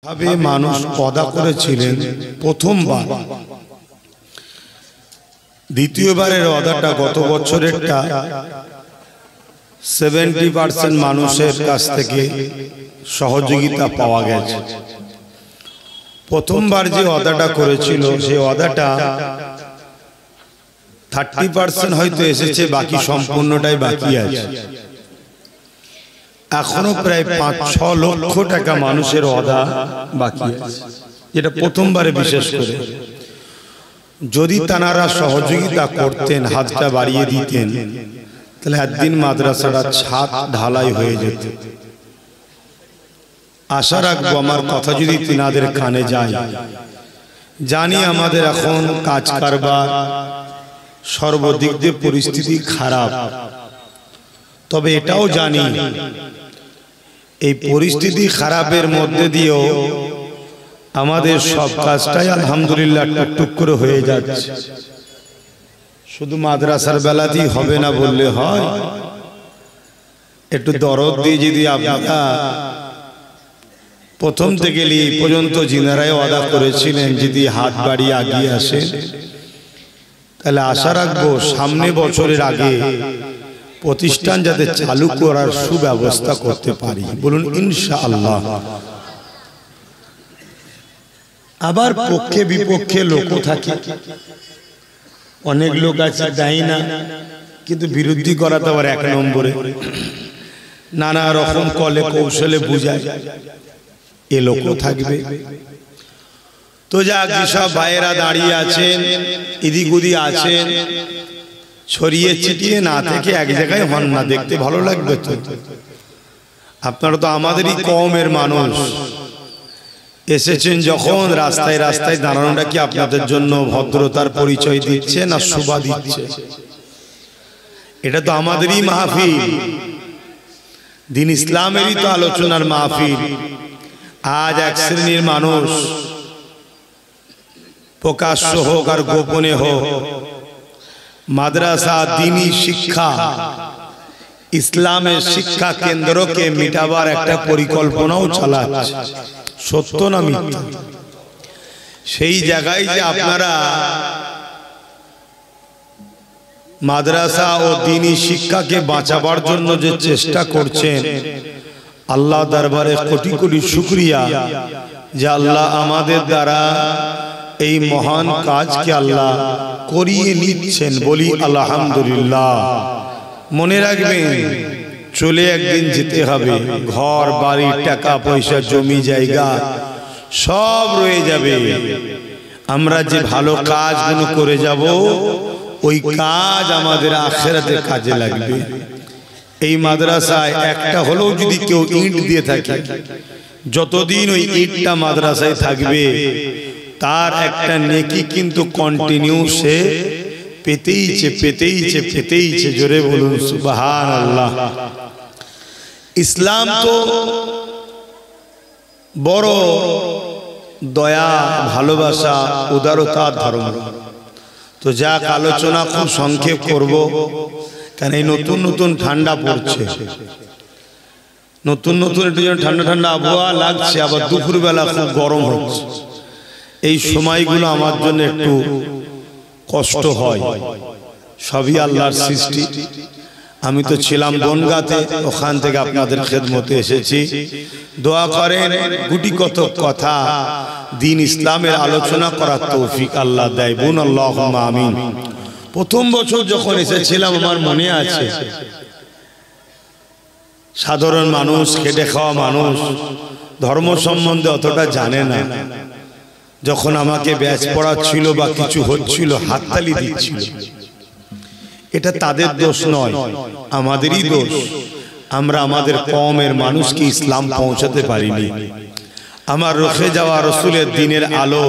ভাবে মানুষ পদা করেছিলেন প্রথমবার, দ্বিতীয়বারের অদাটা গত বছরেরটা 70% মানুষের কাছ থেকে সহযোগিতা পাওয়া গেছে। প্রথমবার যে অদাটা করেছিল সেই অদাটা 30% হয়তো এসেছে, বাকি সম্পূর্ণটাই বাকি আছে। এখনো প্রায় 5-6 লক্ষ টাকা মানুষের অদা বাকি আছে, যেটা প্রথমবারে বিশেষ করে। যদি তানারা সহযোগিতা করতেন, হাতটা বাড়িয়ে দিতেন, তাহলে একদিন মাদ্রাসাটা ছাদ ঢালাই হয়ে যেত। আশা রাখবো আমার কথা যদি তিনাদের কানে যায়। জানি আমাদের এখন কাজ কারবার সর্বদিক দিয়ে পরিস্থিতি খারাপ, তবে এটাও জানি এই পরিস্থিতি খারাপের মধ্যে দিয়েও আমাদের সব কাজটাই আলহামদুলিল্লাহ টুকটুক করে হয়ে যাচ্ছে। শুধু মাদ্রাসার বেলাতেই হবে না বললে হয়। একটু দরদ দিয়ে যদি আপনারা প্রথম থেকে এই পর্যন্ত যিনারাই ওয়াদা করেছিলেন যদি হাত বাড়িয়ে এগিয়ে আসে, তাহলে আশা রাখবো সামনে বছরের আগে প্রতিষ্ঠান যাতে চালু করার সুব্যবস্থা করতে পারি। বলুন ইনশাআল্লাহ। আবার পক্ষে বিপক্ষে লোক থাকে, অনেক লোক আছে দেয় না, কিন্তু বিরোধী করা তো আবার 1 নম্বরে, নানা রকম কলে কৌশলে বুঝায়, এ লোকও থাকবে। তো যাক, যেসব ভাইয়েরা দাঁড়িয়ে আছেন, এদিক ওদিক আছেন, ছড়িয়ে ছিটিয়ে না থেকে এক জায়গায় হন না, দেখতে ভালো লাগবে তো। আপনারা তো আমাদেরই কওমের মানুষ, এসেছেন যখন রাস্তায় রাস্তায় দাঁড়ানোটা কি আপনাদের জন্য ভদ্রতার পরিচয় দিচ্ছে না শোভা দিচ্ছে? এটা তো আমাদেরই মাহফিল, দিন ইসলামেরই তো আলোচনার মাহফিল। আজ এক শ্রেণীর মানুষ প্রকাশ্য হোক আর গোপনে হোক মাদ্রাসা, দ্বীনি শিক্ষা, ইসলামের শিক্ষা কেন্দ্রকে মিটাবার একটা পরিকল্পনাও চালাচ্ছে। সত্য না মিথ্যা? সেই জায়গায় যে আপনারা মাদ্রাসা ও দ্বীনি শিক্ষাকে বাঁচাবার জন্য যে চেষ্টা করছেন, আল্লাহ দরবারে কোটি কোটি শুকরিয়া যে আল্লাহ আমাদের দ্বারা এই মহান কাজকে আল্লাহ করিয়ে নিচ্ছেন। বলি আলহামদুলিল্লাহ। মনে রাখবেন, চলে একদিন যেতে হবে। ঘর বাড়ি, টাকা পয়সা, জমি জায়গা সব রয়ে যাবে। আমরা যে ভালো কাজগুলো করে যাব, ওই কাজ আমাদের আখিরাতে কাজে লাগবে। এই মাদ্রাসায় একটা হলেও যদি কেউ ইট দিয়ে থাকে, যতদিন ওই ইটটা মাদ্রাসায় থাকবে তার একটা নেকি কিন্তু কন্টিনিউ সে পেতেইছে। জোরে বলুন সুবহানাল্লাহ। ইসলাম তো বড় দয়া, ভালোবাসা, উদারতার ধর্ম। তো যাক, আলোচনা খুব সংক্ষেপ করব, কারণ এই নতুন নতুন ঠান্ডা পড়ছে, নতুন নতুন একটু ঠান্ডা ঠান্ডা আবহাওয়া লাগছে, আবার দুপুরবেলা খুব গরম হচ্ছে। এই সময়গুলো আমার জন্য একটু কষ্ট হয়, সবই আল্লাহর সৃষ্টি। আমি তো ছিলাম বনগাঁতে, ওখান থেকে আপনাদের খেদমতে এসেছি। দোয়া করেন গুটি কত কথা দ্বীন ইসলামের আলোচনা করার তৌফিক আল্লাহ দেয়। বোন আল্লাহুম্মা আমিন। প্রথম বছর যখন এসেছিলাম আমার মনে আছে, সাধারণ মানুষ, খেটে খাওয়া মানুষ, ধর্ম সম্বন্ধে অতটা জানে না। যখন আমাকে ব্যাচ পড়াচ্ছিল বা কিছু হচ্ছিল, হাততালি দিচ্ছিল। এটা তাদের দোষ নয়, আমাদেরই দোষ। আমরা আমাদের কওমের মানুষকে ইসলাম পৌঁছাতে পারিনি। আমার রখে যাওয়া রসুলের দ্বীনের আলো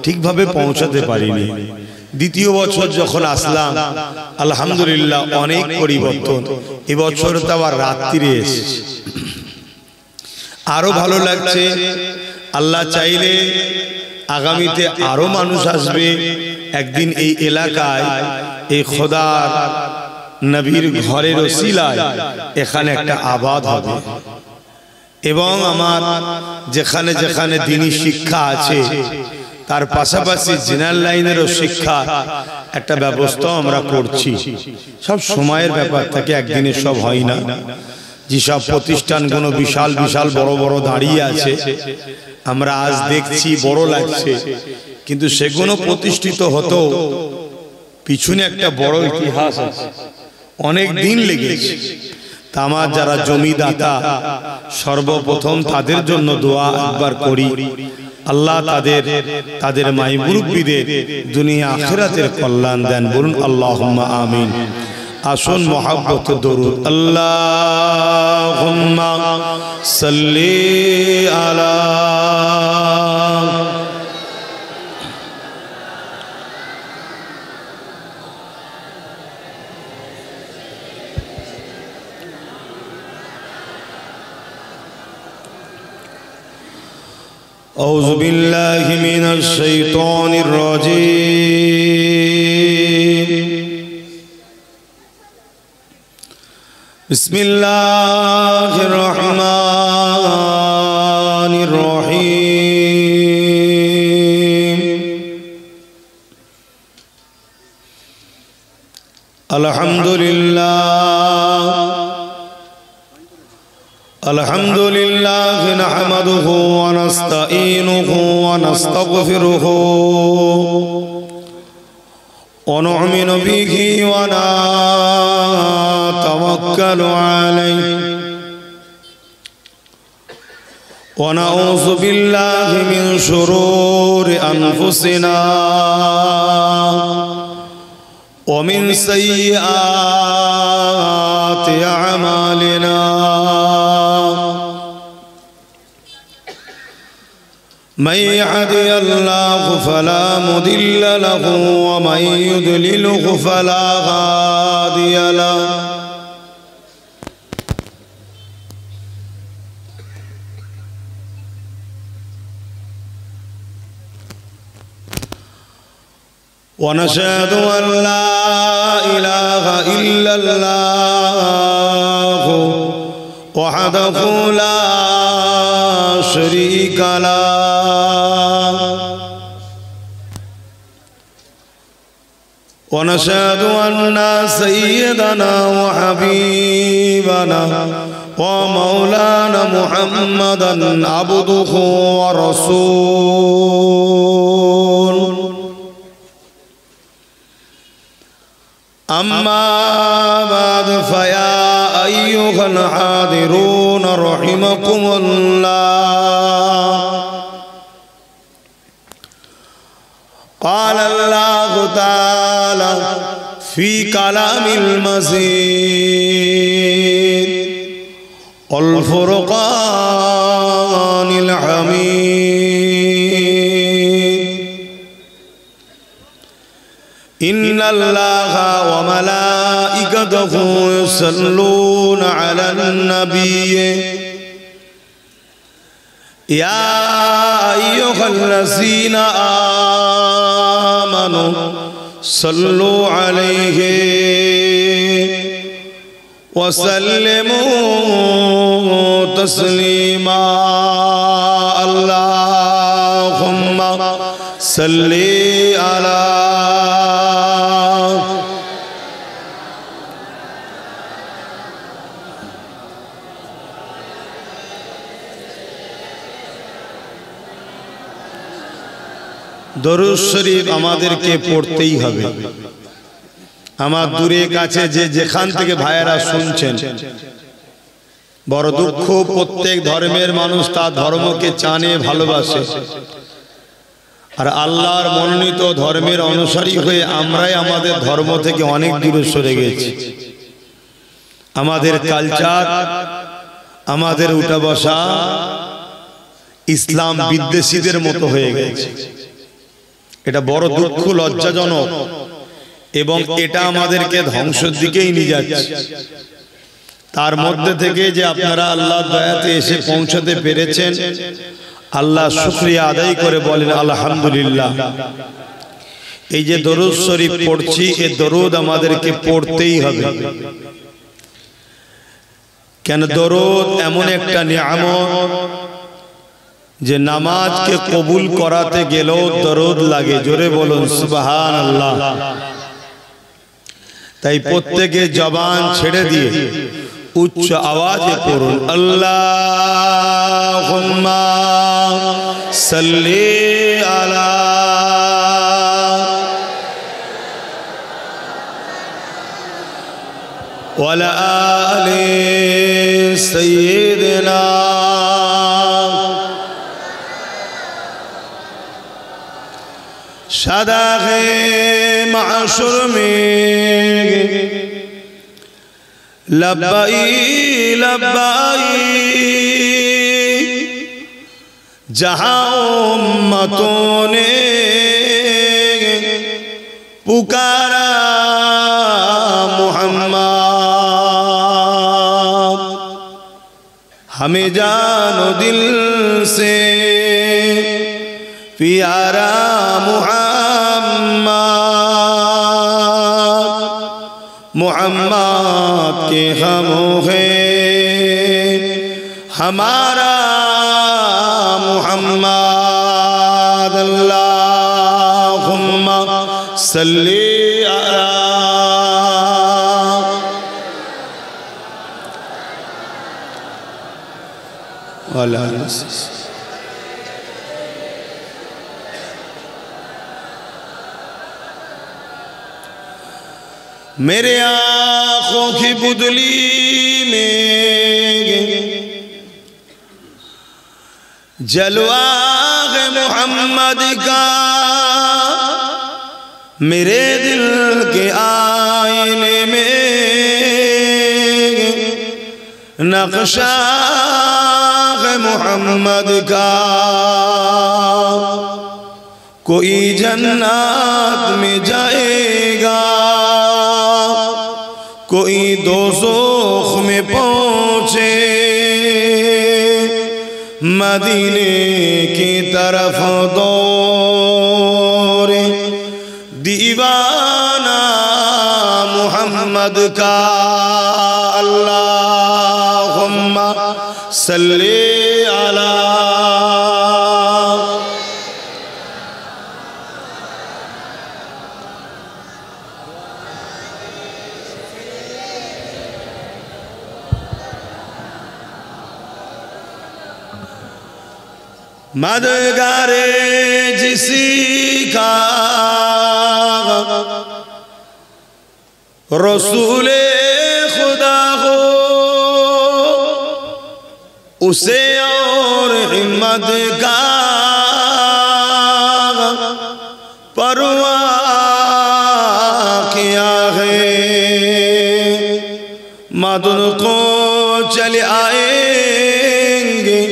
ঠিকভাবে পৌঁছাতে পারিনি। দ্বিতীয় বছর যখন আসলাম, আলহামদুলিল্লাহ অনেক পরিবর্তন। এবছর তো আবার রাত্রিরে এসেছে, আরো ভালো লাগছে। আল্লাহ চাইলে আগামীতে আরো মানুষ আসবে। একদিন এই এলাকায় এই খোদার নবীর ঘরের ওসিলায় এখানে একটা আবাদ হবে। এবং আমার যেখানে যেখানে দ্বীনি শিক্ষা আছে তার পাশাপাশি জেনারেল লাইনেরও শিক্ষা একটা ব্যবস্থা আমরা করছি। সব সময়ের ব্যাপার থাকে, একদিনে সব হয় না। যেসব প্রতিষ্ঠানগুলো বিশাল বিশাল বড় বড় দাঁড়িয়ে আছে, আমরা আজ দেখছি বড় লাগছে, কিন্তু সেগুলো প্রতিষ্ঠিত হতো পিছনে একটা বড় ইতিহাস আছে, অনেক দিন লেগেছে। আমার যারা জমিদাতা সর্বপ্রথম তাদের জন্য দোয়া একবার করি, আল্লাহ তাদের মাই মুরব্বিদের দুনিয়া আখিরাতের কল্যাণ দেন। বলুন আল্লাহুম্মা আমিন। আসুন মহব্বত দরুদ। আল্লাহুম্মা সাল্লি আলা أعوذ بالله من الشيطان الرجيم بسم الله الرحمن الرحيم الحمد لله نحمده ونستعينه ونستغفره ونؤمن به ونتوكل عليه ونعوذ بالله من شرور أنفسنا ومن سيئات أعمالنا من يهده الله فلا مضل له ومن يضلله فلا هادي له ونشهد أن لا إله إلا الله وحده لا شريك له ونشهد أن سيدنا وحبيبنا ومولانا محمدا عبده ورسوله أما بعد فيا أيها الحاضرون رحمكم الله قال الله تعالى في كلام المزيد والفرقان الحميد إن الله وملائكته يصلون على النبي يا أيها الذين آمنوا صلوا عليه وسلموا تسليما اللهم صل على দরুদ শরীফ আমাদেরকে পড়তেই হবে। আমার দূরে কাছে যে যেখান থেকে ভাইয়েরা শুনছেন, বড় দুঃখ, প্রত্যেক ধর্মের মানুষ তার ধর্মকে জানে, ভালোবাসে, আর আল্লাহর মনোনীত ধর্মের অনুসারী হয়ে আমরাই আমাদের ধর্ম থেকে অনেক দূরে সরে গেছি। আমাদের কালচার, আমাদের উঠা বসা ইসলাম বিদ্বেষীদের মতো হয়ে গেছে। এটা বড় দুঃখ, লজ্জাজনক, এবং এটা আমাদেরকে ধ্বংসের দিকেই নিয়ে যাচ্ছে। তার মধ্যে থেকে যে আপনারা আল্লাহর দয়াতে এসে পৌঁছাতে পেরেছেন, আল্লাহ শুকরিয়া আদায় করে বলেন আলহামদুলিল্লাহ। এই যে দরুদ শরীফ পড়ছি, এই দরুদ আমাদেরকে পড়তেই হবে। কেন দরুদ এমন একটা নিয়ামত যে নামাজকে কবুল করাতে গেলেও দরুদ লাগে। জোরে বলুন সুবহানাল্লাহ। তাই প্রত্যেকে জবান ছেড়ে দিয়ে উচ্চ আওয়াজে পড়ুন আল্লাহুম্মা সাল্লি আলা ওয়ালা আলি সাইয়্যিদিনা शादाग़े माशुर में लब्बाई लब्बाई जहाँ उम्मतों ने पुकारा मुहम्मद, हमें जानो दिल से प्यारा मुहम्मद के हम हैं हमारा मुहम्मद। अल्लाहुम्मा सल्ली अला वाला मेरे आँखों की पुतली में जलवा है मोहम्मद का, मेरे दिल के आईने में नक्शा है मोहम्मद का। कोई जन्नत में जाएगा, कोई दोज़ख में पहुँचे, मदीने की तरफ दौड़े दीवाना मुहम्मद का। अल्लाहुम्मा सल्ली अला मदगारे जिसी का रसूले खुदा हो, उसे और हिम्मत का परवाह किया है। मदन को चले आएंगे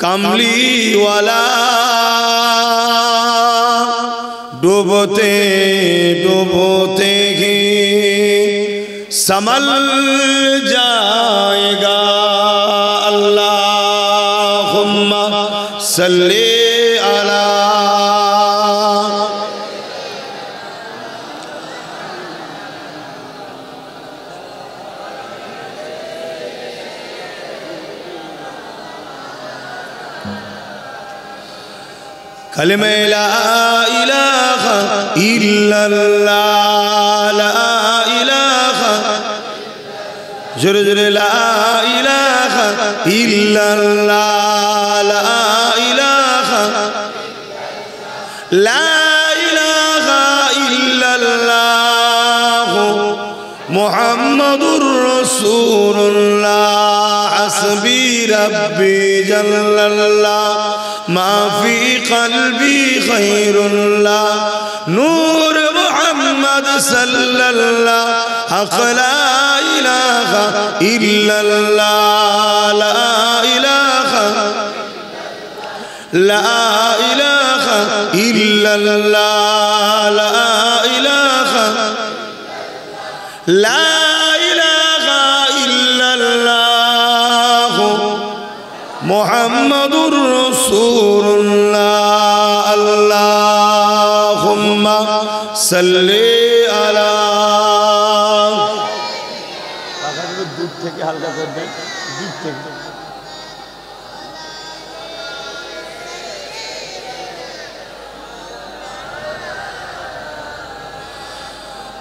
कमली वाला, डूबते डूबते ही संभल जाएगा। अल्लाहुम्मा सल्ली अला कलमे ला इलाहा इल्लल्लाह, ला इलाहा जुर जुर ला इलाहा इल्लल्लाह, ला इलाहा इल्लल्लाह मुहम्मदुर रसूलुल्लाह। हस्बी रब्बी जल्लल्लाह माफी क़ल्बी खैरुल्लाह, नूर मुहम्मद सल्लल्लाह, हक़ ला इलाहा इल्लल्लाह, ला इलाहा इल्लल्लाह, ला इलाहा इल्लल्लाह मुहम्मदुर रसूलुल्लाह। अल्लाहुम्मा सल्ली अला। दूध থেকে হালকা করে দেন।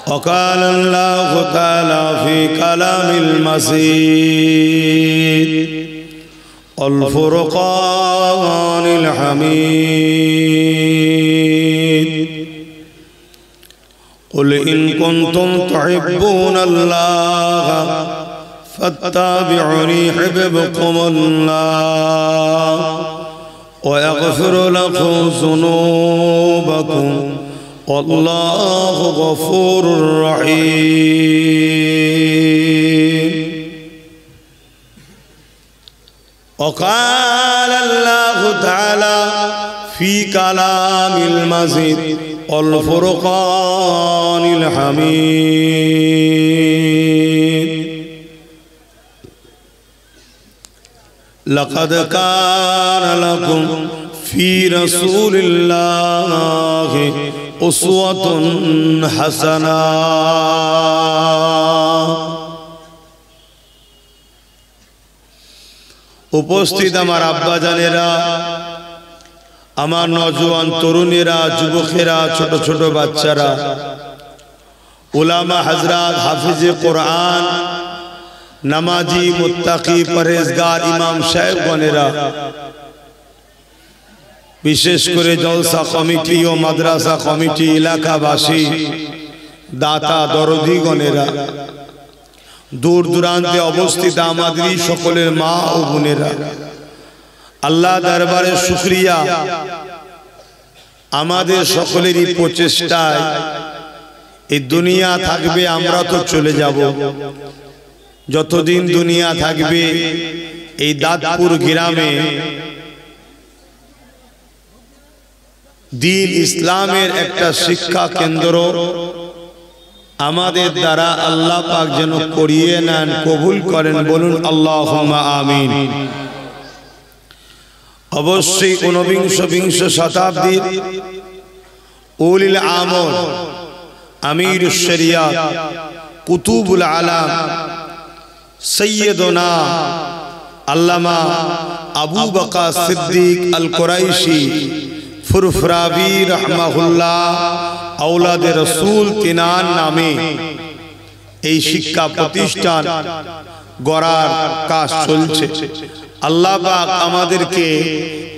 وقال الله تعالى في كلام المجيد الفرقان الحميد قل إن كنتم تحبون الله فاتبعوني يحببكم الله ويغفر لكم ذنوبكم والله غفور رحيم وقال الله تعالى في كلام المجيد الفرقان الحميد لقد كان لكم في رسول الله أسوة حسنة উপস্থিত আমার আব্বা জানেরা, আমার নওজোয়ান তরুণেরা, যুবকেরা, ছোট ছোট বাচ্চারা, উলামা হযরত, হাফিজে কোরআন, নামাজি, মুত্তাকি, পরহেজগার ইমাম সাহেবগণেরা, বিশেষ করে জলসা কমিটি ও মাদ্রাসা কমিটি, এলাকাবাসী, দাতা দরদিগণেরা, দূর দূরান্তে অবস্থিত আমাদের সকলের মা ও বোনেরা, আল্লাহ দরবারে শুকরিয়া, আমাদের সকলেরই প্রচেষ্টায় এই দুনিয়া থাকবে, আমরা তো চলে যাব। যতদিন দুনিয়া থাকবে এই দাঁতপুর গ্রামে দ্বীন ইসলামের একটা শিক্ষা কেন্দ্র আমাদের দ্বারা আল্লাহ পাক যেন করিয়ে নেন, কবুল করেন, বলুন আল্লাহুম্মা আমিন। অবশ্যই ঊনবিংশ বিংশ শতাব্দীর উলিল আমর, আমিরুশ শরিয়াত, কুতুবুল আলাম, সৈয়দনা আল্লামা আবু বকর সিদ্দিক আল কুরাইশি ফুরফুরাবি রাহমাহুল্লাহ আওলাদে রসুল তিনার নামে এই শিক্ষা প্রতিষ্ঠান গড়ার কাজ চলছে। আল্লাহ পাক আমাদেরকে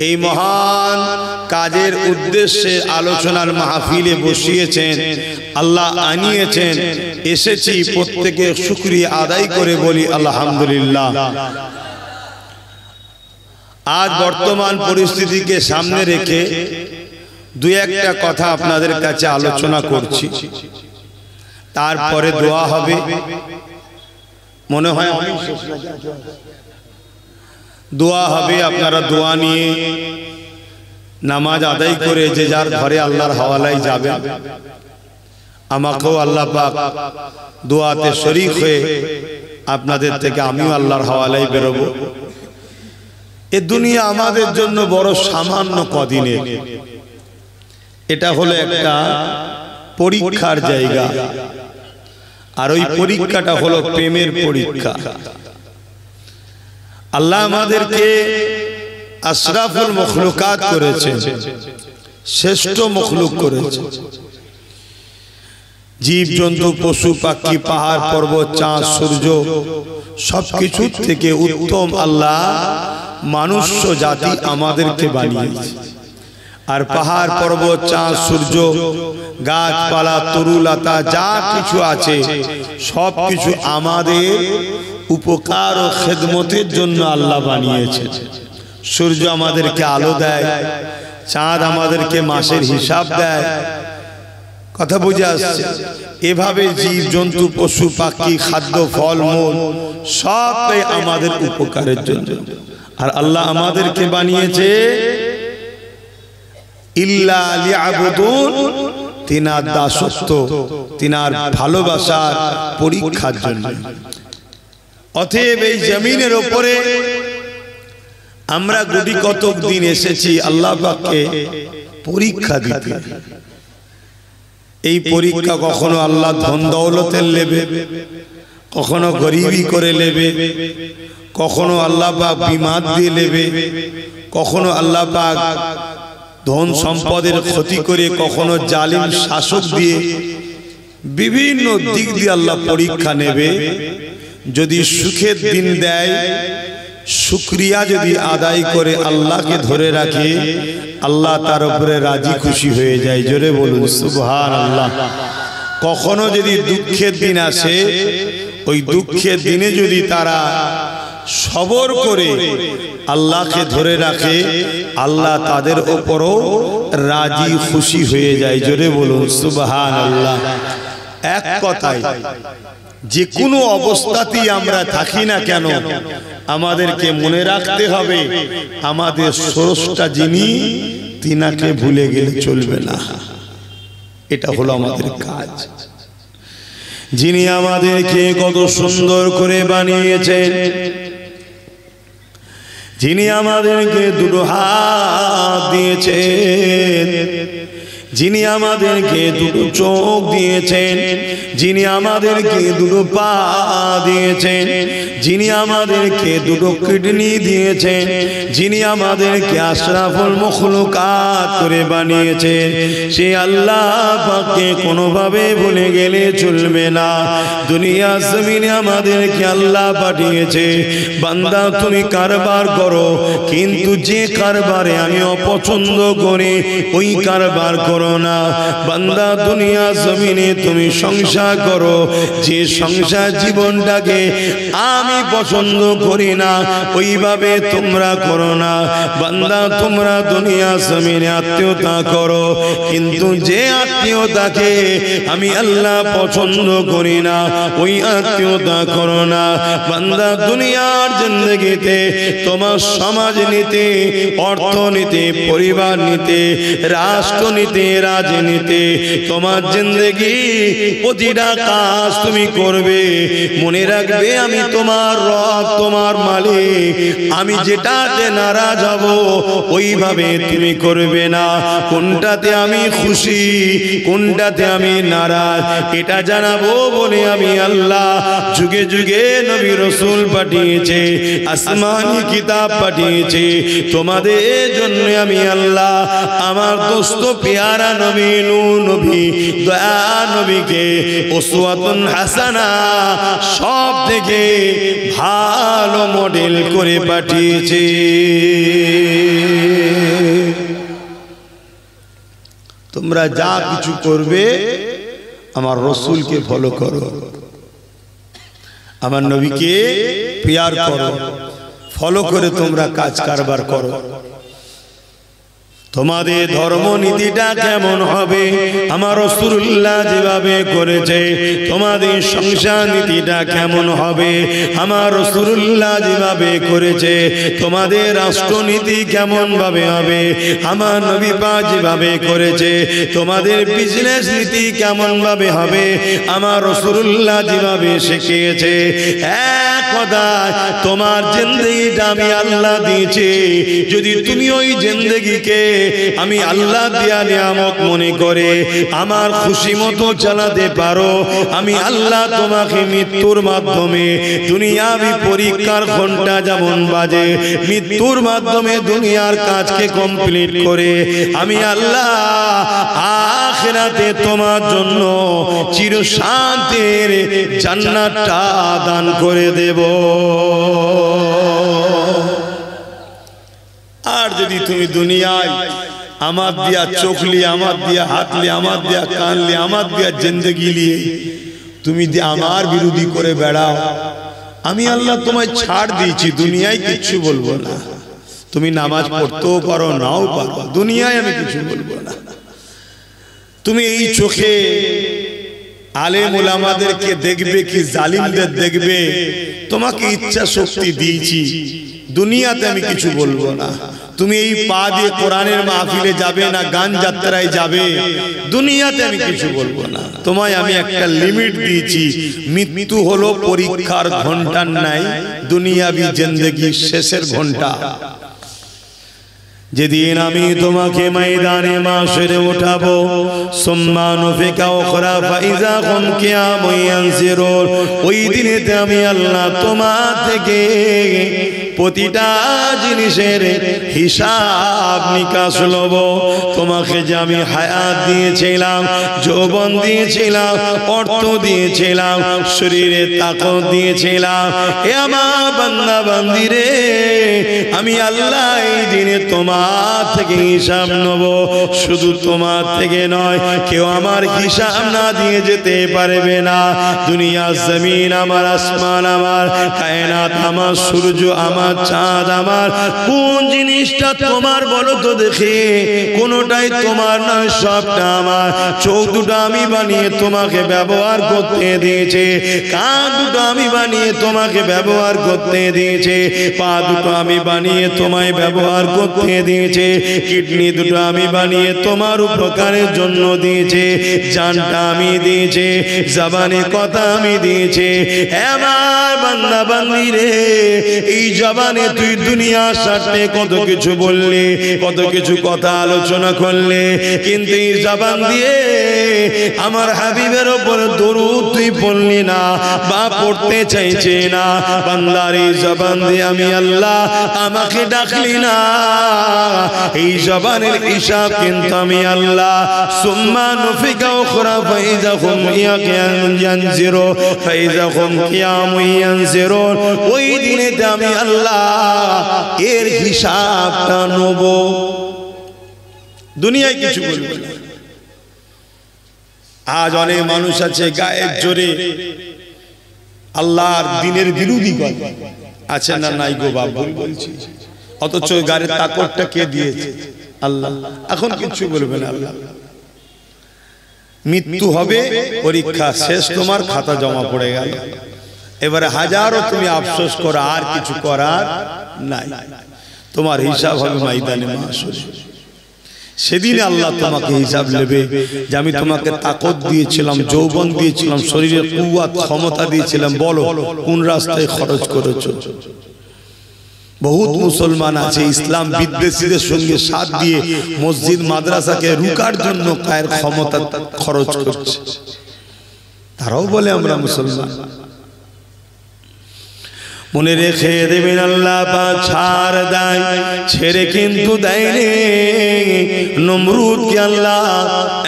এই মহান কাজের উদ্দেশ্যে আলোচনার মাহফিলে বসিয়েছেন, আল্লাহ আনিয়েছেন, এসেছি, প্রত্যেকে শুকরিয়া আদায় করে বলি আলহামদুলিল্লাহ। আজ বর্তমান পরিস্থিতিকে সামনে রেখে দুই একটা কথা আপনাদের কাছে আলোচনা করছি, তারপরে দোয়া হবে। মনে হয় দোয়া হবে, আপনারা দোয়া নিয়ে নামাজ আদায় করে যে যার ঘরে আল্লাহর হাওয়ালায় যাবেন। আমাকেও আল্লাহ পাক দোয়াতে শরীক হয়ে আপনাদের থেকে আমিও আল্লাহর হাওয়ালায় বেরোবো। এ দুনিয়া আমাদের জন্য বড় সামান্য কদিনের, এটা হলো একটা পরীক্ষার জায়গা, আর ওই পরীক্ষাটা হলো প্রেমের পরীক্ষা। আল্লাহ আমাদেরকে আশরাফুল মখলুকাত করেছেন, শ্রেষ্ঠ মখলুক করেছেন। জীব জন্তু, পশু পাখি, পাহাড় পর্বত, চাঁদ সূর্য, সবকিছু থেকে উত্তম আল্লাহ মানুষ্য জাতি আমাদেরকে বানিয়েছে। আর পাহাড় পর্বত, চাঁদ সূর্য, গাছপালা, তরুলতা যা কিছু আছে সবকিছু আমাদের উপকার ও খেদমতের জন্য আল্লাহ বানিয়েছে। সূর্য আমাদেরকে আলো দেয়, চাঁদ আমাদেরকে মাসের হিসাব দেয়। কথা বুঝে আসছে? এভাবে জীব জন্তু, পশু পাখি, খাদ্য, ফল মূল সবই আমাদের উপকারের জন্য। আর আল্লাহ আমাদেরকে বানিয়েছে ইল্লা লিয়াবুদুন, তিনার দাসত্ব, তিনার ভালোবাসার পরীক্ষার জন্য। অতএব এই জমিনের উপরে আমরা গুটি কতক দিন এসেছি আল্লাহ পাককে পরীক্ষা দিতে। এই পরীক্ষা কখনো আল্লাহ ধন দৌলতের নেবে, কখনো গরিবি করে নেবে, কখনো আল্লাহ পাক বিমাদ দিয়ে নেবে, কখনো আল্লাহ পাক ধন সম্পদের ক্ষতি করে, কখনো জালিম শাসক দিয়ে, বিভিন্ন দিক দিয়ে আল্লাহ পরীক্ষা নেবে। যদি সুখের দিন দেয়, শুকরিয়া যদি আদায় করে আল্লাহকে ধরে রাখে, আল্লাহ তার উপরে রাজি খুশি হয়ে যায়। জোরে বলুন সুবহানাল্লাহ। কখনো যদি দুঃখের দিন আসে, ওই দুঃখের দিনে যদি তারা সবর করে আল্লাহকে ধরে রাখে, আল্লাহ তাদের উপরও রাজি খুশি হয়ে যায়। জোরে বলুন সুবহানাল্লাহ। এক কথায় যে কোনো অবস্থাতেই আমরা থাকি না কেন, আমাদেরকে মনে রাখতে হবে আমাদের স্রষ্টা যিনি, তিনাকে ভুলে গেলে চলবে না। এটা হলো আমাদের কাজ। যিনি আমাদেরকে কত সুন্দর করে বানিয়েছেন, যিনি আমাদেরকে দুটো হাত দিয়েছেন, যিনি আমাদেরকে দুটো চোখ দিয়েছেন, যিনি আমাদেরকে দুটো পা দিয়েছেন, যিনি আমাদেরকে দুটো কিডনি দিয়েছেন, যিনি আমাদেরকে আশরাফুল মখলুকাত করে বানিয়েছেন, সে আল্লাহ পাককে কোনোভাবে ভুলে গেলে চলবে না। দুনিয়া জমিনে আমাদেরকে আল্লাহ পাঠিয়েছে, বান্দা তুমি কারবার করো, কিন্তু যে কারবারে আমি অপছন্দ করি ওই কারবার করো না। বান্দা দুনিয়া জমিনে তুমি সংসার করো, যে সংসার জীবনটাকে আমি পছন্দ করি না ওইভাবে তোমরা করো না। বান্দা তোমরা দুনিয়া জমিনে আত্মীয়তা করো, কিন্তু যে আত্মীয়তাকে আমি আল্লাহ পছন্দ করি না ওই আত্মীয়তা করো না। বান্দা দুনিয়ার জিন্দেগিতে তোমার সমাজ নিতে, অর্থনীতি, পরিবার নিতে, রাষ্ট্র নিতে, রাজনীতি, তোমার জিন্দেগি প্রতিটা কাজ তুমি করবে, মনে রাখবে আমি তোমার রব, তোমার মালিক। আমি যেটাতে নারাজ হব ওইভাবে তুমি করবে না। কোনটাতে আমি খুশি, কোনটাতে আমি নারাজ, এটা জানাবো বলে আমি আল্লাহ যুগে যুগে নবী রাসূল পাঠিয়েছে, আসমানি কিতাব পাঠিয়েছে। তোমাদের জন্য আমি আল্লাহ আমার দোস্ত পেয়ারা নবী নূহ নবী, দয়া নবীকে উসওয়াতুন হাসানা সব থেকে ভালো মডেল করে পাঠিয়েছে। তোমরা যা কিছু করবে আমার রসুলকে ফলো করো, আমার নবীকে প্যার করো, ফলো করে তোমরা কাজ কারবার করো। তোমাদের ধর্মনীতিটা কেমন হবে আমার রাসূলুল্লাহ যেভাবে করেছে, তোমাদের সংসার নীতিটা কেমন হবে আমার রাসূলুল্লাহ যেভাবে করেছে, তোমাদের রাষ্ট্রনীতি কেমন ভাবে হবে আমার নবী পাক যেভাবে করেছে, তোমাদের বিজনেস নীতি কেমন ভাবে হবে আমার রাসূলুল্লাহ যেভাবে শিখিয়েছে। এক কথায় তোমার জিন্দেগিটা আমি আল্লাহ দিয়েছি, যদি তুমি ওই জিন্দেগিকে আমি আল্লাহ দিয়া নিয়ামত মনে করে আমার খুশি মতো চালাতে পারো, আমি আল্লাহ তোমাকে মৃত্যুর মাধ্যমে দুনিয়াবি পরীক্ষার ঘন্টা যেমন বাজে, মৃত্যুর মাধ্যমে দুনিয়ার কাজকে কমপ্লিট করে আমি আল্লাহ আখিরাতে তোমার জন্য চিরশান্তির জান্নাতটা দান করে দেব। আর যদি তুমি দুনিয়ায় আমার দিয়া চোখলি, আমার দিয়া হাতলি, আমার দিয়া কানলি, আমার দিয়া জিন্দেগি নিয়ে তুমি যে আমার বিরোধী করে বেড়াও, আমি আল্লাহ তোমায় ছাড় দিয়েছি, দুনিয়ায় কিচ্ছু বলবো না। তুমি নামাজ পড়তেও পারো, নাও পারো, দুনিয়ায় আমি কিছু বলবো না। তুমি এই চোখে আলেম ওলামাদেরকে দেখবে কি জালিমদের দেখবে, তোমাকে ইচ্ছা শক্তি দিয়েছি, দুনিয়াতে আমি কিছু বলবো না। তুমি এই পা দিয়ে কোরআনের মাহফিলে যাবে না, গান যাত্রায় যাবে, দুনিয়াতে আমি কিছু বলবো না। তোমায় আমি একটা লিমিট দিয়েছি, মৃত্যু হলো পরীক্ষার ঘন্টার নাই, দুনিয়াবি জিন্দেগির শেষের ঘন্টা। যেদিন আমি তোমাকে ময়দানে মাশরে উঠাবো, সুম্মা নুফিকা উখরা ফাইজা হুম কিয়ামুন ইয়ানজিরুন, ওই দিনেতে আমি আল্লাহ তোমার থেকে প্রতিটা জিনিসের হিসাব নিকাশ লব। তোমাকে যে আমি হায়াত দিয়েছিলাম, যৌবন দিয়েছিলাম, অর্থ দিয়েছিলাম, শরীরে তাকত দিয়েছিলাম, এ আমার বান্দা বান্দি রে, আমি আল্লাহ এই দিনে তোমার থেকে হিসাব নেব। শুধু তোমার থেকে নয়, কেউ আমার হিসাব না দিয়ে যেতে পারবে না। দুনিয়া জমিন আমার, আসমান আমার, কায়নাত আমার, সূর্য আমার, চাঁদ আমার, কোন জিনিসটা তোমার বলো তো দেখি? কোনটাই তোমার নয়, সবটা আমার। চোখ দুটো আমি বানিয়ে তোমাকে ব্যবহার করতে দিয়েছে, কান দুটো আমি বানিয়ে তোমাকে ব্যবহার করতে দিয়েছে, পা দুটো আমি বানিয়ে তোমায় ব্যবহার করতে দিয়েছে, কিডনি দুটো আমি বানিয়ে তোমার উপকারের জন্য দিয়েছে, জানটা আমি দিয়েছে, জবানে কথা আমি দিয়েছে। আমার বান্দা বান্দি রে, এই জবানে তুই দুনিয়ার স্বার্থে কত কিছু বললি, কত কিছু কথা আলোচনা করলে, কিন্তু এই জবান দিয়ে আমার হাবিবের উপর দরুদ তুই পড়লি না বা পড়তে চাইছে না। বান্দার এই জবান দিয়ে আমি আল্লাহ আমাকে ডাকলি না, এই জবানের হিসাব কিন্তু আমি আল্লাহ সুম্মা নুফিকা উখরা ফাইজা হুম ইয়ানজিরুন, ফাইজা হুম কিয়ামুন ইয়ানজিরুন, ওই দিনেতে আমি আল্লাহ এর হিসাবটা নেব। দুনিয়ায় কিছু বলবো না। আজ অনেক মানুষ আছে গায়ের জোরে আল্লাহর দিনের বিরোধী করে আছে না? নাই গো বাপ, বলছি। অথচ গায়ের তাকতটা কে দিয়েছে? আল্লাহ। এখন কিছু বলবে না। আল্লাহ মৃত্যু হবে, পরীক্ষা শেষ, তোমার খাতা জমা পড়ে গেল। এবারে হাজারো তুমি আফসোস করো, আর কিছু করার নাই। তোমার হিসাব হবে ময়দানে মাশরে। সেদিনে আল্লাহ তোমাকে হিসাব নেবে যে আমি তোমাকে তাকত দিয়েছিলাম, যৌবন দিয়েছিলাম, শরীরের কুওয়াত ক্ষমতা দিয়েছিলাম, বলো কোন রাস্তায় খরচ করেছো? বহুত মুসলমান আছে ইসলাম বিদ্বেষীদের সঙ্গে সাথ দিয়ে মসজিদ মাদ্রাসাকে রুকার জন্য কায়ের ক্ষমতা খরচ করছে। তারাও বলে আমরা মুসলমান। মনে রেখে দেবেন, আল্লাহ পাক ছাড় দেয়, ছেড়ে কিন্তু দেয়নি। নমরুদকে আল্লাহ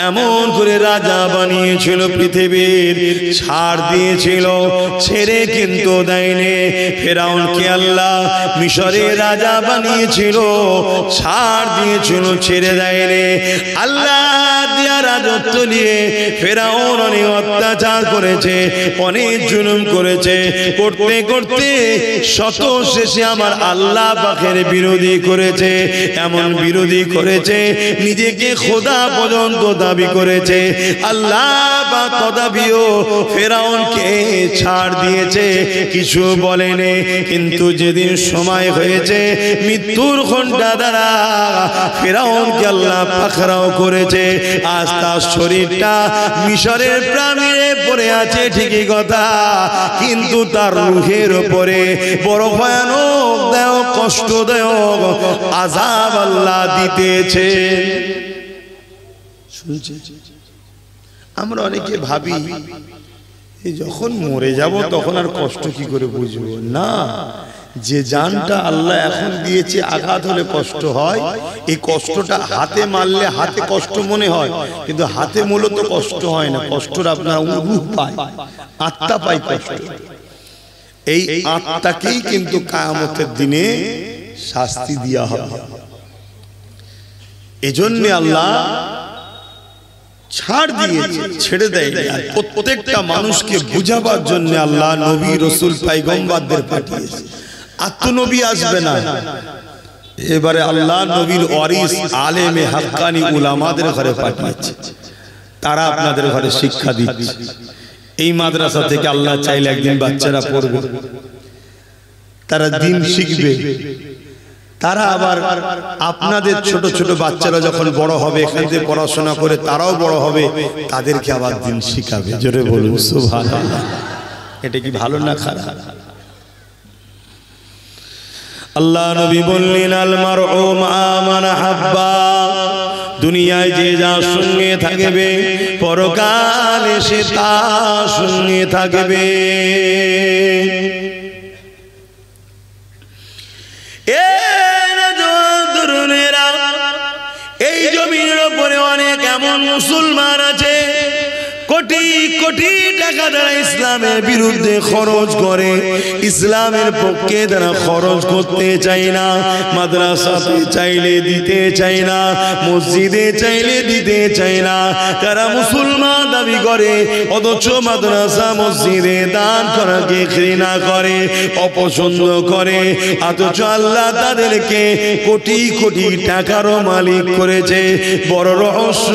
এমন করে রাজা বানিয়েছিল পৃথিবীর, ছাড় দিয়েছিল, ছেড়ে কিন্তু দেয়নি। ফেরাউনকে আল্লাহ মিশরের রাজা বানিয়েছিল, ছাড় দিয়েছিল, ছেড়ে দেয়নি। আল্লাহ দিয়া রাজত্ব নিয়ে ফেরাউন অনেক অত্যাচার করেছে, অনেক জুলুম করেছে, করতে করতে শত শেষে আমার আল্লাহ পাকের বিরোধী করেছে। এমন বিরোধী করেছে নিজেকে খোদা পর্যন্ত দাবি করেছে। আল্লাহ পাক তদাবিও ফেরাউনকে ছাড় দিয়েছে, কিছু বলেনি। কিন্তু যেদিন সময় হয়েছে মৃত্যুর ঘণ্টা দ্বারা ফেরাউনকে আল্লাহ পাকড়াও করেছে। আজ তার শরীরটা মিশরের প্রাণীরে পড়ে আছে ঠিকই কথা, কিন্তু তার রূহের উপরে বড় ভয়ানক দেয়, কষ্টদায়ক আযাব আল্লাহ দিতেছে। শুনছি আমরা অনেকে ভাবি যখন মরে যাব তখন আর কষ্ট কি করে বুঝবো না। যে জানটা আল্লাহ এখন দিয়েছে, আঘাত হলে কষ্ট হয়। এই কষ্টটা হাতে মারলে হাতে কষ্ট মনে হয়, কিন্তু হাতে মূলত কষ্ট হয় না। কষ্টটা আপনার রূহ পায়, আত্মা পায় কষ্ট। এই আত্মাকেই কিন্তু কিয়ামতের দিনে শাস্তি দেওয়া হবে। এজন্য আল্লাহ ছাড় দিয়েছে, ছেড়ে দেয়। আর প্রত্যেকটা মানুষকে বুঝাবার জন্য আল্লাহ নবী রাসূল পয়গম্বরদের পাঠিয়েছে। আত্মনবী আসবে না, এবারে আল্লাহ নবীর ওয়ারিস আলেমে হাক্কানি উলামাদের ঘরে পাঠিয়েছে। তারা আপনাদের ঘরে শিক্ষা দিচ্ছে। এই মাদ্রাসা থেকে আল্লাহ চাইলে একদিন বাচ্চারা পড়বে, তারা দ্বীন শিখবে। তারা আবার আপনাদের ছোট ছোট বাচ্চারা যখন বড় হবে, এখান থেকে পড়াশোনা করে তারাও বড় হবে, তাদেরকে আবার দ্বীন শিখাবে। জোরে বলুন সুবহানাল্লাহ। এটা কি ভালো না খারাপ? আল্লাহ নবী বললেন আল মারউ মা মান হাব্বা, দুনিয়ায় যে যার সঙ্গে থাকবে পরকালে সে তার সঙ্গে থাকবে। এই জমিনের উপরে অনেক এমন মুসলমান আছে কোটি কোটি টাকা তারা ইসলামের বিরুদ্ধে খরচ করে, ইসলামের পক্ষে তারা খরচ করতে চায় না, মাদ্রাসাতে চাইলে দিতে চায় না, মসজিদে চাইলে দিতে চায় না। তারা মুসলমান দাবি করে অথচ মাদ্রাসা মসজিদে দান করাকে ঘৃণা করে, অপছন্দ করে। অথচ আল্লাহ তাদেরকে কোটি কোটি টাকারও মালিক করেছে। বড় রহস্য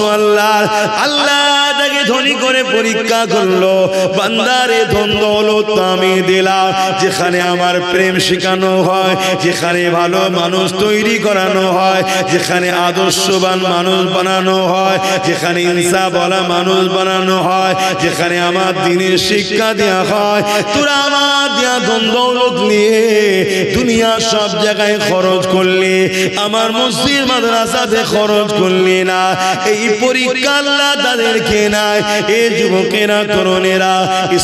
আল্লাহ তাকে ধনী করে পরীক্ষা করলো, বান্দারে ধন দৌলত আমি দিলাম, যেখানে আমার প্রেম শেখানো হয়, যেখানে ভালো মানুষ তৈরি করানো হয়, যেখানে আদর্শবান মানুষ বানানো হয়, যেখানে ইনসাফওয়ালা মানুষ বানানো হয়, যেখানে আমার দ্বীনের শিক্ষা দেওয়া হয়, তোরা আমার দেয়া ধন দৌলত নিয়ে দুনিয়া সব জায়গায় খরচ করলে, আমার মসজিদ মাদ্রাসাতে খরচ করলে না। এই পরীক্ষা আল্লাহ তাদেরকে নাই। এই যুবকেরা তরুণেরা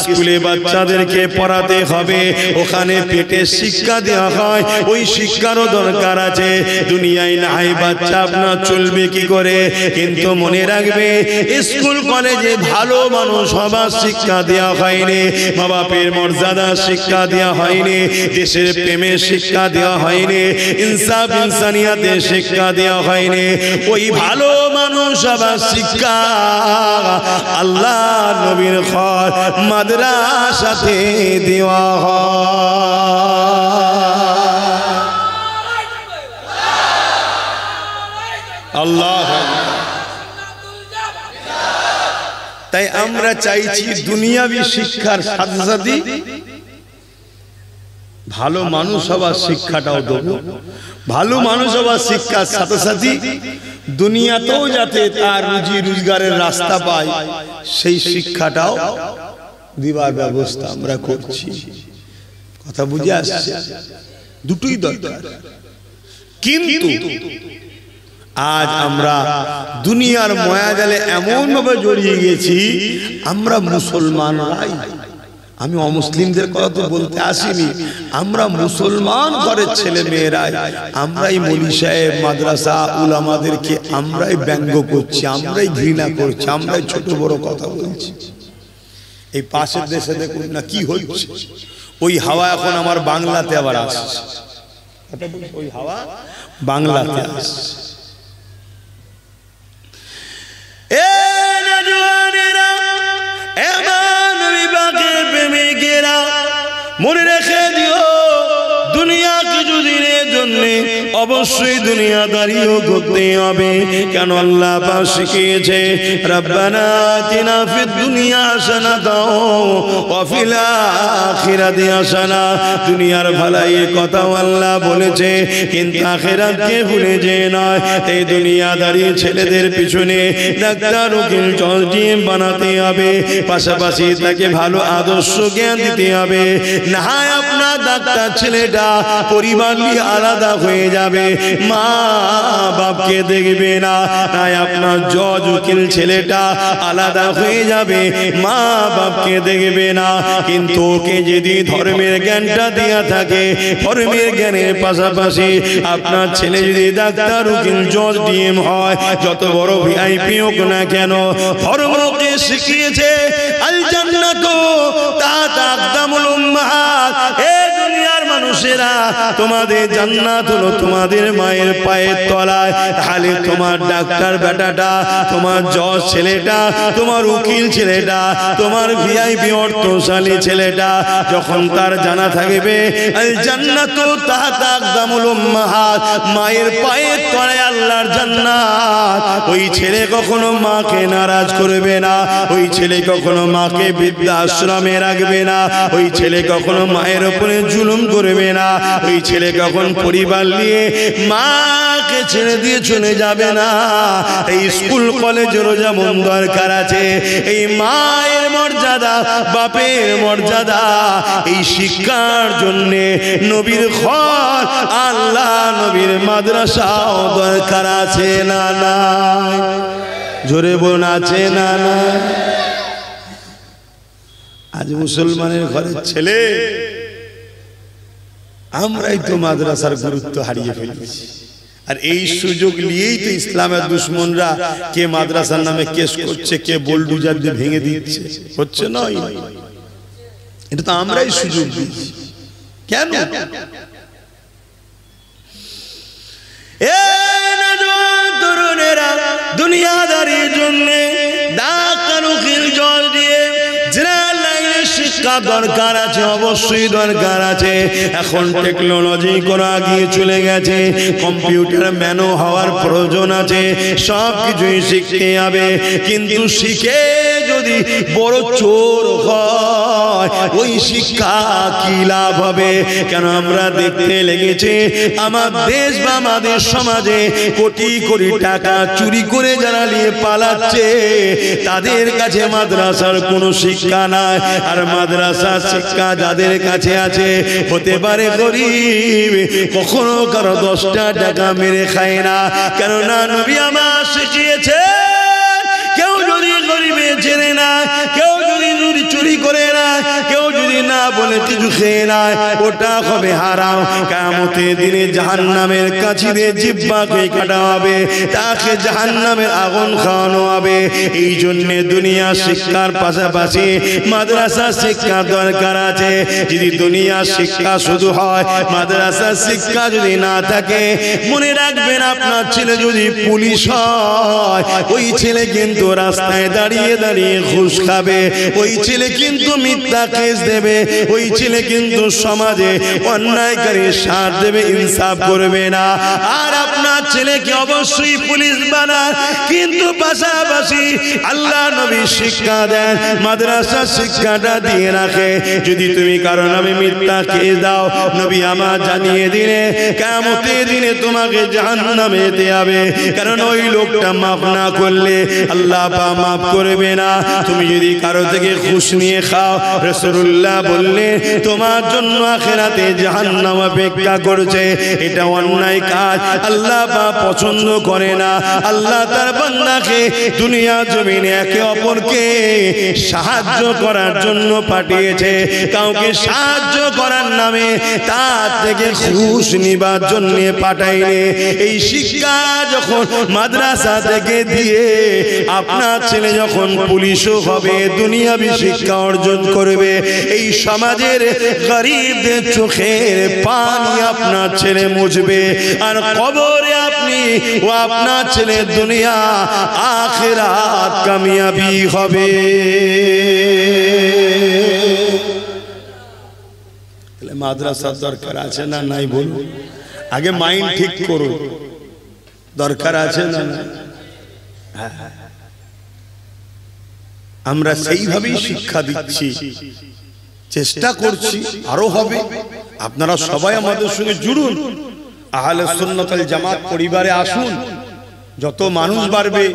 স্কুলে বাচ্চাদেরকে পড়াতে হবে, ওখানে পেটে শিক্ষা দেওয়া হয়, ওই শিক্ষারও দরকার আছে। দুনিয়ায় নাই বাচ্চা আপনার চলবে কি করে? কিন্তু মনে রাখবে স্কুল কলেজে ভালো মানুষ হবার শিক্ষা দেওয়া হয়নি, মা বাপের মর্যাদা শিক্ষা দেওয়া হয়নি, দেশের প্রেমের শিক্ষা দেওয়া হয়নি, ইনসাফ ইনসানিয়াতের শিক্ষা দেওয়া হয়নি। ওই ভালো মানুষ হবার শিক্ষা আল্লাহ নবীর ঘর মাদ্রাসাতে দেওয়া হয়। আল্লাহ, তাই আমরা চাইছি দুনিয়াবি শিক্ষার সাথে সাথে ভালো মানুষ হবার শিক্ষাটাও দেবো। ভালো মানুষ হবার শিক্ষার সাথে সাথে দুনিয়াতেও যাতে তার রুজি রোজগারের রাস্তা পায় সেই শিক্ষাটাও দিবার ব্যবস্থা আমরা করছি। কথা বুঝে আসছে? দুটোই দরকার। কিন্তু আজ আমরা দুনিয়ার মায়াজালে এমন ভাবে জড়িয়ে গেছি, আমরা মুসলমানরাই, আমি অমুসলিমদের কথা তো বলতে আসিনি, আমরা মুসলমান ঘরের ছেলে মেয়েরাই, আমরাই মৌলভী সাহেব মাদ্রাসা উলামাদেরকে আমরাই ব্যঙ্গ করছি, আমরাই ঘৃণা করছি, আমরাই ছোট বড় কথা বলছি। এই পাশের দেশে দেখুন না কি হচ্ছে, ওই হাওয়া এখন আমার বাংলাতে আবার আসছে। ওই হাওয়া বাংলাতে আসছে। মনে রেখে দিও দুনিয়া কিছুদিনের জন্য অবশ্যই দুনিয়াদারিও করতে হবে। কেন আল্লাহ পাক শিখিয়েছে রব্বানা আতিনা ফিদ দুনিয়া হাসানাতাও ওয়া ফিল আখিরাতি হাসানা। দুনিয়ার ভালাইয়ের কথাও আল্লাহ বলেছে, কিন্তু আখিরাতকে ভুলে যেও না। এই দুনিয়াদারি ছেলেদের পিছনে ডাক্তার উকিল জজ ডিএম বানাতে হবে, পাশাপাশি তাকে ভালো আদর্শ জ্ঞান দিতে হবে। না আপনার ডাক্তার ছেলেটা পরিবার নিয়ে আলাদা হয়ে যাবে, মা বাপকে দেখবে না। তাই আপনার জজ উকিল ছেলেটা আলাদা হয়ে যাবে, মা বাপকে দেখবে না। কিন্তু ওকে যদি ধর্মের জ্ঞানটা দেয়া থাকে, ধর্মের জ্ঞানের পাশাপাশি আপনার ছেলে যদি ডাক্তার উকিল জজ ডিএম হয়, যত বড় ভিআইপি হোক না কেন, ধর্মকে শিখিয়েছে আল জান্নাতু তাহতা আকদামুল উম্মাহাত। এই দুনিয়ার মানুষেরা, তোমাদের জান্নাত হলো তোমাদের মায়ের পায়ের তলায়। তাহলে তোমার ডাক্তার বেটাটা, তোমার জজ ছেলেটা, তোমার উকিল ছেলেটা, তোমার ভিআইপি অর্থশালী ছেলেটা যখন তার জানা থাকবে আল জান্নাতু তাহতা আকদামুল উম্মাহাত, মায়ের পায়ের তলায় আল্লাহর জান্নাত, ওই ছেলে কখনো মাকে নারাজ করবে না, ওই ছেলে কখনো মাকে বৃদ্ধাশ্রমে রাখবে না, ওই ছেলে কখনো মায়ের উপরে জুলুম করবে না, ওই ছেলে কখন পরিবার নিয়ে মাকে ছেড়ে দিয়ে চলে যাবে না। এই স্কুল কলেজেরও যেমন দরকার আছে, এই মায়ের মর্যাদা, বাপের মর্যাদা, এই শিক্ষার জন্য নবীর ঘর, আল্লাহ নবীর মাদ্রাসাও দরকার আছে না না? জোরে বলুন আছে না না? আজ মুসলমানের ঘরের ছেলে আমরাই তো মাদ্রাসার গুরুত্ব হারিয়ে ফেলেছি। আর এই সুযোগ নিয়েই তো ইসলামের দুশ্মনরা কে মাদ্রাসার নামে কেস করছে, কে বোলডুজার দিয়ে ভেঙে দিচ্ছে, হচ্ছে নয়? এটা তো আমরাই সুযোগ দিচ্ছি। কেন? তরুণেরা দুনিয়াদারির জন্য দাকানুখিল জল দিয়ে শিক্ষা দরকার আছে, অবশ্যই দরকার আছে। এখন টেকনোলজি করে আগিয়ে চলে গেছে, কম্পিউটার ম্যানও হওয়ার প্রয়োজন আছে, সব কিছুই শিখতে হবে। কিন্তু শিখে যদি বড় চোর হয়, ওই শিক্ষা কি লাভ হবে? কেন আমরা দেখতে লেগেছে আমার দেশ বা আমাদের সমাজে কোটি কোটি টাকা চুরি করে যারা নিয়ে পালাচ্ছে, তাদের কাছে মাদ্রাসার কোনো শিক্ষা নাই। আর মাদ্রাসা শিক্ষা যাদের কাছে আছে, হতে পারে গরিব, কখনো কারো 10টা টাকা মেরে খায় না। কেননা নবী আমার শিখিয়েছে, কেউ যদি গরিবে জেনে না, কেউ যদি চুরি করে না, কেউ যদি না বলে কিছু খেয়ে না, ওটা হবে হারাম। কিয়ামতের দিনে জাহান্নামের কাছিরে জিহ্বাকে কাটা হবে, তাকে জাহান্নামের আগুন খাওয়ানো হবে। এই জন্য দুনিয়া শিক্ষার পাশাপাশি মাদ্রাসা শিক্ষা দরকার আছে। যদি দুনিয়া শিক্ষা শুধু হয়, মাদ্রাসা শিক্ষা যদি না থাকে, মনে রাখবেন আপনার ছেলে যদি পুলিশ হয়, ওই ছেলে কিন্তু রাস্তায় দাঁড়িয়ে দাঁড়িয়ে ঘুষ খাবে, ওই ছেলে কিন্তু মিথ্যা কেস দেবে, ওই ছেলে কিন্তু সমাজে অন্যায়কারী সাথ দেবে, ইনসাফ করবে না। আর আপনার ছেলেকে অবশ্যই পুলিশ বানান, কিন্তু পাশাপাশি আল্লাহ নবী শিক্ষা দেন, মাদ্রাসা শিক্ষাটা দিয়ে রাখে। যদি তুমি কারো নামে মিথ্যা কেস দাও, নবী আমার জানিয়ে দিলে কিয়ামতের দিনে তোমাকে জাহান্নামে যেতে হবে। কারণ ওই লোকটা মাফ না করলে আল্লাহ মাফ করবে না। তুমি যদি কারো থেকে ঘুষ নিয়ে খাও, রাসূলুল্লাহ বললেন তোমার জন্য আখিরাতে জাহান্নাম অপেক্ষা করছে। এটা অন্যায় কাজ, আল্লাহ পছন্দ করে না। আল্লাহ তার বান্দাকে দুনিয়া জমিনে একে অপরকে সাহায্য করার জন্য পাঠিয়েছে। কাউকে সাহায্য করার নামে তার থেকে ঘুষ নিবার জন্য পাঠায়নি। এই শিক্ষা যখন মাদ্রাসা থেকে দিয়ে আপনার ছেলে যখন পুলিশও হবে, দুনিয়াবি শিক্ষা অর্জন করবে, এই সমাজের গরিবদের চোখের পানি আপনার ছেলে মুছবে। আর কবরে আপনি ও আপনার ছেলে দুনিয়া আখিরাত কামিয়াবি হবে। মাদ্রাসার দরকার আছে না নাই বলুন? আগে মাইন্ড ঠিক করুন, দরকার আছে না? আমরা সেইভাবেই শিক্ষা দিচ্ছি, চেষ্টা করছি, আরো হবে। আপনারা সবাই আমাদের সঙ্গে জুড়ুন, আহলে সুন্নাত ওয়াল জামাত পরিবারে আসুন। যত মানুষ বাড়বে,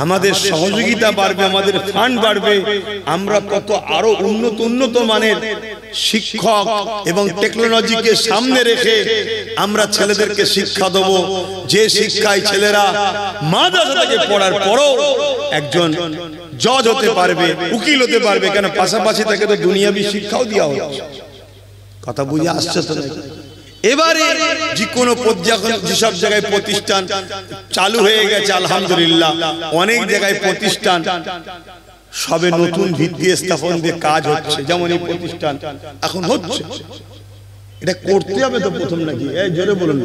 আমাদের সহযোগিতা বাড়বে, আমাদের ফান্ড বাড়বে, আমরা কত আরো উন্নত মানের শিক্ষক এবং টেকনোলজিকে সামনে রেখে আমরা ছেলেদেরকে শিক্ষা দেব, যে শিক্ষায় ছেলেরা মাদ্রাসা থেকে পড়ার পরও একজন জজ হতে পারবে, উকিল হতে পারবে। কেন? পাশাপাশি তাকে তো দুনিয়াবি শিক্ষাও দেওয়া হচ্ছে। কথা বুঝে আসছে তো? এবারে যে কোনো যেসব জায়গায় প্রতিষ্ঠান চালু হয়ে গেছে আলহামদুলিল্লাহ, অনেক জায়গায় প্রতিষ্ঠান সবে নতুন ভিত্তি স্থাপন দিয়ে কাজ হচ্ছে। যেমন এই প্রতিষ্ঠান এখন হচ্ছে, এটা করতে হবে তো প্রথম নাকি? এই জোরে বলুন,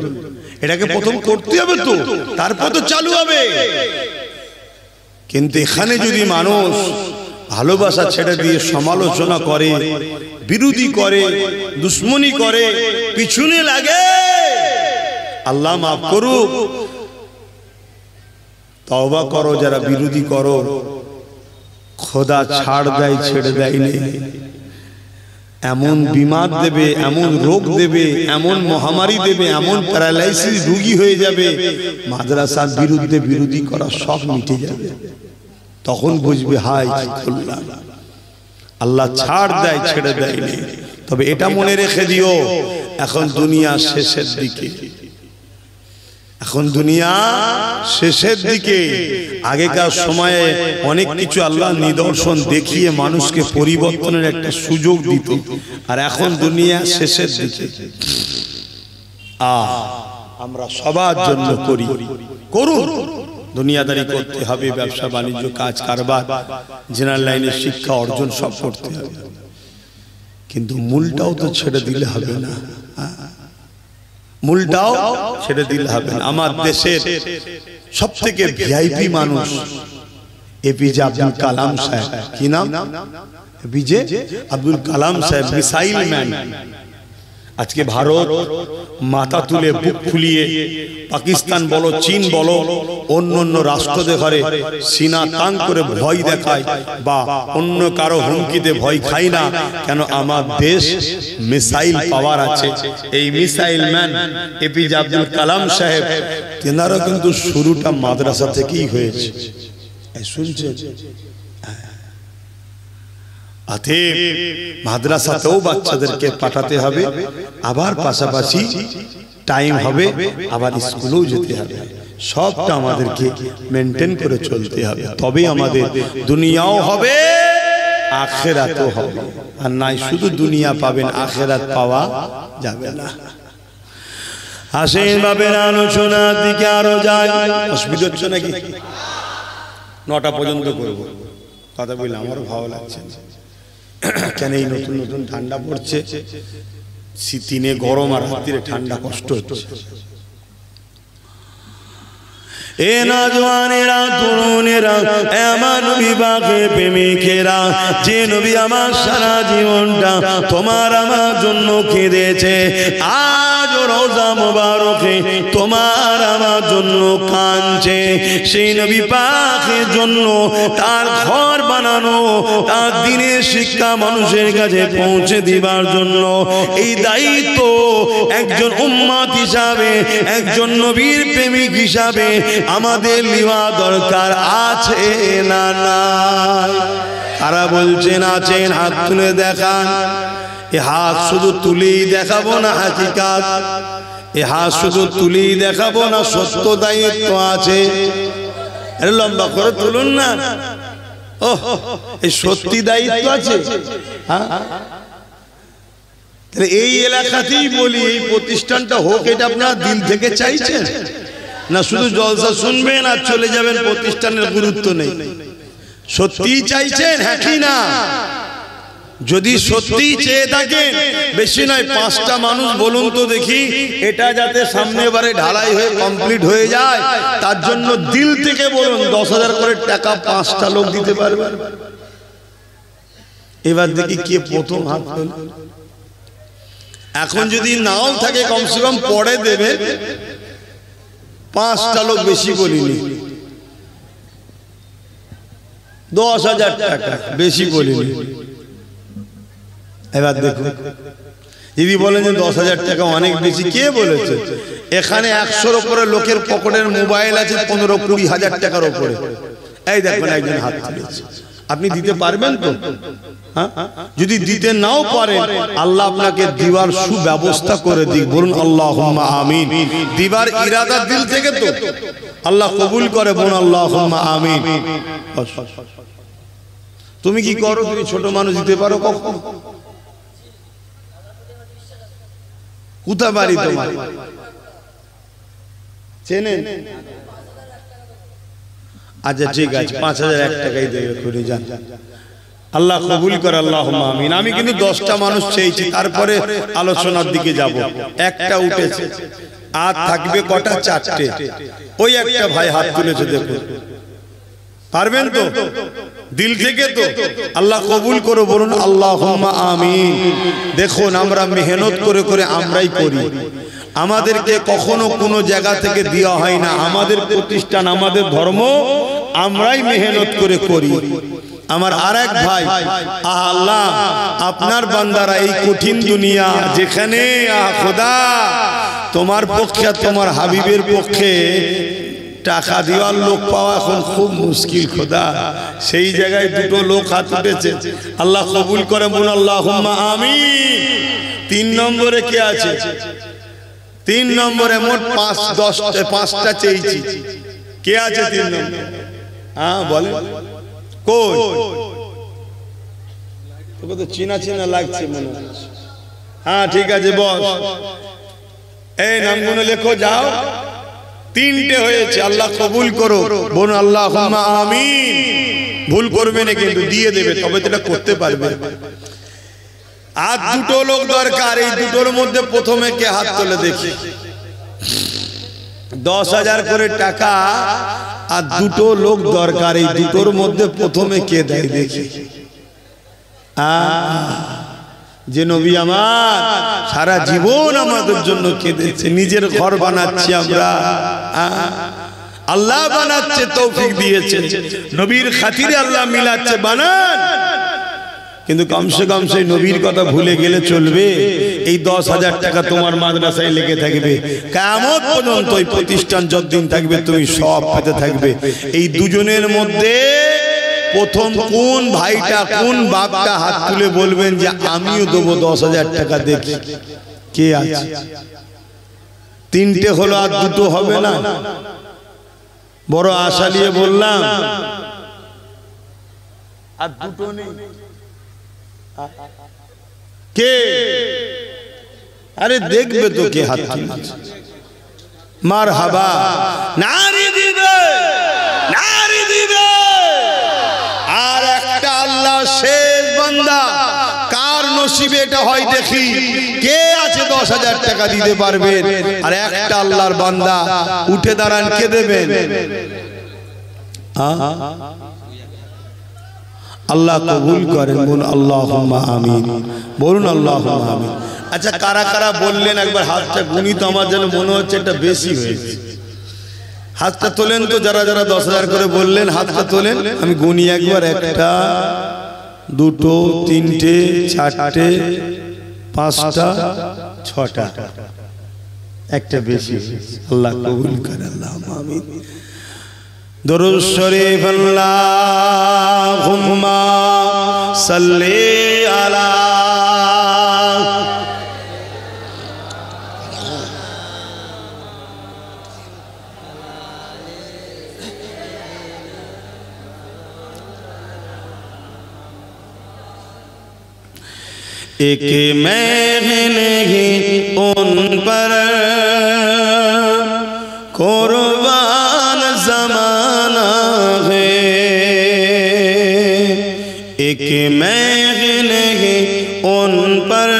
এটাকে প্রথম করতে হবে তো, তারপর তো চালু হবে। কিন্তু এখানে যদি মানুষ ভালোবাসা ছেড়ে দিয়ে সমালোচনা করে, বিরোধী করে, দুশ্মনী করে, পিছনে লাগে, আল্লাহ মাফ করুক, তওবা করো, যারা বিরোধী করো, খোদা ছাড় দেয়, ছেড়ে দেয় নেই। এমন বিমার দেবে, এমন রোগ দেবে, এমন মহামারী দেবে, এমন প্যারালাইসিস রোগী হয়ে যাবে, মাদ্রাসার বিরুদ্ধে বিরোধী করা সব মিটে যাবে। তখন বুঝবে হায় কি করলাম। আল্লাহ ছাড় দেয়, ছেড়ে দেয় নেই। তবে এটা মনে রেখে দিও, এখন দুনিয়া শেষের দিকে, এখন দুনিয়া শেষের দিকে। আগেকার সময়ে অনেক কিছু আল্লাহ নিদর্শন দেখিয়ে মানুষকে পরিবর্তনের একটা সুযোগ দিত, আর এখন দুনিয়া শেষের দিকে। আমরা সবার জন্য করি, করুন, দুনিয়াদারি করতে হবে, ব্যবসা বাণিজ্য, কাজ কারবার, জেনারেল লাইনের শিক্ষা অর্জন সব করতে হবে, কিন্তু মূলটাও তো ছেড়ে দিলে হবে না। মূলটাও ছেড়ে দিলে হবে না। আমার দেশের সব থেকে ভিআইপি মানুষ এপিজে আব্দুল কালাম সাহেব। কি নাম? এপিজে আব্দুল কালাম সাহেব, মিসাইল ম্যান। আজকে ভারত মাথা তুলে বুক ফুলিয়ে, পাকিস্তান বলো, চীন বলো, অন্য অন্য রাষ্ট্রদের ঘরে সিনা তাং করে ভয় দেখায়, বা অন্য কারো হুমকিতে ভয় খাই না। কেন? আমার দেশ মিসাইল পাওয়ার আছে। এই missile man APJ Abdul Kalam সাহেব, তেনারও কিন্তু শুরুটা মাদ্রাসা থেকেই হয়েছে। শুনছেন? মাদ্রাসাতেও বাচ্চাদেরকে পাঠাতে হবে, আবার পাশাপাশি টাইম হবে, আবার স্কুলেও যেতে হবে। সবটা আমাদেরকে মেনটেন করে চলতে হবে, তবে আমাদের দুনিয়াও হবে, আখিরাতও হবে। আর নাই শুধু দুনিয়া পাবেন, আখিরাত পাওয়া যাবে না। আসেন বাবের আলোচনার দিকে আরো যাই। অসুবিধা হচ্ছে নাকি? 9টা পর্যন্ত করবো, কথা বললে আমারও ভালো লাগছে। কেন? এই নতুন নতুন ঠান্ডা পড়ছে, দিনে গরম আর রাত্রিরে ঠান্ডা, কষ্ট হচ্ছে। এ নওজওয়ানেরা, তরুণেরা, আমার নবী পাকে প্রেমিকেরা, যে নবী আমার সারা জীবনটা তোমার আমার জন্য কেঁদেছে, আজ রোজা মোবারকে তোমার আমার জন্য কাঁদছে। সেই নবী পাকের জন্য তার ঘর বানানো, তার দিনের শিক্ষা মানুষের কাছে পৌঁছে দিবার জন্য এই দায়িত্ব একজন উম্মত হিসাবে, একজন নবীর প্রেমিক হিসাবে আমাদের নেওয়া দরকার আছে না নাই? কারা বলছেন আছেন? হাত তুলে দেখান। এ হাত শুধু তুলেই দেখাবো না হাকিকাত, এ হাত শুধু তুলেই দেখাবো না, সত্য দায়িত্ব আছে। লম্বা করে তুলুন না। ও, এই সত্যি দায়িত্ব আছে। হ্যাঁ, এই এলাকাতেই বলি, এই প্রতিষ্ঠানটা হোক, এটা আপনারা দিল থেকে চাইছেন না? শুধু জলসা শুনবেন আর চলে যাবেন, প্রতিষ্ঠানের গুরুত্ব নেই। সত্যি চাইছেন? হ্যাঁ কি না? যদি সত্যি চেয়ে থাকেন, বেশি নয় 5টা মানুষ বলুন তো দেখি, এটা যাতে সামনে বারে ঢালাই হয়ে কমপ্লিট হয়ে যায়, তার জন্য দিল থেকে বলুন। 10,000 করে টাকা 5টা লোক দিতে পারবে। এবার দেখি কে প্রথম হাত তোলে। এখন যদি নাও থাকে, কমসে কম পরে দেবে। 5টা লোক, বেশি বলিনি, 10,000 টাকা, বেশি বলিনি। এবার দেখুন, যদি বলেন যে 10,000 টাকা অনেক বেশি, কে বলেছে? এখানে 100-র উপরে লোকের পকেটের মোবাইল আছে 15-20 হাজার টাকার উপরে। এই দেখুন একজন হাত তুলেছে। আপনি দিতে পারবেন তো? হ্যাঁ, যদি দিতে নাও পারেন, আল্লাহ আপনাকে দিবার সুব্যবস্থা করে দিক। বলুন আল্লাহুম্মা আমিন। দিবার ইরাদা দিল থেকে তো আল্লাহ কবুল করে, বলুন আল্লাহুম্মা আমিন। তুমি কি করো? তুমি ছোট মানুষ, দিতে পারো কখন? কোথায় বাড়ি তোমার? চেনেন? আচ্ছা ঠিক আছে, 5,001 টাকাই দেবে, করে যান। আল্লাহ কবুল করে, আল্লাহুম্মা আমিন। আমি কিন্তু 10টা মানুষ চেয়েছি, তারপরে আলোচনার দিকে যাব। একটা উঠেছে, আর থাকবে কটা? 4টে। ওই একটা ভাই হাত তুলেছে, দেখুন। পারবেন তো? দিল থেকে তো? আল্লাহ কবুল করো, বলুন আল্লাহুম্মা আমিন। দেখুন, আমরা মেহনত করে করে আমরাই করি, আমাদেরকে কখনো কোনো জায়গা থেকে দেওয়া হয় না। আমাদের প্রতিষ্ঠান, আমাদের ধর্ম আমরাই মেহনত করে করি। আমার আরেক ভাই, আল্লাহ আপনার বান্দারা এই কঠিন দুনিয়া যেখানে খোদা তোমার পক্ষে, তোমার হাবিবের পক্ষে টাকা দেওয়ার লোক পাওয়া এখন খুব মুশকিল খোদা, সেই জায়গায় দুটো লোক হাত উঠেছে, আল্লাহ কবুল করে বলুন আল্লাহুম্মা আমিন। 3 নম্বরে কে আছে? 3 নম্বরে মোট 5-10টা চেয়েছি, কে আছে 3 নম্বরে? হ্যাঁ বলেন, কই? তোকে তো চিনা চিনা লাগছে মনে হচ্ছে। হ্যাঁ ঠিক আছে বস, এই নামগুলো লেখো যাও। 3টে হয়েছে, আল্লাহ কবুল করো বলুন আল্লাহুম্মা আমিন। ভুল করবে না কিন্তু, দিয়ে দেবে, তবে তো এটা করতে পারবে। আর 2টো লোক দরকার, এই 2টোর মধ্যে প্রথমে কে হাত তোলে দেখি। 10,000 করে টাকা আর 2টো লোক দরকার, এই 2টোর মধ্যে প্রথমে কে দেয় দেখি। যে নবী আমার সারা জীবন আমাদের জন্য কেঁদেছে, নিজের ঘর বানাচ্ছি আমরা, আল্লাহ বানাচ্ছে, তৌফিক দিয়েছে, নবীর খাতিরে আল্লাহ মিলাচ্ছে, বানান। কিন্তু কমসে কম সেই নবীর কথা ভুলে গেলে চলবে? এই 10,000 টাকা তোমার মাদ্রাসায় লেগে থাকবে, কিয়ামত পর্যন্ত এই প্রতিষ্ঠান যতদিন থাকবে তুমি সব পেতে থাকবে। এই দুজনের মধ্যে প্রথম কোন ভাইটা, কোন বাপটা হাত তুলে বলবেন যে আমিও দেবো 10,000 টাকা? দেখি কে আছে। 3টে হলো, আর 2টো হবে না? বড় আশা নিয়ে বললাম, আর 2টো নেই। কে? আরে দেখবে তো কে হাত তুলেছে। মারহাবা, নারী দিবে, নারী দিবে। আর একটা আল্লাহ শেষ বান্দা, কার নসিবে এটা হয় দেখি, কে আছে 10,000 টাকা দিতে পারবেন? আর একটা আল্লাহর বান্দা উঠে দাঁড়ান, কে দেবেন? আল্লাহ কবুল করেন বলুন আল্লাহুম্মা আমিন, বলুন আল্লাহুম্মা আমিন। আচ্ছা কারা কারা বললেন একবার হাতটা গুনি তো, আমার যেন মনে হচ্ছে এটা বেশি হয়েছে। হাতটা তোলেন তো, যারা যারা 10,000 করে বললেন হাতটা তোলেন, আমি গুনি একবার। 1টা 2টো 3টে 4টে 5টা 6টা, একটা বেশি। আল্লাহ কবুল করেন, আল্লাহুম্মা আমিন। দরুদ শরীফ, আল্লাহুম্মা সাল্লি আলা एक मैं नहीं उन पर कुर्बान ज़माना है, एक मैं नहीं उन पर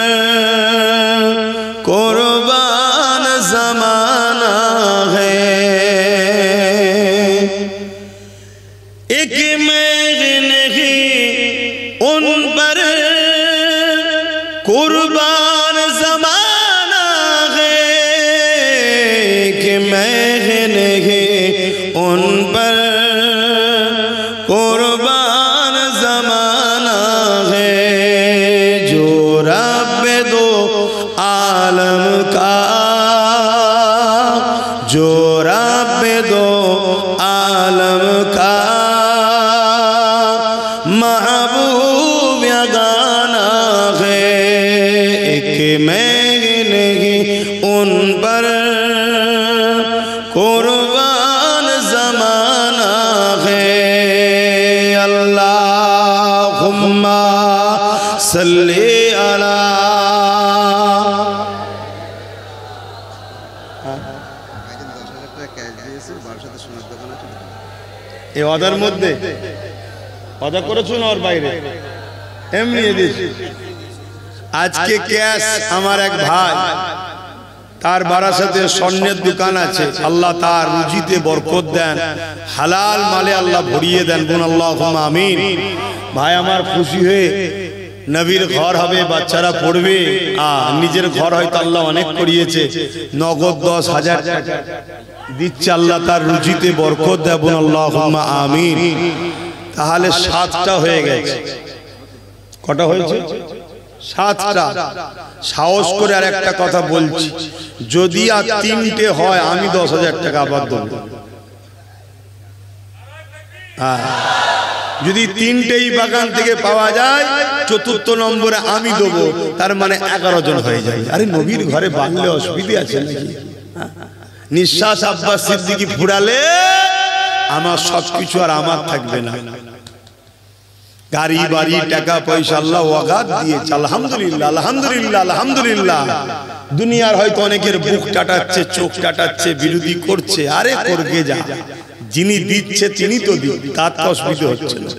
कुर्बान ज़माना है, एक मैं नहीं उन पर कुर्बान ज़माना है, कि मैं नहीं उन पर कुर्बान ज़माना है, जो रब दो आलम का, जो रब दो आलम का महबूब यगाना है, एक मैं नहीं उन पर कुर्बान ज़माना है। अल्लाहुम्मा सल्ली अला। এই অর্ডার মধ্যে অর্ডার করেছো না ওর বাইরে এমনি দিয়েছি। আজকে ক্যাশ আমার এক ভাই, তার বারাসাতে স্বর্ণের দোকান আছে, আল্লাহ তার রুজিতে বরকত দেন, হালাল মালে আল্লাহ ভরিয়ে দেন, বলুন আল্লাহুম্মা আমিন। ভাই আমার খুশি হয়ে নবীর ঘর হবে, বাচ্চারা পড়বে, নিজের ঘর হয়তো আল্লাহ অনেক করিয়েছে, নগদ 10,000 টাকা দিচ্ছে, আল্লাহ তার রুজিতে বরকত দেবেন, আল্লাহুম্মা আমিন। তাহলে 7টা হয়ে গেছে। কটা হয়েছে? 7টা। সাহস করে আর একটা কথা বলছি, যদি আর 3টে হয় আমি 10,000 টাকা আবার দেব। যদি 3টেই বাগান থেকে পাওয়া যায়, 4র্থ নম্বরে আমি দেবো, তার মানে 11 জন হয়ে যায়। আরে নবীর ঘরে বাঁধলে অসুবিধা আছে নাকি? নিঃশ্বাস আব্বাস সিদ্দিকী ফুরালে আমার সবকিছু আর আমার থাকবে না। গাড়ি বাড়ি টাকা পয়সা আল্লাহ ওয়াগাত দিয়েছে, আলহামদুলিল্লাহ আলহামদুলিল্লাহ আলহামদুলিল্লাহ। দুনিয়ার হয়তো অনেকের বুক টাটাচ্ছে, চোখ টাটাচ্ছে, বিরোধী করছে, আরে করবে যা, যিনি দিচ্ছে তিনি তো দিন, তার তো অসুবিধা হচ্ছে না।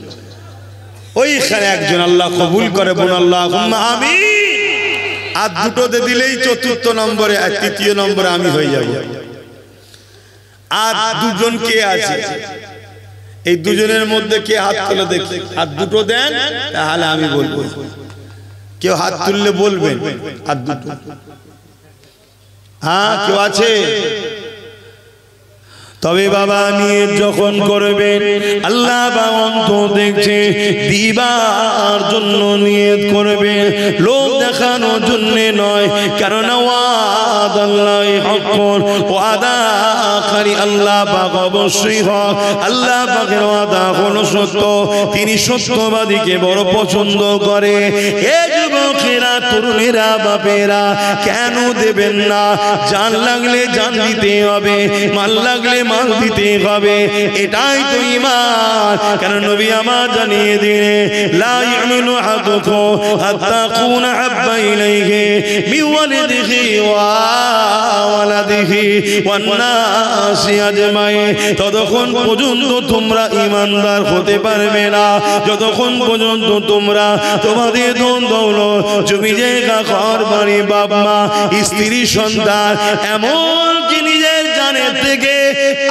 ওইখানে একজন আল্লাহ কবুল করে, বোন আল্লাহুম্মা আমিন। আর দুটোতে দিলেই 4র্থ নম্বরে, আর 3য় নম্বরে আমি হয়ে যাব। আর দুজন কে আছে? এই দুজনের মধ্যে কে হাত তুলে দেখি, আর দুটো দেন, তাহলে আমি বলবো। কেউ হাত তুললে বলবেন আর দুটো। হ্যাঁ, কেউ আছে? তবে বাবা নিয়ত যখন করবেন, আল্লাহ বাবন্ত দেখছে, দিবার জন্য নিয়ত করবে, লোক দেখানোর জন্য নয়। কারণ ওয়াদাল্লাহি হাক্কুন, ওয়াদাকারী আল্লাহ পাক অবশ্যই হক। আল্লাহ পাকের ওয়াদা হলো সত্য, তিনি সত্যবাদীকে বড় পছন্দ করে। এ যুবকেরা, তরুণেরা, বাপেরা, কেন দেবেন না? জান লাগলে জান দিতে হবে, মাল লাগলে মাল দিতে হবে, এটাই তো ঈমান। কারণ নবী আমার জানিয়ে দিলে, লা ইয়ামিনু আহাদুকুম হাত্তা কুনা হাব্বা ইলাইহি মিন ওয়ালিদিহি ওয়া ওয়ালাদিহি ওয়ান নাসি আজমাইন। ততক্ষণ পর্যন্ত তোমরা ঈমানদার হতে পারবে না, যতক্ষণ পর্যন্ত তোমরা তোমাদের ধন দৌলত, জমি জায়গা, ঘর বাড়ি, বাপ মা, স্ত্রী, সন্তান, এমনকি নিজের জানের থেকে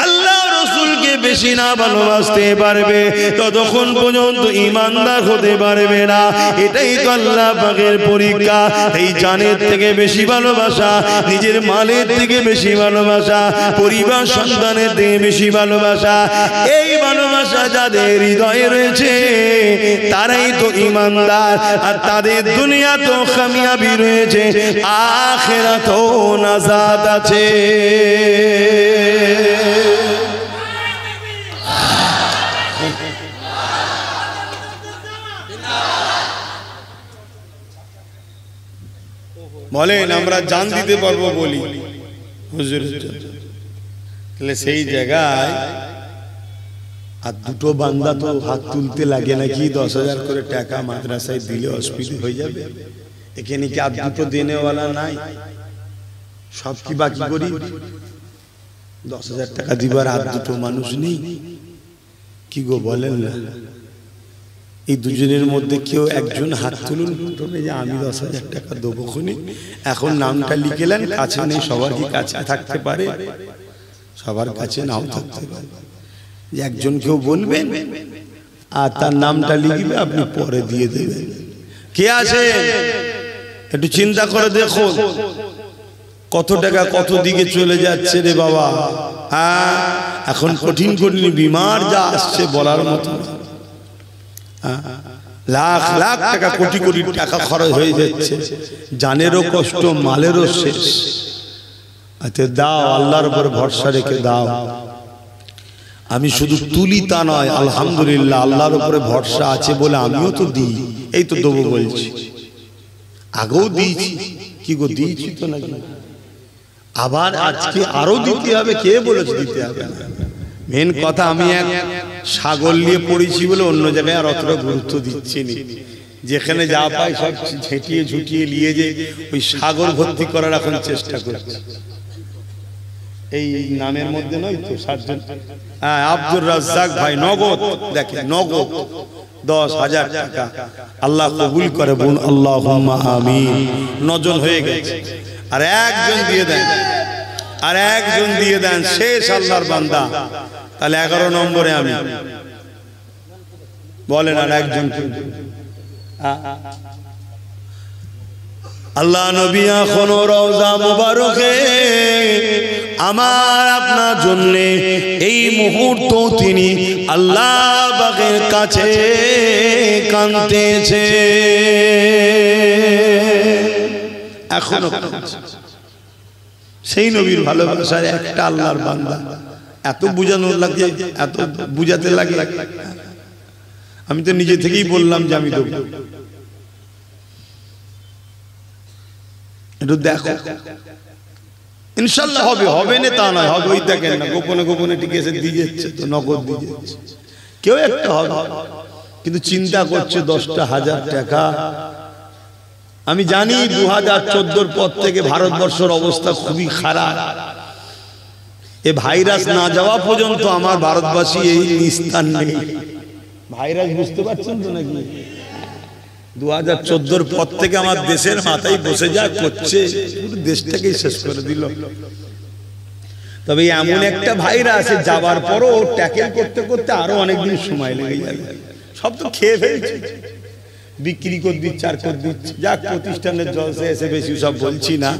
আল্লাহ রাসূলকে বেশি না ভালোবাসতে পারবে, ততক্ষণ পর্যন্ত ঈমানদার হতে পারবে না। এটাই তো আল্লাহ পাকের পরীক্ষা। এই জানের থেকে বেশি ভালোবাসা, নিজের মালের থেকে বেশি ভালোবাসা, পরিবার সন্তানের থেকে বেশি ভালোবাসা, এই ভালোবাসা যাদের হৃদয়ে রয়েছে তারাই তো ঈমানদার। আর তাদের দুনিয়া তো কামিয়াবি রয়েছে, আখিরাতেও নাজাত আছে। বলেন, আমরা জান দিতে পারবো বলি হুজুর, তাহলে সেই জায়গায় আর দুটো বান্দা তো হাত তুলতে লাগে নাকি? 10,000 করে টাকা মাদ্রাসায় দিলে অসুবিধা হয়ে যাবে। এখানে কি আর দুটো দেনেওয়ালা নাই? সব কি বাকি করি? 10,000 টাকা দিবার আর দুটো মানুষ নেই? কি গো বলেন না? এই দুজনের মধ্যে কেউ একজন হাত তুলুন, যে আমি 10,000 টাকা দেবো খুনি। এখন নামটা লিখেলেন, কাছে নেই, সবার কি কাছে থাকতে পারে? সবার কাছে নাও থাকতে পারে। যে একজন কেউ বলবেন আর তার নামটা লিখবে, আপনি পরে দিয়ে দেবেন। কে আছে একটু চিন্তা করে দেখো, কত টাকা কত দিকে চলে যাচ্ছে রে বাবা। হ্যাঁ, এখন কঠিন কঠিন বিমার যা আসছে বলার মতো। লাখ লাখ টাকা, কোটি কোটি টাকা খরচ হয়ে যাচ্ছে, জানেরও কষ্ট, মালেরও শেষ। আচ্ছা দাও, আল্লাহর উপর ভরসা রেখে দাও। আমি শুধু তুলি তা নয়, আলহামদুলিল্লাহ আল্লাহর উপরে ভরসা আছে বলে আমিও তো দিই। এই তো দেবো বলছি, আগেও দিয়েছি। কি গো, দিয়েছি তো নাকি? আবার আজকে আরো দিতে হবে। কে বলেছে দিতে হবে না? মেন কথা, আমি এক সাগর নিয়ে পড়েছি বলে অন্য জায়গায় আর অতটা গুরুত্ব দিচ্ছি না। যেখানে যা পাই সব ঝেঁটিয়ে ঝুটিয়ে নিয়ে যে ওই সাগর ভর্তি করার এখন চেষ্টা করছি। এই নামের মধ্যে নয় তো 7 জন। হ্যাঁ, আব্দুর রাজ্জাক ভাই নগদ, দেখেন নগদ 10,000 টাকা আল্লাহ কবুল করে, বোন আল্লাহুম্মা আমিন। 9 জন হয়ে গেছে, আর একজন দিয়ে দেন, আর একজন দিয়ে দেন, শেষ আল্লাহর বান্দা। তাহলে 11 নম্বরে আমি। বলেন আর একজন, আল্লাহ নবী এখনো রওজা মুবারকে আমার আপনার জন্য এই মুহূর্ত তিনি আল্লাহ পাকের কাছে কাঁদতেছে এখনো। সেই নবীর ভালোবাসার একটা আল্লাহর বান্দা এত বুঝানোর লাগে, এত বুঝাতে লাগে। আমি তো নিজে থেকেই বললাম যে আমি দেব, একটু দেখো ইনশাল্লাহ হবে, হবে না তা নয়, হবে। ওই দেখেন না গোপনে গোপনে টিকে এসে দিয়ে যাচ্ছে, তো নগদ দিয়ে যাচ্ছে, কেউ একটা হবে, কিন্তু চিন্তা করছে 10,000 টাকা। আমি জানি 2014 পর থেকে ভারতবর্ষের অবস্থা খুবই খারাপ। এ ভাইরাস না যাওয়া পর্যন্ত আমার ভারতবাসী এই নিস্তার নেই। ভাইরাস বুঝতে পারছেন তো নাকি? 2014 পর থেকে আমার দেশের মাথায় বসে যা করছে, পুরো দেশটাকেই শেষ করে দিল। তবে এমন একটা ভাইরাস যাবার পরও ট্যাকেল করতে করতে আরো অনেকদিন সময় লেগে যাবে। সব তো খেয়ে ফেলছে, বিক্রি করে দিচ্ছে আর করে দিচ্ছে। যাক, প্রতিষ্ঠানের জলসে এসে বেশি সব বলছি না,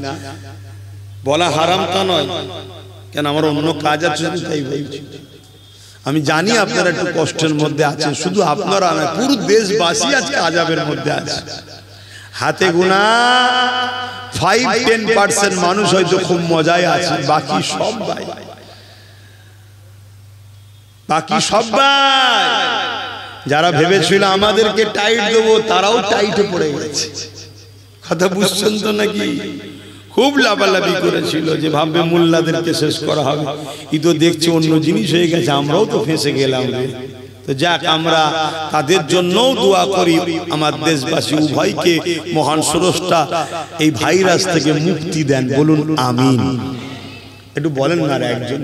বলা হারাম তা নয়, কেন আমার অন্য কাজ আছে তাই বলছি। আমি জানি আপনারা একটু কষ্টের মধ্যে আছেন, শুধু আপনারা না, পুরো দেশবাসী আজকে আযাবের মধ্যে আছে। হাতে গোনা 5-10% মানুষ হয়তো খুব মজায় আছে, বাকি সব ভাই, বাকি সব ভাই যারা ভেবেছিল আমাদেরকে টাইট দেবো, তারাও টাইটে পড়ে গেছে। কথা বুঝছেন তো নাকি? খুব লাফালাফি করেছিল যে ভাববে মোল্লাদেরকে শেষ করা হবে, ই তো দেখছি অন্য জিনিস হয়ে গেছে, আমরাও তো ফেঁসে গেলাম। তো যাক, আমরা তাদের জন্যও দোয়া করি, আমার দেশবাসী উভয়কে মহান স্রষ্টা এই ভাইরাস থেকে মুক্তি দেন, বলুন আমিন। একটু বলেন না, একজন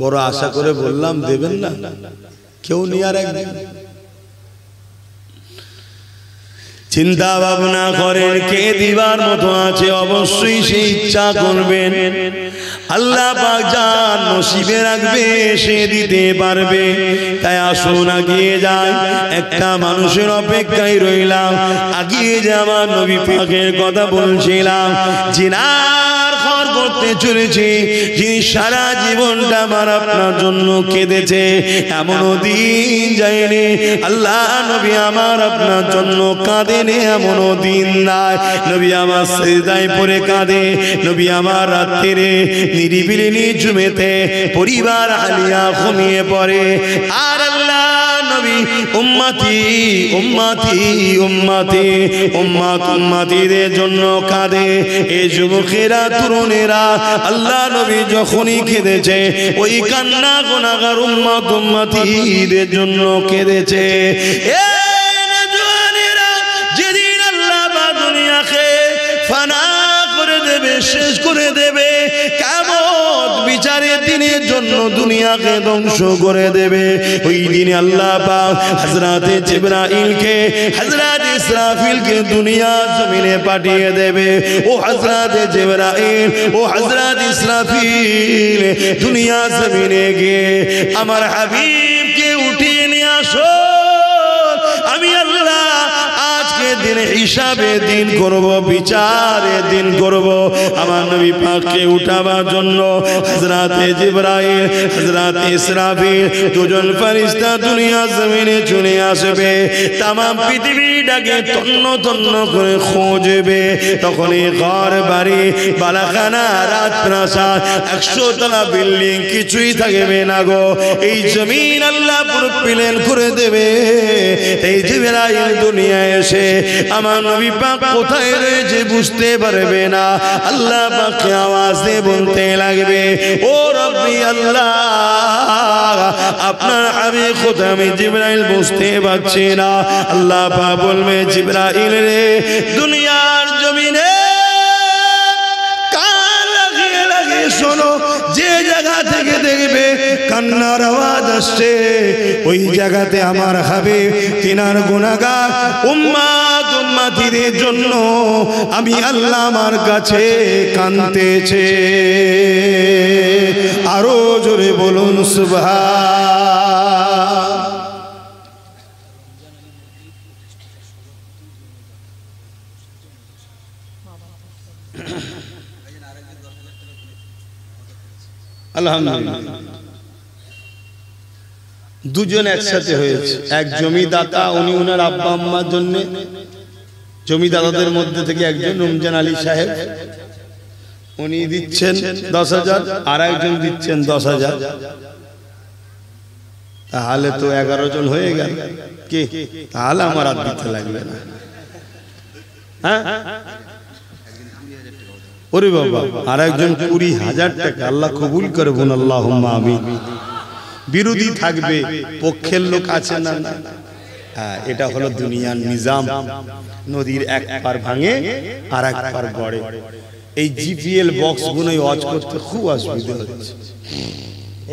বড় আশা করে বললাম, দেবেন না কেউ নিয়ে। আর একদিন চিন্তা ভাবনা করেন কে দিবার মতো আছে, অবশ্যই সে ইচ্ছা করবেন। আল্লাহ পাক যার নসিবে রাখবে সে দিতে পারবে। তাই আসুন আগিয়ে যাই, একটা মানুষের অপেক্ষায় রইলাম। আগিয়ে যাওয়ার নবী পাকের কথা বলছিলাম, জিনার খর করতে চলেছে, যিনি সারা জীবনটা আমার আপনার জন্য কেঁদেছে। এমনও দিন যায়নি আল্লাহ নবী আমার আপনার জন্য কাঁদেনি, এমনও দিন নাই নবী আমার সিজদায় পড়ে কাঁদে। নবী আমার রাত্রিরে নিরিবিলি নিঝুমেতে পরিবার আলিয়া ঘুমিয়ে পড়ে, আর আল্লাহ নবী উম্মতি উম্মতি উম্মতি উম্মত উম্মতিদের জন্য কাঁদে। এই যুবকেরা তরুণেরা আল্লাহ নবী যখনই কেঁদেছে, ওই কান্না গুনাহগার উম্মত উম্মতিদের জন্য কেঁদেছে। যেদিন আল্লাহ বা দুনিয়াকে ফানা করে দেবে, শেষ করে দেবে, কিয়ামত বিচারের দিনের জন্য দুনিয়াকে ধ্বংস করে দেবে, ওই দিনে আল্লাহ পাক হযরতে জিবরাইলকে, হযরতে ইসরাফিলকে দুনিয়া জমিনে পাঠিয়ে দেবে। ও হযরতে জিবরাইল, ও হযরতে ইসরাফিল, দুনিয়া জমিনে গিয়ে আমার হাবিবকে উঠিয়ে নিয়ে আসো। আমি আল্লাহ আজকে দিন হিসাবে দিন করব, বিচারে দিন করব। আমার নবী পাককে উঠাবার জন্য হযরতে জিবরাইল, হযরতে ইসরাফিল দুজন ফেরেশতা দুনিয়া জমিনে চলে আসবে। तमाम পৃথিবীটাকে তন্ন তন্ন করে খুঁজবে। তখন এই ঘর বাড়ি বালাখানা রাজপ্রাসাদ 100 তলা বিল্ডিং কিছুই থাকবে না গো। এই জমিন আল্লাহ পুরো প্লেন করে দেবে। এই জিবরাইল দুনিয়ায় এসে আমার নবী পাক কোথায় রয়েছে বুঝতে পারবে না। আল্লাহ পাককে আওয়াজ দিয়ে বলতে লাগবে, ও রব্বি আল্লাহ, আপনার হাবিব কোথায়? আমি জিবরাইল বুঝতে পারছি না। আল্লাহ পাক বলবে, জিবরাইল রে, দুনিয়ার জমিনে কান লাগিয়ে লাগিয়ে শোনো, যে জায়গা থেকে দেখবে কান্নার আওয়াজ আসছে, ওই জায়গাতে আমার হাবিব তিনার গুনাহগার উম্মত উম্মতিদের জন্য আমি আল্লাহ আমার কাছে কাঁদতেছে। আরো জোরে বলুন সুবহান। আলহামদুলিল্লাহ দুজন একসাথে হয়েছে। এক জমিদাতা, উনি ওনার আব্বা আম্মার জন্য, জমিদাতাদের মধ্যে থেকে একজন রমজান আলী সাহেব, উনি দিচ্ছেন 10,000, আর একজন দিচ্ছেন 10,000। তাহলে তো 11 জন হয়ে গেল। কি তাহলে আমার আর দিতে লাগবে না। হ্যাঁ ওরে বাবা, আর একজন 20,000 টাকা। আল্লাহ কবুল করে বলুন আল্লাহুম্মা আমিন। বিরোধী থাকবে, পক্ষের লোক আছে না? হ্যাঁ, এটা হলো দুনিয়ার নিজাম। নদীর এক পার ভাঙে আর এক পার গড়ে। এই জিপিএল বক্স গুলোই ওয়াজ করতে খুব অসুবিধা হচ্ছে।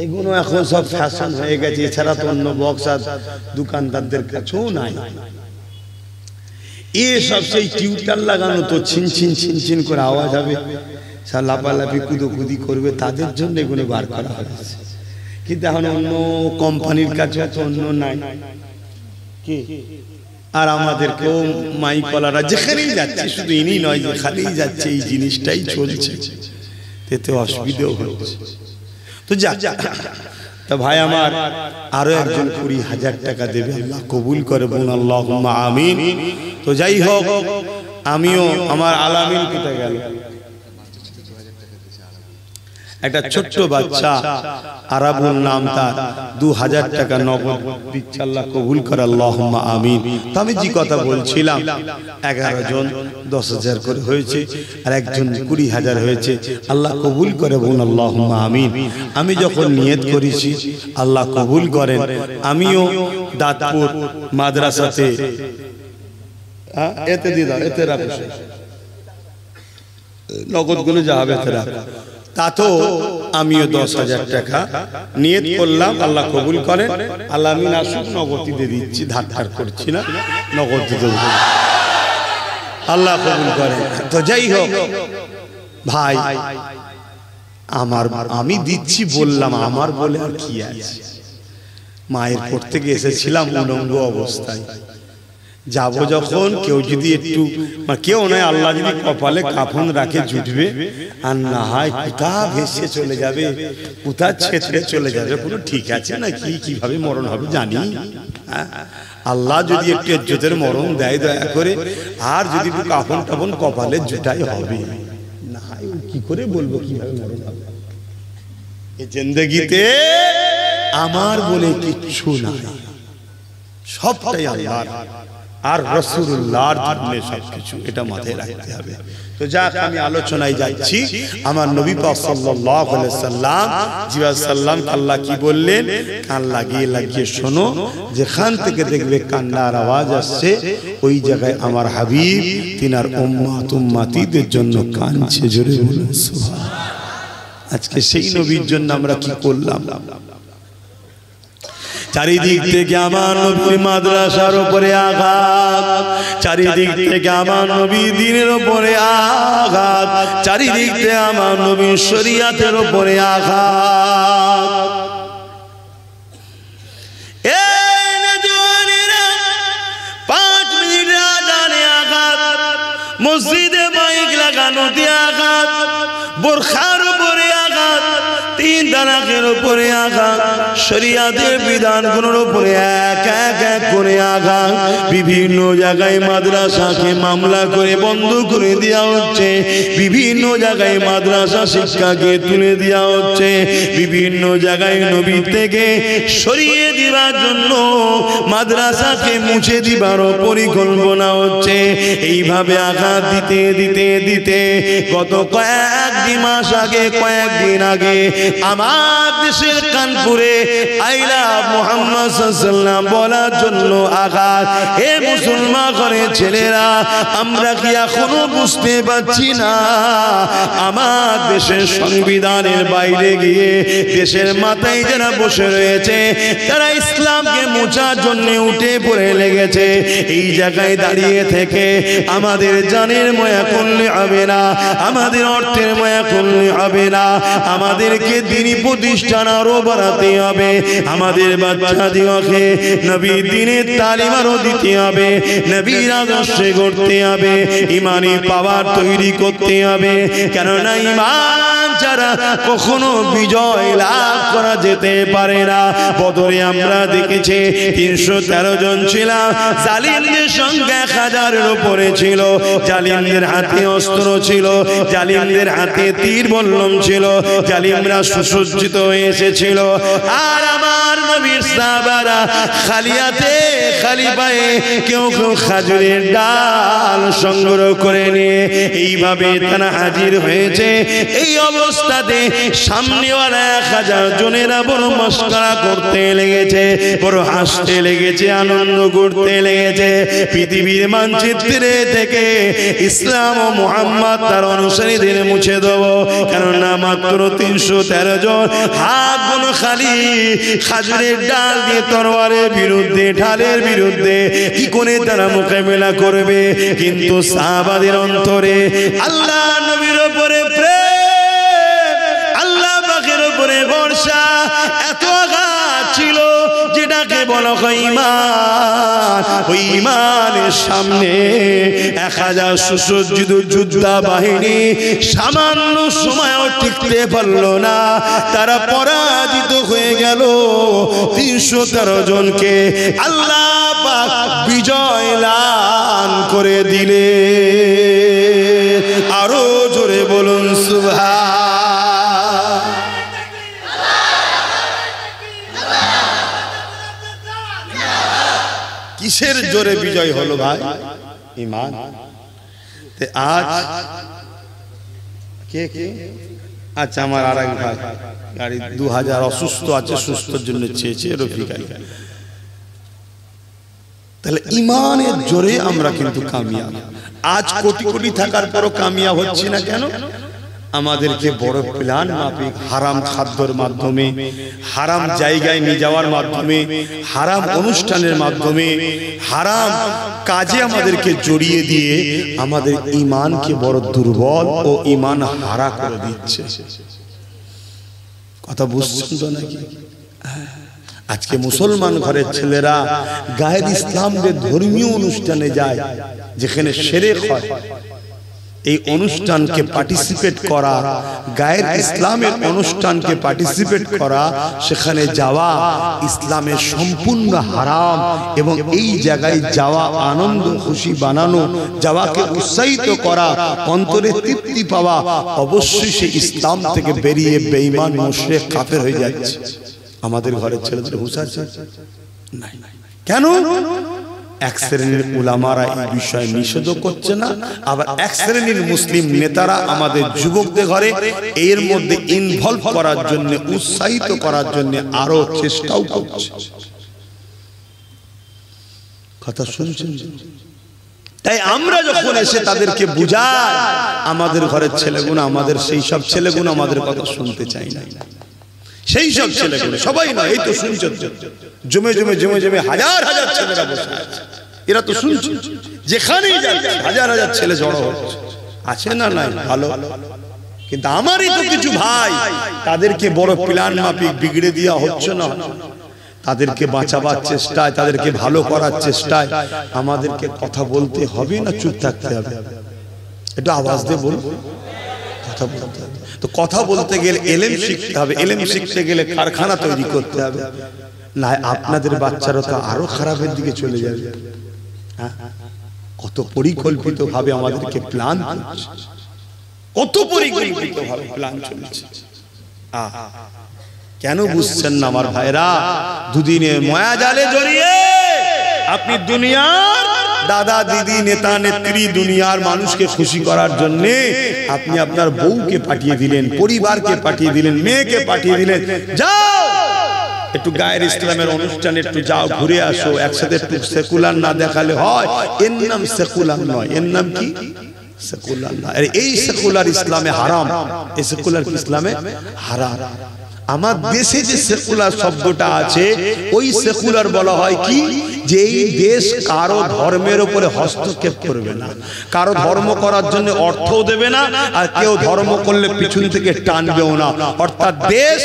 এইগুলো এখন সব ফ্যাশন হয়ে গেছে, এছাড়া তো অন্য বক্স আর দোকানদারদের কাছেও নাই। এসব সেই টিউটার লাগানো তো ছিন ছিন ছিন ছিন করে আওয়াজ হবে, লাফালাফি কুদোকুদি করবে, তাদের জন্য এগুলো বার করা হয়েছে। কিন্তু এখন অন্য কোম্পানির কাছে অন্য নাই কি। আর আমাদেরকেও মাইকলারা যেখানেই যাচ্ছে, শুধু ইনি নয়, যেখানেই যাচ্ছে এই জিনিসটাই চলছে, এতে অসুবিধাও হচ্ছে। তো যা তা ভাই আমার আরো একজন 20,000 টাকা দেবে, আল্লাহ কবুল করে বলুন আল্লাহুম্মা আমিন। তো যাই হোক, আমিও আমার আলামিন কোথায় গেল? একটা ছোট্ট বাচ্চা আরাবুল নাম, তার 2,000 টাকা নগদ দিচ্ছে, আল্লাহ কবুল করে আল্লাহুম্মা আমিন। তো আমি যে কথা বলছিলাম, 11 জন 10,000 করে হয়েছে, আর একজন 20,000 হয়েছে, আল্লাহ কবুল করে বলুন আল্লাহুম্মা আমিন। আমি যখন নিয়ত করেছি আল্লাহ কবুল করেন, আমিও দাঁতপুর মাদ্রাসাতে এতে দিদা এতে রাখো, নগদ গুলো যা হবে এতে রাখো, তাতেও আমিও 10,000 টাকা নিয়ত করলাম, আল্লাহ কবুল করেন। আল্লাহ আমিন আসুক, নগদ দিয়ে দিচ্ছি, ধার ধার করছি না, নগদ দিতে আল্লাহ কবুল করেন। তো যাই হোক ভাই আমার, আমি দিচ্ছি বললাম, আমার বলে আর কি আছে। মায়ের পর থেকে এসেছিলাম উলঙ্গ অবস্থায়, যাব যখন, কেউ যদি একটু, কেউ নয়, আল্লাহ যদি কপালে কাফন রাখে জুটবে, আর না হয় কোথা ভেসে চলে যাবে, কোথা ছেড়ে চলে যাবে, কোনো ঠিক আছে না কি, কিভাবে মরণ হবে জানি। আল্লাহ যদি একটু ইজ্জতের মরণ দেয় দয়া করে, আর যদি একটু কাফন টাফন কপালে জুটাই হবে, না হয় কি করে বলবো কিভাবে মরণ হবে। এই জিন্দেগিতে আমার বলে কিচ্ছু নাই, সবটাই আল্লাহর আর রাসূলুল্লাহর জন্য সবকিছু, এটা মাথায় রাখতে হবে। তো যাক, আমি আলোচনায় যাচ্ছি। আমার নবী পাক সাল্লাল্লাহু আলাইহি সাল্লাম আল্লাহ কি বললেন, কান লাগিয়ে লাগিয়ে শোনো, যেখান থেকে দেখবে কান্নার আওয়াজ আসছে, ওই জায়গায় আমার হাবিব তিনার উম্মতিদের জন্য কাঁদছে। জোরে বলুন সুবহানাল্লাহ। আজকে সেই নবীর জন্য আমরা কি করলাম? চারিদিক থেকে আমার নবীর মাদ্রাসার উপরে আঘাত, চারিদিক থেকে আমার নবী দ্বীনের উপরে আঘাত, চারিদিক থেকে আমার নবীর শরীয়তের উপরে আঘাত। এই নজওয়ানেরা 5 মিনিট আজানে আঘাত, মসজিদে মাইক লাগানোতে আঘাত, বোরখার উপরে আঘাত, 3 তালাকের উপরে আঘাত, শরিয়াতের বিধানগুলোর উপরে এক এক করে আঘাত। বিভিন্ন জায়গায় মাদ্রাসাকে মামলা করে বন্ধ করে দেওয়া হচ্ছে, বিভিন্ন জায়গায় মাদ্রাসা শিক্ষাকে তুলে দেওয়া হচ্ছে, বিভিন্ন জায়গায় নবী থেকে সরিয়ে দেওয়ার জন্য মাদ্রাসাকে মুছে দিবার পরিকল্পনা হচ্ছে। এইভাবে আঘাত দিতে দিতে দিতে গত কয়েকদিন মাস আগে, কয়েকদিন আগে আমার দেশের কানপুরে আইলা মুহাম্মদ সাল্লাল্লাহু আলাইহি ওয়াসাল্লাম বলার জন্য আঘাত। হে মুসলমান ঘরের ছেলেরা, আমরা কি এখনো বুঝতে পারছি না আমার দেশের সংবিধানের বাইরে গিয়ে দেশের মাথায় যারা বসে রয়েছে, তারা ইসলামকে মোছার জন্য উঠে পড়ে লেগেছে। এই জায়গায় দাঁড়িয়ে থেকে আমাদের জানের মায়া করলে হবে না, আমাদের অর্থের মায়া করলে হবে না, আমাদেরকে দিনী প্রতিষ্ঠা প্রতিষ্ঠান আরো বাড়াতে হবে, আমাদের বাচ্চাদিগকে নবীর দ্বীনের তালিম আরো দিতে হবে, নবীর আদর্শে গড়তে হবে, ইমানি পাওয়ার তৈরি করতে হবে। কেননা ঈমান ছাড়া কখনো বিজয় লাভ করা যেতে পারে না। বদরে আমরা দেখেছি 313 জন ছিলাম, জালিমদের সংখ্যা 1000-এর উপরে ছিল। জালিমদের হাতে অস্ত্র ছিল, জালিমদের হাতে তীর বল্লম ছিল, জালিমরা সুসজ্জিত হয়ে এসেছিল। আর আমার নবীর সাহাবারা খালি হাতে খালি পায়ে, কেউ কেউ খেজুরের ডাল সংগ্রহ করে নিয়ে এইভাবে তারা হাজির হয়েছে। এই অবস্থাতে সামনেওয়ালা 1000 জনেরা বড় মস্করা করতে লেগেছে, বড় হাসতে লেগেছে, আনন্দ করতে লেগেছে। পৃথিবীর মানচিত্রে থেকে ইসলাম ও মুহাম্মদ তার অনুসারীদের মুছে দেব। কেননা মাত্র 313 জন, হাতগুলো খালি, খাজুরের ডাল দিয়ে তরবারের বিরুদ্ধে, ঢালের বিরুদ্ধে কি করে তারা মোকাবেলা করবে? কিন্তু সাহাবাদের অন্তরে আল্লাহ নবীর উপরে প্রেম, আল্লাহ পাকের উপরে ভরসা এত আঘাত ছিল, যেটাকে বলা হয় ঈমান। ওই ঈমানের সামনে 1000 সুসজ্জিত যোদ্ধা বাহিনী সামান্য সময়ও টিকতে পারল না, তারা পরাজিত হয়ে গেল। 313 জনকে আল্লাহ পাক বিজয় লাভ করে দিলে। আরো জোরে বলুন সুবহান। কিসের জোরে বিজয় হলো ভাই? ঈমান। আজ কে কে? আচ্ছা, আমার আরেক ভাই গাড়ি 2000 অসুস্থ আছে, সুস্থর জন্য চেয়েছে রফিক আলী। তাহলে ঈমানের জোরে আমরা কিন্তু কামিয়াব। আজ কোটি কোটি থাকার পরও কামিয়াব হচ্ছি না কেন? আমাদেরকে বড় প্ল্যান মাফিক হারাম খাদ্যের মাধ্যমে, হারাম জায়গায় নিয়ে যাওয়ার মাধ্যমে, হারাম অনুষ্ঠানের মাধ্যমে, হারাম কাজে আমাদেরকে জড়িয়ে দিয়ে আমাদের ঈমানকে বড় দুর্বল ও ঈমান হারা করে দিচ্ছে। কথা বুঝছেন তো নাকি? আজকে মুসলমান ঘরের ছেলেরা গায়ের ইসলামদের ধর্মীয় অনুষ্ঠানে যায়, যেখানে শিরক হয়। এই অনুষ্ঠানকে পার্টিসিপেট করা, গায়ের ইসলামের অনুষ্ঠানকে পার্টিসিপেট করা, সেখানে যাওয়া ইসলামের সম্পূর্ণ হারাম। এবং এই জায়গায় যাওয়া, আনন্দ খুশি বানানো, যাওয়াকে উৎসাহিত করা, অন্তরে তৃপ্তি পাওয়া, অবশ্যই সে ইসলাম থেকে বেরিয়ে বেঈমান মুশরিক কাফের হয়ে যাচ্ছে। আমাদের ঘরের ছেলেদের হুঁশ আছে? নাই। কেন? এক শ্রেণীর উলামারা এই বিষয়ে নিষেধ করছে না, আবার এক শ্রেণীর মুসলিম নেতারা আমাদের যুবকদের ঘরে এর মধ্যে ইনভলভ করার জন্য, উৎসাহিত করার জন্য আরো চেষ্টাও করছে। কথা শুনছেন? তাই আমরা যখন এসে তাদেরকে বুঝাই, আমাদের ঘরের ছেলেগুলো, আমাদের সেই সব ছেলেগুলো আমাদের কথা শুনতে চাই না। সেই সব ছেলেগুলো, সবাই নয়, এই তো শুনছেন, জমে জমে জমে জমে হাজার হাজার ছেলেরা বসে আছে, এরা তো শুনছে। যেখানেই যাচ্ছে হাজার হাজার ছেলে জড়ো হচ্ছে, আছে না? নাই, ভালো। কিন্তু আমারই তো কিছু ভাই, তাদেরকে বড় প্ল্যান মাফিক বিগড়ে দেওয়া হচ্ছে না। তাদেরকে বাঁচাবার চেষ্টায়, তাদেরকে ভালো করার চেষ্টায় আমাদেরকে কথা বলতে হবে না চুপ থাকতে হবে? এটা আওয়াজ দিয়ে বলবো, কথা বলতে হবে। তো কথা বলতে গেলে এলেম শিখতে হবে, এলেম শিখতে গেলে কারখানা তৈরি করতে হবে, না আপনাদের বাচ্চারা তো আরো খারাপের দিকে চলে যাবে। কত পরিকল্পিত ভাবে আমাদেরকে প্ল্যান করছে, কত পরিকল্পিত ভাবে প্ল্যান চলছে। কেন বুঝছেন না আমার ভাইরা? দুদিনে মায়া জালে জড়িয়ে আপনি দুনিয়ার দাদা দিদি নেতা নেত্রী, দুনিয়ার মানুষকে খুশি করার জন্য আপনি আপনার বউকে পাঠিয়ে দিলেন, পরিবারকে পাঠিয়ে দিলেন, মেয়েকে পাঠিয়ে দিলেন, যাও একটু গায়ের ইসলামের অনুষ্ঠানে একটু যাও, ঘুরে আসো, একসাথে একটু সেকুলার না দেখালে হয়? এর নাম সেকুলার নয়, এর নাম কি? সেকুলার না। এই সেকুলার ইসলামে হারাম, এই সেকুলার ইসলামে হারাম। আমার দেশে যে সেকুলার শব্দটা আছে ওই সেকুলার বলা হয় কি, যে এই দেশ কারো ধর্মের উপরে হস্তক্ষেপ করবে না, কারো ধর্ম করার জন্য অর্থও দেবে না, আর কেউ ধর্ম করলে পিছন থেকে টানবেও না। অর্থাৎ দেশ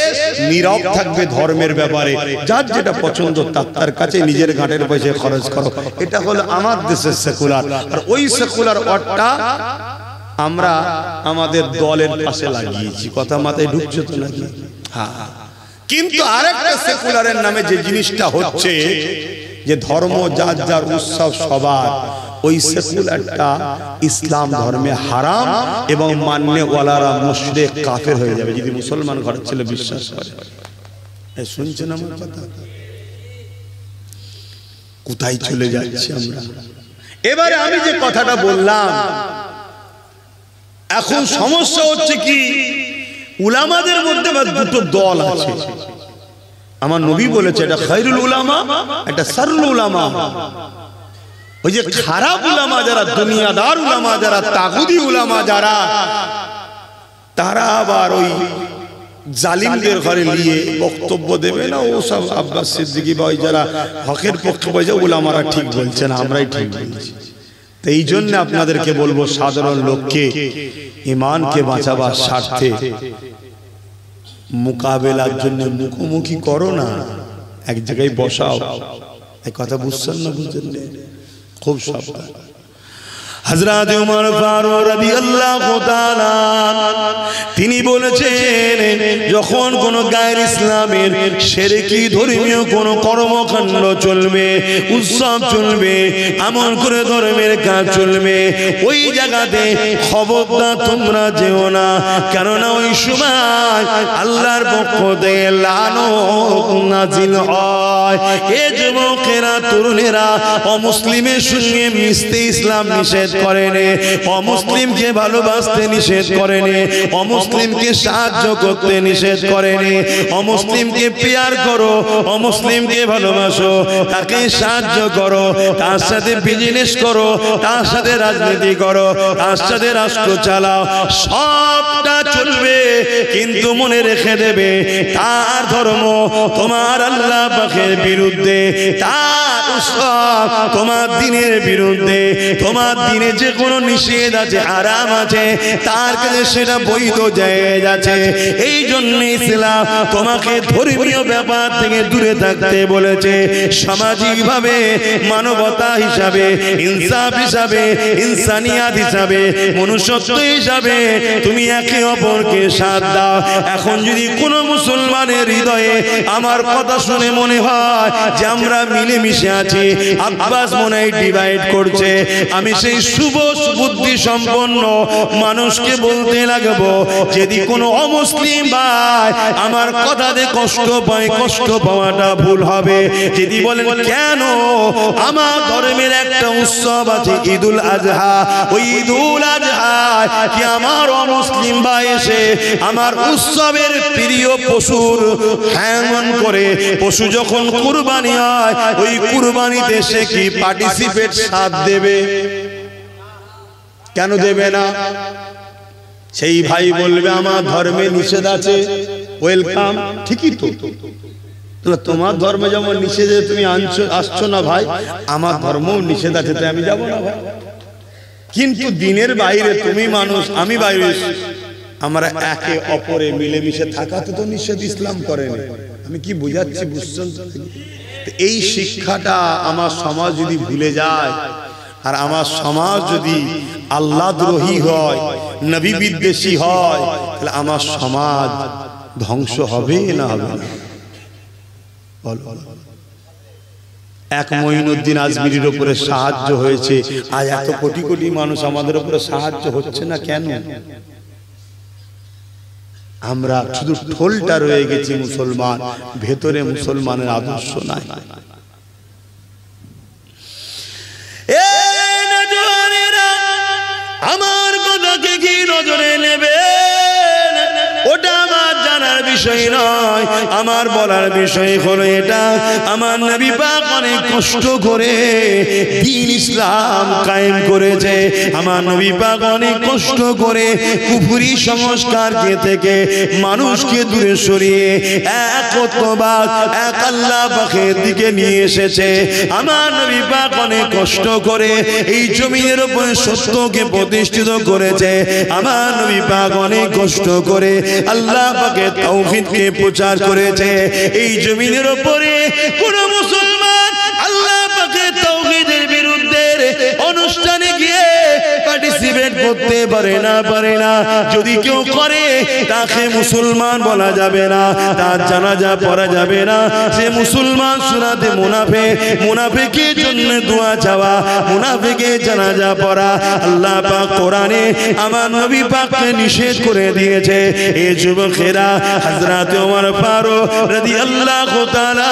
নীরব থাকবে ধর্মের ব্যাপারে, যার যেটা পছন্দ তার কাছে নিজের ঘাটের পয়সা খরচ করো। এটা হলো আমার দেশের সেকুলার। আর ওই সেকুলার অর্থটা আমরা আমাদের দলের পাশে লাগিয়েছি। কথা মাথায় ঢুকছে তো নাকি? হ্যাঁ। কিন্তু আরেকটা সেকুলারের নামে যে জিনিসটা হচ্ছে, যে ধর্ম যার যার উৎসব সবার, ওই সেকুলারটা ইসলাম ধর্মে হারাম এবং মাননে ওয়ালারা মুশরিক কাফের হয়ে যাবে যদি মুসলমান ঘরের ছেলে বিশ্বাস করে। শুনছেন আমার কথা? কোথায় চলে যাচ্ছি আমরা? এবারে আমি যে কথাটা বললাম, এখন সমস্যা হচ্ছে কি, উলামাদের মধ্যে দুটো দল আছে। আমার নবী বলেছে এটা খায়রুল উলামা, এটা শাররুল উলামা। ওই যে খারাপ উলামা যারা, দুনিয়াদার উলামা যারা, তাগুদি উলামা যারা, তারা আবার ওই জালিমদের ঘরে নিয়ে বক্তব্য দেবে না, ও সব আব্বাস সিদ্দিকী বা ওই যারা হকের পক্ষে বলছে উলামারা ঠিক বলছে না, আমরাই ঠিক বলছি। তো এই জন্য আপনাদেরকে বলবো, সাধারণ লোককে ঈমানকে বাঁচাবার স্বার্থে মোকাবেলার জন্য মুখোমুখি করো না, এক জায়গায় বসাও। এই কথা বুঝছেন না? বুঝছেন না? খুব সাবধান। হযরত ওমর ফারুক রাদিয়াল্লাহু তাআলা তিনি বলেছেন, যখন কোন গায়ের ইসলামের শিরকি ধর্মীয় কোন কর্মকাণ্ড চলবে, উৎসব চলবে, এমন করে ধর্মের কাজ চলবে, ওই জায়গাতে খবরদার তোমরা যেও না, কেননা ওই সময় আল্লাহর পক্ষ থেকে লানত নাজিল হয়। এ যুবকেরা, তরুণেরা অমুসলিমের সঙ্গে মিশতে ইসলাম নিষেধ করেনি, অমুসলিমকে ভালোবাসতে নিষেধ করেনি, অমুসলিমকে সাহায্য করতে নিষেধ করেনি। অমুসলিমকে প্যার করো, অমুসলিমকে ভালোবাসো, তাকে সাহায্য করো, তার সাথে বিজনেস করো, তার সাথে রাজনীতি করো, তার সাথে রাষ্ট্র চালাও, সবটা চলবে। কিন্তু মনে রেখে দেবে, তার ধর্ম তোমার আল্লাহ পাকের বিরুদ্ধে, তার উৎসব তোমার দ্বীনের বিরুদ্ধে, তোমার দ্বীনে যে কোনো নিষেধ আছে, আরাম আছে, তার কাছে সেটা বৈধ জায়েজ আছে। এই জন্য ইসলাম তোমাকে ধর্মীয় ব্যাপার থেকে দূরে থাকতে বলেছে। সামাজিক ভাবে, মানবতা হিসাবে, ইনসাফ হিসাবে, ইনসানিয়াত হিসাবে, মনুষ্যত্ব হিসাবে তুমি একে অপরকে সাথ দাও। এখন যদি কোনো মুসলমানের হৃদয়ে আমার কথা শুনে মনে হয় যে আমরা মিলেমিশে আছি, আব্বাস মনে হয় ডিভাইড করছে, আমি সেই শুভ বুদ্ধি সম্পন্ন মানুষকে বলতে লাগবো, যদি কোনো অমুসলিম ভাই আমার কথাতে কষ্ট পায়, কষ্ট পাওয়াটা ভুল হবে। যদি বলেন কেন, আমার ধর্মের একটা উৎসব আছে ঈদুল আজহা, ওই ঈদুল আজহা কি আমার অমুসলিম ভাই এসে আমার উৎসবের প্রিয় পশুর হ্যাঙ্গন করে, পশু যখন কুরবানি হয় ওই কুরবানিতে সে কি পার্টিসিপেট সাথ দেবে? কেন দেবে না? সেই ভাই বলবে আমার ধর্মে নিষেধ আছে, ওয়েলকাম, ঠিকই তো। তোমার ধর্মে যেমন নিষেধে তুমি আসছো না ভাই, আমার ধর্মও নিষেধ আছে, তাই আমি যাবো না ভাই। কিন্তু দিনের বাইরে তুমি মানুষ, আমি বাইরে, আমরা একে অপরে মিলেমিশে থাকাতে তো নিষেধ ইসলাম করেনি। আমি কি বুঝাচ্ছি, বুঝছেন? এই শিক্ষাটা আমার সমাজ যদি ভুলে যায়, আর আমার সমাজ যদি আল্লাহদ্রোহী হয়, নবী বিদ্বেষী হয়, তাহলে আমার সমাজ ধ্বংস হবে না হবে না? বলো। এক মঈনুদ্দিন আজমিরির উপরে সাহায্য হয়েছে, আজ এত কোটি কোটি মানুষ আমাদের উপরে সাহায্য হচ্ছে না কেন? আমরা শুধু ঠোলটা রয়ে গেছি মুসলমান, ভেতরে মুসলমানের আদর্শ নাই। আমার কথাকে কি নজরে নেবে? ওটা আমার জানার বিষয় নয়, আমার বলার বিষয় হলো এটা, আমার নবী পাক অনেক কষ্ট করে দ্বীন ইসলাম কায়েম করেছে। আমার নবী পাক অনেক কষ্ট করে কুফরি সংস্কারকে থেকে মানুষকে দূরে সরিয়ে একত্ববাদ, এক আল্লাহ পাকের দিকে নিয়ে এসেছে। আমার নবী পাক অনেক কষ্ট করে এই জমিনের উপরে সত্যকে প্রতিষ্ঠিত করেছে। আমার নবী পাক অনেক কষ্ট করে আল্লাহ পাকের তাওহীদকে প্রচার করেছে। এই জমিনের উপরে কোন মুসলমান আল্লাহ পাকের তাওহীদের বিরুদ্ধে অনুষ্ঠানে গিয়ে পার্টিসিপেট করতে পারে না। যদি কেউ করে তাকে মুসলমান বলা যাবে না, তার জানাজা পড়া যাবে না। সে মুসলমান সুরাতে মুনাফিক, মুনাফিকের জন্য দোয়া চাওয়া, মুনাফিকের জানাজা পড়া আল্লাহ পাক কোরআনে আমার নবী পাককে নিষেধ করে দিয়েছে। এই যুবকেরা হযরত ওমর ফারুক রাদিয়াল্লাহু তাআলা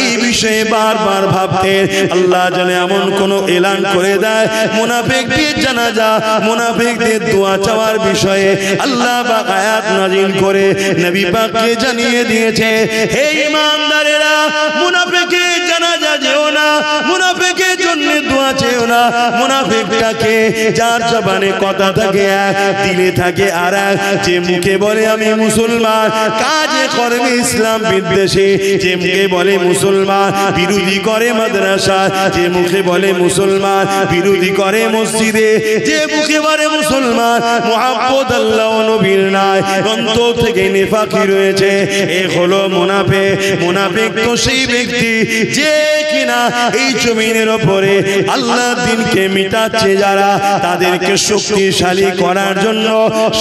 এই বিষয়ে বারবার ভাবতেন, আল্লাহ জানে এমন কোন এলান করে দেয় মুনাফিকদের জানাজা, মুনাফিকদের দোয়া চাওয়ার বিষয়ে আল্লাহ পাক আয়াত নাযিল করে নবী পাককে জানিয়ে দিয়েছে, হে ঈমানদারেরা, মুনাফিকের জানাজা যেও না, মুনাফিকের জন্য দোয়া চেও না। মুনাফিকটাকে যার জবানে কথা থাকে এক, দিলে থাকে আর এক, যে মুখে বলে আমি মুসলমান, কাজে কর্মে ইসলাম বিদ্বেষী, যে মুখে বলে মুসলমান বিরোধী করে মাদ্রাসা, যে মুখে বলে মুসলমান বিরোধী করে মসজিদে, যে মুখে বলে মুসলমান মুহাব্বত আল্লাহ ও নবীর নাই, অন্তর থেকে নিফাকি রয়েছে। এ হলো মুনাফিক। মুনাফিক তো সেই ব্যক্তি যে কিনা এই জমিনের উপরে আল্লাহর দ্বীনকে মিটাচ্ছে, যারা তাদেরকে শক্তিশালী করার জন্য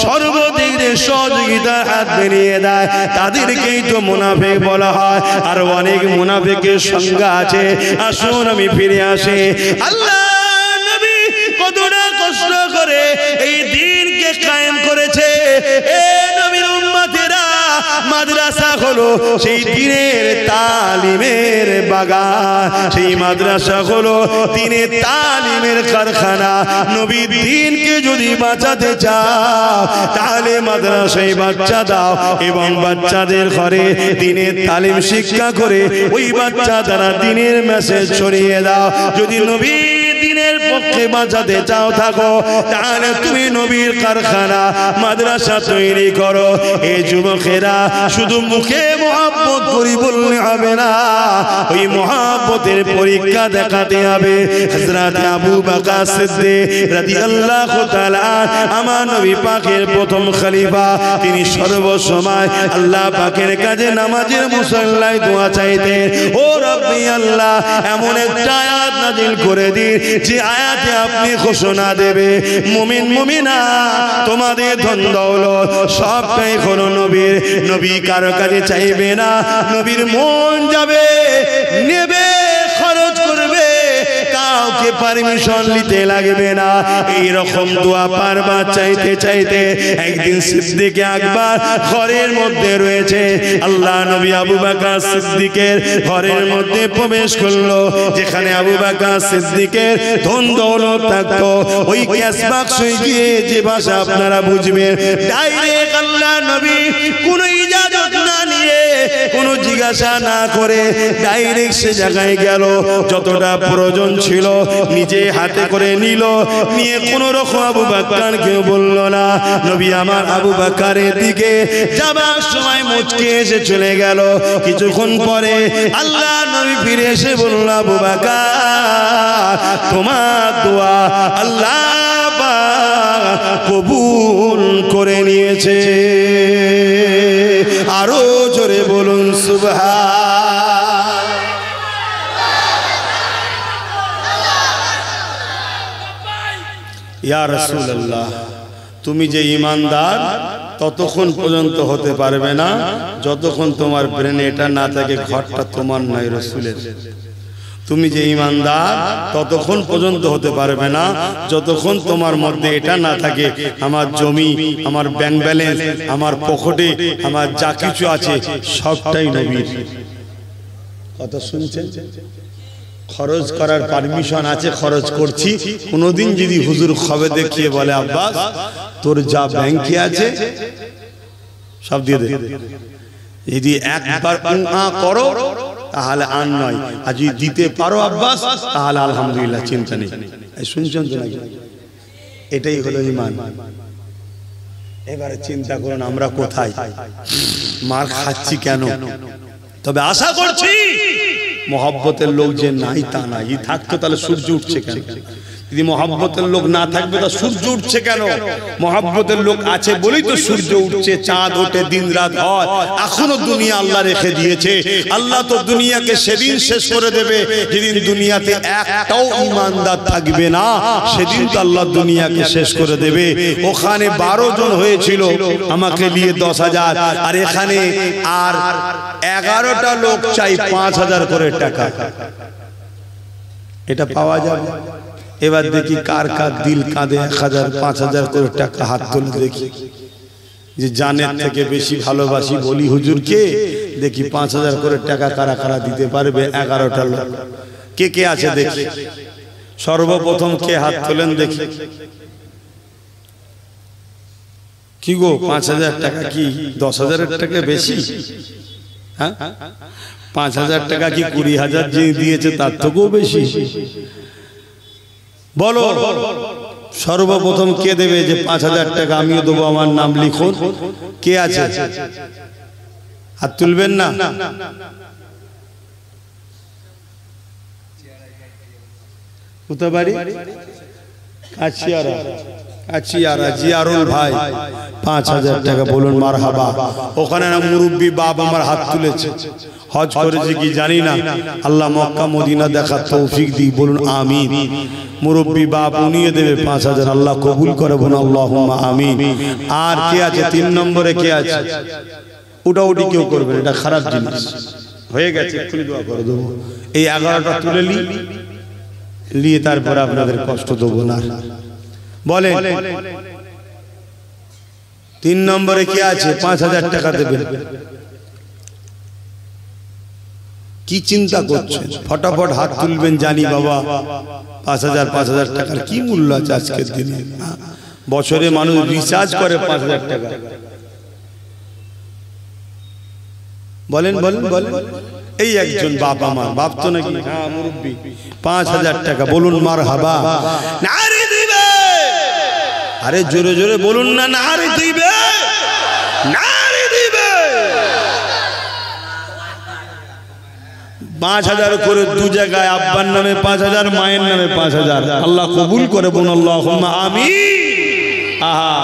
সর্বদিক দিয়ে সহযোগিতার হাত বাড়িয়ে দেয়, তাদেরকেই তো মুনাফিক বলা হয়। আর অনেক মুনাফিকের সংজ্ঞা আছে। আসুন আমি ফিরে আসি, আল্লাহ নবী কতটা কষ্ট করে এই দ্বীনকে কায়েম করেছে। এ নবীর উম্মতেরা, মাদ্রাসা হলো সেই দ্বীনের তালিমের বাগান, সেই মাদ্রাসা হলো দ্বীনের তালিমের কারখানা। নবীর দ্বীনকে যদি বাঁচাতে চাও তাহলে মাদ্রাসায় বাচ্চা দাও এবং বাচ্চাদের ঘরে দ্বীনের তালিম শিক্ষা করে ওই বাচ্চা দ্বারা দ্বীনের মেসেজ ছড়িয়ে দাও। যদি নবীর দ্বীনের পক্ষে বাঁচাতে চাও থাকো, তাহলে তুমি নবীর কারখানা মাদ্রাসা তৈরি করো। এই যুবকেরা, শুধু মুখে মুহাব্বত করি বললে হবে না, ওই মুহাব্বতের পরীক্ষা দেখাতে হবে। হযরত আবু বকর সিদ্দিক রাদিয়াল্লাহু তাআলা আমার নবী পাকের প্রথম খলিফা, তিনি সর্বসময় আল্লাহ পাকের কাছে নামাজের মুসল্লায় দোয়া চাইতেন, ও রব্বি আল্লাহ, এমন একটা আয়াত নাযিল করে দিন যে আয়াতে আপনি ঘোষণা দেবে মুমিন মুমিনা তোমাদের ধন দৌলত সবটাই হলো নবীর। নবী কারো কাছে চাইবে না, নবীর মন যাবে, নেবে, খরচ করবে, কাউকে পারমিশন নিতে লাগবে না। এই রকম দোয়া পারবার চাইতে চাইতে একদিন সিদ্দিক আকবর ঘরের মধ্যে রয়েছে। আল্লাহ নবী আবু বকর সিদ্দিকের ঘরের মধ্যে প্রবেশ করলো, যেখানে আবু বকর সিদ্দিকের ধন দৌলত থাকতো। ওই ক্যাশ বাক্সে গিয়ে যে ভাষা আপনারা বুঝবেন, ডাইরেক্ট আল্লাহ নবী কোনো ইজাজত না নিয়ে, কোনো জিজ্ঞাসা না করে ডাইরেক্ট সে জায়গায় গেল। যতটা প্রয়োজন ছিল নিজে হাতে করে নিল, নিয়ে কোন রকম আবু বকর কেউ বলল না। নবী আমার আবু বকরের দিকে যাবার সময় মুচকে এসে চলে গেল। কিছুক্ষণ পরে আল্লাহ নবী ফিরে এসে বলল, আবু বকর, তোমার দোয়া আল্লাহ পাক কবুল করে নিয়েছে। আরো জোরে বলুন সুবহান। ইয়া রাসূলুল্লাহ, তুমি যে ঈমানদার ততক্ষণ পর্যন্ত হতে পারবে না যতক্ষণ তোমার ব্রেনে এটা না থাকে ঘরটা তোমার নয়, রাসূলের। তুমি যে ঈমানদার ততক্ষণ পর্যন্ত হতে পারবে না যতক্ষণ তোমার মধ্যে এটা না থাকে আমার জমি, আমার ব্যাংক ব্যালেন্স, আমার পকেটে আমার যা কিছু আছে সবটাই নবীর। কথা শুনছেন? খরচ করার পারমিশন আছে, খরচ করছি। কোনোদিন যদি হুজুর খবে দেখিয়ে বলে, আব্বাস তোর যা ব্যাংকে আছে সব দিয়ে দে। যদি একবার করো তাহলে আর নয়, আর যদি দিতে পারো আব্বাস তাহলে আলহামদুলিল্লাহ, চিন্তা নেই। শুনছেন তো নাকি? এটাই হলো ঈমান। এবারে চিন্তা করুন আমরা কোথায়, মার খাচ্ছি কেন? তবে আশা করছি মহব্বতের লোক যে নাই তা নাই, থাকতো তাহলে সূর্য উঠছে কেন? যদি মহব্বতের লোক না থাকবে তা সূর্য উঠছে কেন? মহব্বতের লোক আছে বলেই তো সূর্য উঠছে, চাঁদ ওঠে, দিন রাত হয়। এখনো দুনিয়া আল্লাহ রেখে দিয়েছে। আল্লাহ তো দুনিয়াকে সেদিন শেষ করে দেবে যেদিন দুনিয়াতে একটাও ঈমানদার থাকবে না, সেদিন তো আল্লাহ দুনিয়াকে শেষ করে দেবে। ওখানে 12 জন হয়েছিল, আমাকে নিয়ে 10,000, আর এখানে আর 11টা লোক চাই 5,000 করে টাকা। এটা পাওয়া যাবে? এবার দেখি কার কার দিল কাঁদে 1,000 5,000 করে টাকা হাত তুলে দেখি, যে জানের থেকে বেশি ভালোবাসি বলি হুজুরকে। দেখি 5,000 করে টাকা কারা কারা দিতে পারবে? 11টা লোক। কে কে আছে দেখি, সর্বপ্রথম কে হাত তোলেন দেখি। কি গো, 5,000 টাকা কি 10,000-এর টাকা বেশি? হ্যাঁ, 5,000 টাকা কি 20,000 যে দিয়েছে তার থেকেও বেশি? বলো সর্বপ্রথম কে দেবে যে 5,000 টাকা আমিও দেবো, আমার নাম লিখুন। কে আছে? হাত তুলবেন না? কোথা বাড়ি? কাছিয়ারা জিয়ারুল ভাই 5,000 টাকা বলুন মারহাবা। ওখানে না মুরব্বী বাপ আমার হাত তুলেছে, হজ করেছে কি জানি না, আল্লাহ মক্কা মদিনা দেখার তৌফিক দিই, বলুন আমিন। মুরব্বী বাপ উনিয়ে দেবে 5,000, আল্লাহ কবুল করে বলুন আল্লাহুম্মা আমিন। আর কে আছে 3 নম্বরে? কে আছে? উঠাউঠি কেউ করবে, এটা খারাপ জিনিস হয়ে গেছে, এক্ষুনি দোয়া করে দেবো। এই 11টা তুলে নিয়ে তারপরে আপনাদের কষ্ট দেবো না। বলেন 3 নম্বরে কে আছে 5,000 টাকা দেবেন? কি চিন্তা করছেন? ফটাফট হাত তুলবেন, জানি বাবা 5,000 টাকার কি মূল্য আছে আজকের দিনে। বছরে মানুষ রিচার্জ করে 5,000 টাকা। বলেন বলেন বলেন। এই একজন বাপ, আমার বাপ তো নাকি, হ্যাঁ মুরব্বী, 5,000 টাকা বলুন মারহাবা। নারে দিবে, আরে জোরে জোরে বলুন না, নারে দিবে, নারে দিবে। 5,000 করে 2 জায়গায়, আব্বার নামে 5,000, মায়ের নামে 5,000। আল্লাহ কবুল করে বলুন আল্লাহুম্মা আমিন। আহা,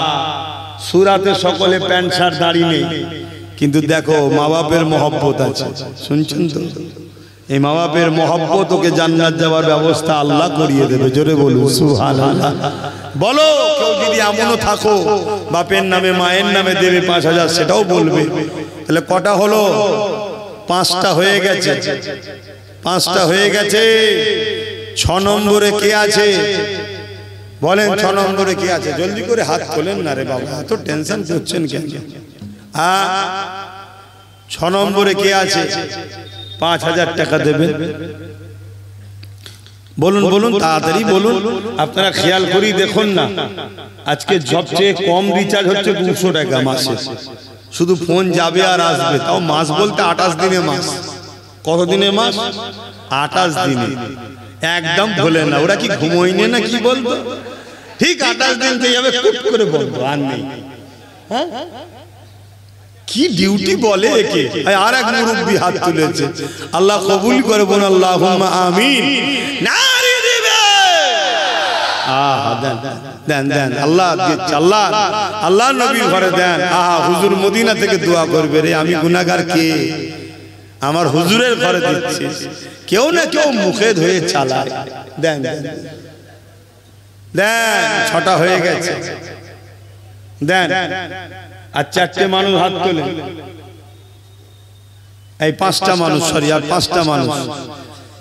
সূরাতে সকলে প্যান্ট শার্ট দাড়ি নেই, কিন্তু দেখো মা বাপের মহব্বত আছে। শুনছেন তো? এই মা বাপের মহব্বত ওকে জান্নাত যাওয়ার ব্যবস্থা আল্লাহ করিয়ে দেবে। জোরে বলুন সুবহানাল্লাহ। বলো কেউ যদি এমনও থাকো বাপের নামে মায়ের নামে দেবে 5,000, সেটাও বলবে। তাহলে কটা হলো? 5টা হয়ে গেছে, 5টা হয়ে গেছে। 6 নম্বরে কে আছে বলেন? 6 নম্বরে কে আছে? জলদি করে হাত তোলেন না রে বাবা, এত টেনশন করছেন কেন? 6 নম্বরে কে আছে 5,000 টাকা দেবেন? বলুন বলুন, তাড়াতাড়ি বলুন। আপনারা খেয়াল করি দেখুন না, আজকে সবচেয়ে কম রিচার্জ হচ্ছে 200 টাকা মাসে। শুধু ফোন যাবে আর আসবে, তাও মাস বলতে 28 দিনে মাস। কত দিনে মাস? 28 দিনে। একদম ভুলে না, ওরা কি ঘুমোয়নি না কি বলতো? ঠিক 28 দিন থেকে যাবে, কুট করে বলবো আর নেই। হ্যাঁ, কি ডিউটি বলে একে। আর এক মুরব্বী হাত তুলেছে, আল্লাহ কবুল করে বলুন আল্লাহুম্মা আমিন। নারে দিবে, আহা দেন দেন দেন, আল্লাহ দিচ্ছে, আল্লাহ আল্লাহ নবীর ঘরে দেন। আহা, হুজুর মদিনা থেকে দোয়া করবে রে, আমি গুনাহগার, কে আমার হুজুরের ঘরে দিচ্ছে। কেউ না কেউ মুখে ধুয়ে চালায়। দেন দেন দেন, 6টা হয়ে গেছে, দেন। আর 4টে মানুষ হাত তোলে, এই 5টা মানুষ, সরি আর 5টা মানুষ,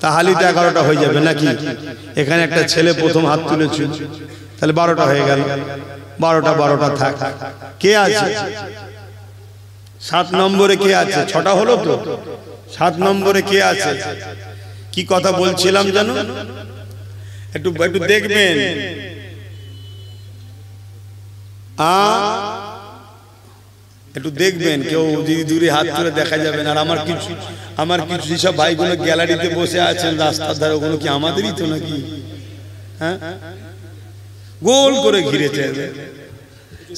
তাহলে তো 11টা হয়ে যাবে নাকি? এখানে একটা ছেলে প্রথম হাত তুলেছিল, তাহলে 12টা হয়ে গেল। 12টা থাক। কে আছে 7 নম্বরে? কে আছে? 6টা হলো তো। 7 নম্বরে কে আছে? কি কথা বলছিলাম জানো? একটু একটু দেখবেন। একটু দেখবেন, কেউ যদি দূরে হাত তুলে দেখা যাবেন। আর আমার কিছু যেসব ভাইগুলো গ্যালারিতে বসে আছেন রাস্তার ধারে, ওগুলো কি আমাদেরই তো নাকি? হ্যাঁ, গোল করে ঘিরেছে,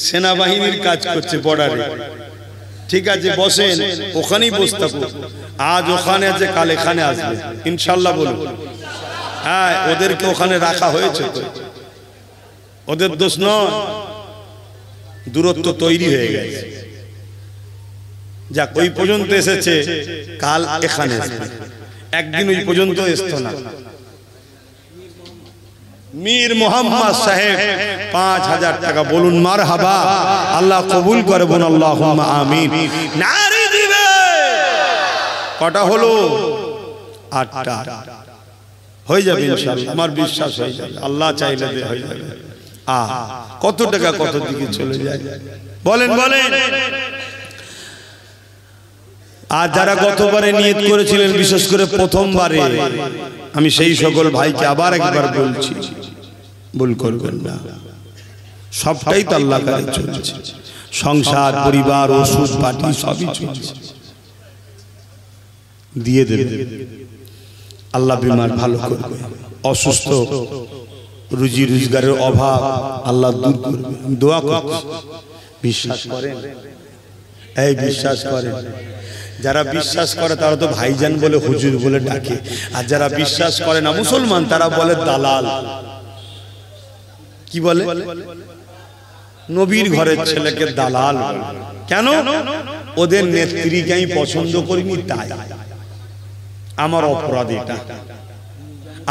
সেনাবাহিনীর কাজ করছে বর্ডারে। ঠিক আছে, বসেন, ওখানেই বসে থাকুন। আজ ওখানে আছে, কাল এখানে আসবে ইনশাল্লাহ বলুন। হ্যাঁ, ওদেরকে ওখানে রাখা হয়েছে তো, ওদের দোষ নয়, দূরত্ব তৈরি হয়ে গেছে। যাক, ওই পর্যন্ত এসেছে, কাল এখানে আসবে, একদিন ওই পর্যন্ত আসতো না। মীর মোহাম্মদ সাহেব 5000 টাকা, বলুন মারহাবা, আল্লাহ কবুল করে, বলুন আল্লাহুম্মা আমিন। নারী দিবে কটা হলো? 8টা। হয়ে যাবে ইনশাআল্লাহ, আমার বিশ্বাস হয়ে যাবে, আল্লাহ চাইলে হয়ে যাবে। কত টাকা কত দিকে চলে যায় বলেন বলেন। আর যারা গতবারে নিয়ত করেছিলেন, বিশেষ করে প্রথমবারে, আমি সেই সকল ভাইকে আবার একবার বলছি, ভুল করবেন না। সবটাই তো আল্লাহ কাছে চলছে, সংসার, পরিবার, ওষুধ পাটি সবই চলছে। দিয়ে দেবে, আল্লাহ বিমার ভালো করবে, অসুস্থ রুজি রোজগারের অভাব আল্লাহ দূর করবে। দোয়া করছি, বিশ্বাস করেন, এই বিশ্বাস করেন। যারা বিশ্বাস করে তারা তো ভাইজান বলে, হুজুর বলে ডাকে, আর যারা বিশ্বাস করে না, মুসলমান, তারা বলে দালাল। কি বলে? নবীর ঘরের ছেলেকে দালাল। কেন? ওদের নেত্রীকে আমি পছন্দ করিনি, তাই আমার অপরাধ এটা,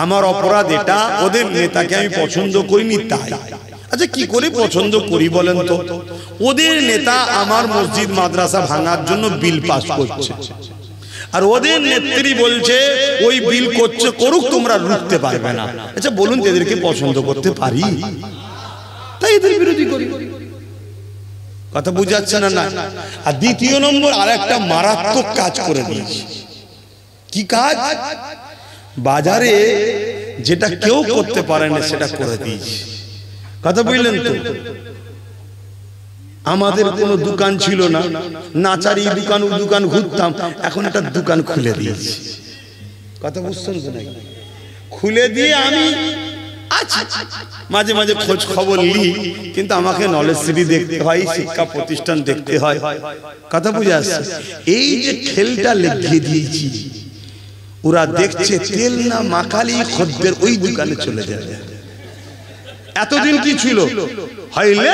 আমার অপরাধ এটা, ওদের নেতাকে আমি পছন্দ করিনি তাই। আচ্ছা, কি করে পছন্দ করি বলেন তো? ওদের নেতা আমার মসজিদ মাদ্রাসা ভাঙার জন্য বিল পাস করছে, আর ওদের নেত্রী বলছে ওই বিল করছে, করুক, তোমরা রুখতে পারবে না। আচ্ছা বলুন, এদেরকে পছন্দ করতে পারি? তাই এদের বিরোধী করি। কথা বুঝাচ্ছে না? না। আর দ্বিতীয় নম্বর, আর একটা মারাত্মক কাজ করে দিয়েছি। কি কাজ? বাজারে যেটা কেউ করতে পারে না সেটা করে দিয়েছি। কথা বুঝলেন তো? আমাদের কোনো দোকান ছিল না, নাচারি দোকান, ও দোকান ঘুরতাম, এখন একটা দোকান খুলে দিয়েছি। কথা বুঝছেন তো? নাকি খুলে দিয়ে আমি মাঝে মাঝে খোঁজ খবর নিই, কিন্তু আমাকে নলেজ সিটি দেখতে হয়, শিক্ষা প্রতিষ্ঠান দেখতে হয়। কথা বুঝে আসছে? এই যে খেলটা লেগে দিয়েছি, ওরা দেখছে তেল না মাখালি খদ্দের ওই দোকানে চলে যাবে। এতদিন কি ছিল? হইলে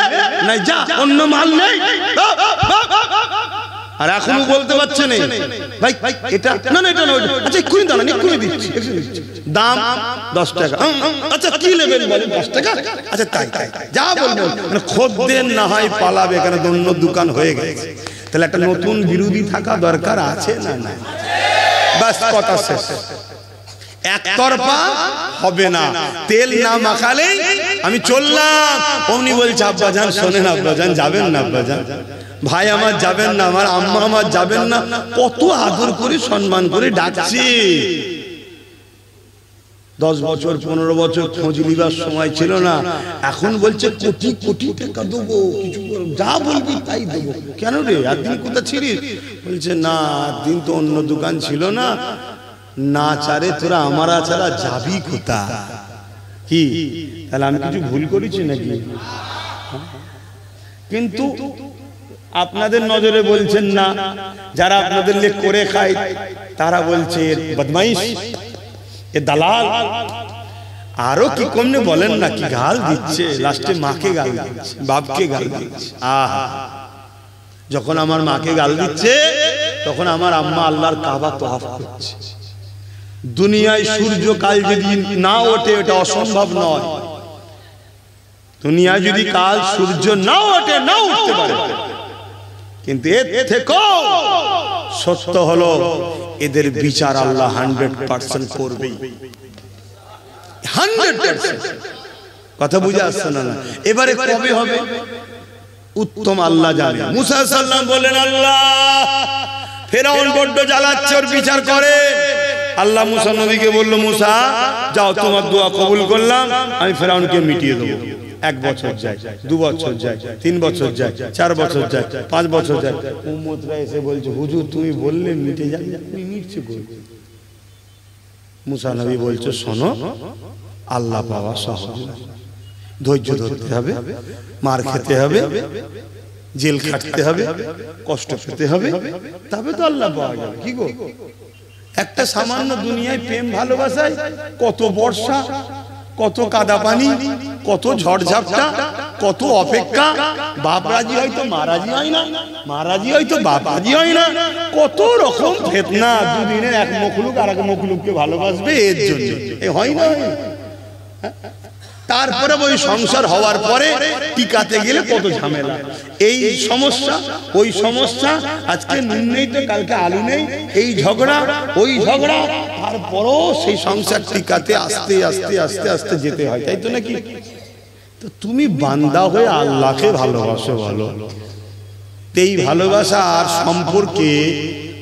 নাই যা, অন্য মাল নেই। আর এখনো বলতে পারছে না ভাই এটা না, না এটা না, আচ্ছা এক্ষুনি দাঁড়ান, এক্ষুনি দিচ্ছি, দাম 10 টাকা। আচ্ছা কি নেবেন বলেন? 10 টাকা। আচ্ছা তাই তাই যা বলবেন, মানে খদ্দের না হয় পালাবে, এখানে অন্য দোকান হয়ে গেছে। তাহলে একটা নতুন বিরোধী থাকা দরকার আছে না? না, বাস কথা শেষ। একতরফা হবে না, তেল না মাখালে আমি চললাম। অমনি বলছে আব্বাজান শোনেন, আব্বাজান যাবেন না, আব্বাজান ভাই আমার যাবেন না, আমার আম্মা আমার যাবেন না, কত আদর করে সম্মান করে ডাকছি। 10 বছর 15 বছর খোঁজ নিবার সময় ছিল না, এখন বলছে কোটি কোটি টাকা দেবো, কিছু যা বলবি তাই দেবো। কেন রে, একদিন কোথা ছিলিস? বলছে না, একদিন তো অন্য দোকান ছিল না, না চারে তোরা আমারা ছাড়া যাবি কোথা? কি তাহলে আমি কিছু ভুল করেছি নাকি? কিন্তু আপনাদের নজরে বলছেন না, যারা আপনাদের লেখ করে খায় তারা বলছে বদমাইশ, এ দালাল। আরো কি কমনে বলেন না, কি গাল দিচ্ছে, লাস্টে মাকে গাল দিচ্ছে, বাপকে গাল দিচ্ছে। আহা, যখন আমার মাকে গাল দিচ্ছে তখন আমার আম্মা আল্লাহর কাবা তওয়াফ করছে। দুনিয়ায় সূর্য কাল যদি না ওঠে, এটা অসম্ভব নয়। দুনিয়ায় যদি কাল সূর্য না ওঠে, না উঠতে পারে, কিন্তু এর থেকেও সত্য হলো এদের বিচার আল্লাহ 100% করবেই, 100%। কথা বুঝে আসছে না? এবারে কবে হবে উত্তম আল্লাহ জানে। মুসা সাল্লাম বলেন, আল্লাহ ফেরাউন বড্ড জ্বালাচ্ছে, ওর বিচার করে। আল্লাহ মুসা নবীকে বলল, মুসা যাও, তোমার দোয়া কবুল করলাম, আমি ফেরাউনকে মিটিয়ে দেবো। 1 বছর যায়, 2 বছর যায়, 3 বছর যায়, 4 বছর যায়, 5 বছর যায়। উম্মতরা এসে বলছে হুজুর তুমি বললে মিটে যাবে, আপনি মিটছে কই? মুসা নবী বলছে শোনো, আল্লাহ পাওয়া সহজ না, ধৈর্য ধরতে হবে, মার খেতে হবে, জেল খাটতে হবে, কষ্ট পেতে হবে, তবে তো আল্লাহ পাওয়া যাবে। কি গো, একটা সামান্য দুনিয়ায় প্রেম ভালোবাসায় কত বর্ষা, কত কাদা পানি, কত ঝড়ঝাপটা, কত অপেক্ষা, বাপ রাজি হয়তো মা রাজি হয় না, মা রাজি হয়তো বাপ রাজি হয় না, কত রকম ফিতনা। দুদিনের এক মখলুক আর এক মখলুককে ভালোবাসবে এর জন্য, এ হয় না? তারপরে ওই সংসার হওয়ার পরে টিকাতে গেলে কত ঝামেলা, এই সমস্যা ওই সমস্যা, আজকে নুন নেই তো কালকে আলু নেই, এই ঝগড়া ওই ঝগড়া, তারপরও সেই সংসার টিকাতে আস্তে আস্তে আস্তে আস্তে যেতে হয়, তাই তো নাকি? তো তুমি বান্দা হয়ে আল্লাহকে ভালোবাসো, বলো এই ভালোবাসা আর সম্পর্কে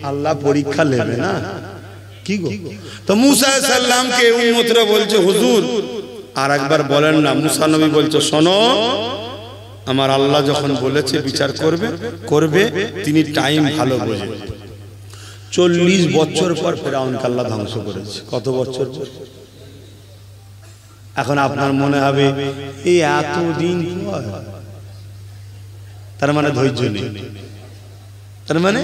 আল্লাহ পরীক্ষা নেবে না? কি গো, তো মুসা আলাইহিস সালামকে উম্মতরা বলছে হুজুর আর একবার বলেন না। মুসা নবী বলছে শোনো, আমার আল্লাহ যখন বলেছে বিচার করবে করবে, তিনি টাইম ভালো বোঝে। 40 বছর পর ফেরাউনকে আল্লাহ ধ্বংস করেছে। কত বছর পর? এখন আপনার মনে হবে এই এতদিন পর, তার মানে ধৈর্য নেই, তার মানে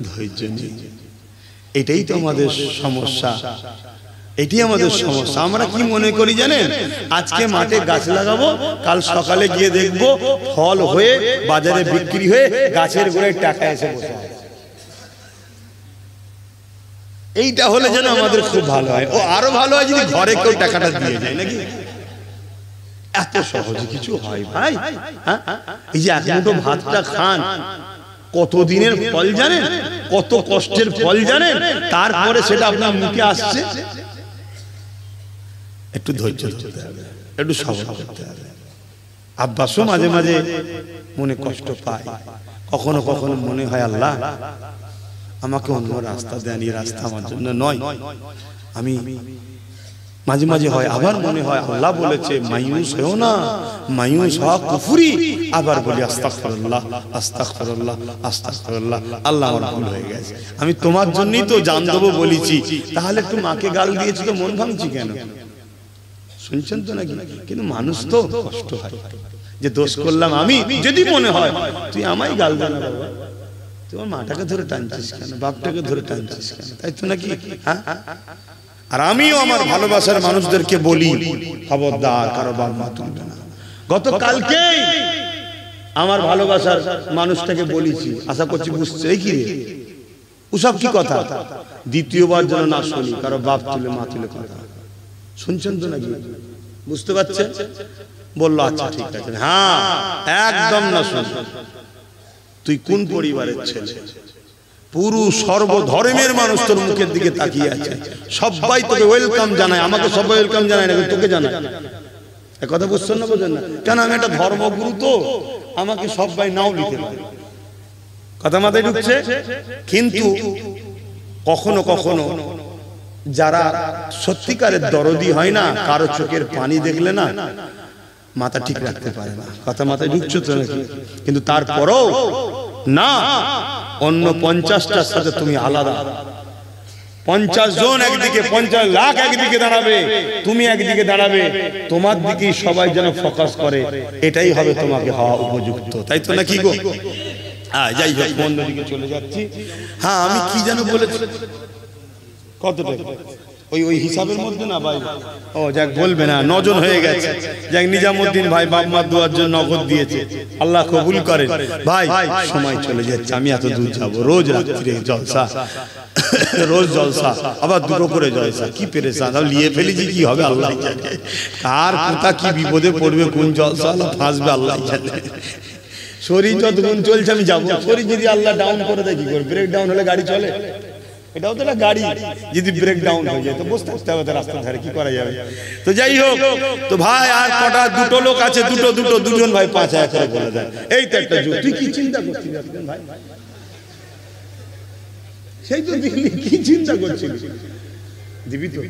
ধৈর্য নেই। এটাই তো আমাদের সমস্যা, এটি আমাদের সমস্যা। আমরা কি মনে করি জানেন, আজকে মাঠে গাছ লাগাবো, কাল সকালে গিয়ে দেখবো ফল হয়ে বাজারে বিক্রি হয়ে গাছের গোড়ায় টাকা এসে বসে আছে। এইটা হলে যেন আমাদের খুব ভালো হয়। ও আরো ভালো হয় যদি ঘরে কেউ টাকাটা দিয়ে যায়, নাকি? এত সহজে কিছু হয় ভাই? এই যে এক মুঠো ভাতটা খান, কত দিনের ফল জানেন, কত কষ্টের ফল জানেন, তারপরে সেটা আপনার মুখে আসছে। একটু ধৈর্য ধরতে হবে, একটু সবর করতে হবে। আব্বাসও মাঝে মাঝে মনে কষ্ট পায়, কখনো কখনো মনে হয় আল্লাহ আমাকে অন্য রাস্তা দেন, এই রাস্তা আমার জন্য নয়। আমি মাঝে মাঝে হয়, আবার মনে হয় আল্লাহ বলেছে মায়ুস হও না, মায়ুস হওয়া কুফরি। আবার বলি আস্তাগফিরুল্লাহ আস্তাগফিরুল্লাহ আস্তাগফিরুল্লাহ, আল্লাহ আমার ভুল হয়ে গেছে, আমি তোমার জন্যই তো জান দেবো বলেছি, তাহলে একটু মাকে গাল দিয়েছি তো মন ভাঙছি কেন? শুনছেন তো নাকি? কিন্তু মানুষ তো কষ্ট হয় যে দোষ করলাম আমি, যদি মনে হয় তুই আমায় গাল দে না বাবা, তোমার মাটাকে ধরে টানছিস কেন, বাপটাকে ধরে টানছিস কেন, তাই তো নাকি? হ্যাঁ, আর আমিও আমার ভালোবাসার মানুষদেরকে বলি খবরদার কারো বাপ মা তুলবে না। গতকালকে আমার ভালোবাসার মানুষটাকে বলেছি, আশা করছি বুঝছে। এই কি রে ওসব কি কথা? দ্বিতীয়বার যেন না শুনি কারো বাপ তুলে মা তুলে কথা। শুনছেন তো নাকি? বুঝতে পারছেন? বললো আচ্ছা ঠিক আছে, হ্যাঁ একদম না শুন। তুই কোন পরিবারের ছেলে? পুরো সর্বধর্মের মানুষ তোর মুখের দিকে তাকিয়ে আছে, সবাই তোকে ওয়েলকাম জানায়। আমাকে সবাই ওয়েলকাম জানায় না, তোকে জানায়। কথা বুঝছেন না? বোঝেন না কেন? আমি একটা ধর্মগুরু, তো আমাকে সবাই নাও লিখে পারে। কথা মাথায় ঢুকছে? কিন্তু কখনো কখনো যারা সত্যিকারের দরদি হয় না, কারো চোখের পানি দেখলে না মাথা ঠিক রাখতে পারে না। কথা মাথায় ঢুকছে তো নাকি? কিন্তু তারপরও না, অন্য 50টার সাথে তুমি আলাদা। 50 জন একদিকে, 50 লাখ একদিকে দাঁড়াবে, তুমি একদিকে দাঁড়াবে, তোমার দিকেই সবাই যেন ফোকাস করে, এটাই হবে তোমাকে হওয়া উপযুক্ত, তাই তো নাকি গো? যাই হোক, অন্যদিকে চলে যাচ্ছি। হ্যাঁ, আমি কি যেন বলেছি, কতটা ওই হিসাবের মধ্যে না ভাই? ও যাক, বলবে না, 9 জন হয়ে গেছে। যাক, নিজামুদ্দিন ভাই বাপ মার দোয়ার জন্য নগদ দিয়েছে, আল্লাহ কবুল করেন। ভাই সময় চলে যাচ্ছে, আমি এত দূর যাবো, রোজ রাত্রিরে জলসা, রোজ জলসা, আবার দুটো করে জলসা, কি পেরেশান নিয়ে ফেলেছি, কি হবে আল্লাহ জানে। কার কোথা কি বিপদে পড়বে, কোন জলসা আল্লাহ ফাঁসবে আল্লাহ জানে। শরীর যতক্ষণ চলছে আমি যাবো, শরীর যদি আল্লাহ ডাউন করে দেয় কি করে? ব্রেক ডাউন হলে গাড়ি চলে? এটাও তো একটা গাড়ি, যদি ব্রেক ডাউন হয়ে যায় তো বসে থাকতে হবে রাস্তার ধারে, কি করা যাবে? তো যাই হোক, তো ভাই আর কটা, দুটো লোক আছে, দুজন ভাই 5,000 করে বলে দেয়, এই তো একটা যুগ। তুই কি চিন্তা করছিস ভাই? সেই তো দিল্লি কি চিন্তা করছিস? দিবি তো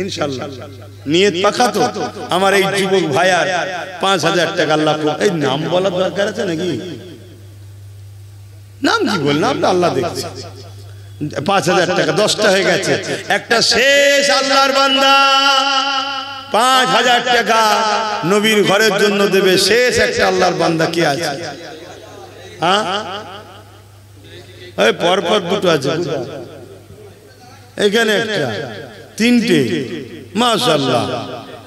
ইনশাআল্লাহ? নিয়ত পাকা তো? আমার এই যুবক ভাইয়ার 5000 টাকা আল্লাহ, এই নাম বলার দরকার আছে নাকি? নাম কি বললাম, আল্লাহ দেখছে। 5000 টাকা 10টা হয়ে গেছে, একটা শেষ আল্লাহর বান্দা 5000 টাকা নবীর ঘরের জন্য দেবে। শেষ একটা আল্লাহর বান্দা কি আছে? হ্যাঁ, এই পরপর দুটো আছে, এখানে একটা, তিনটে, মাশাআল্লাহ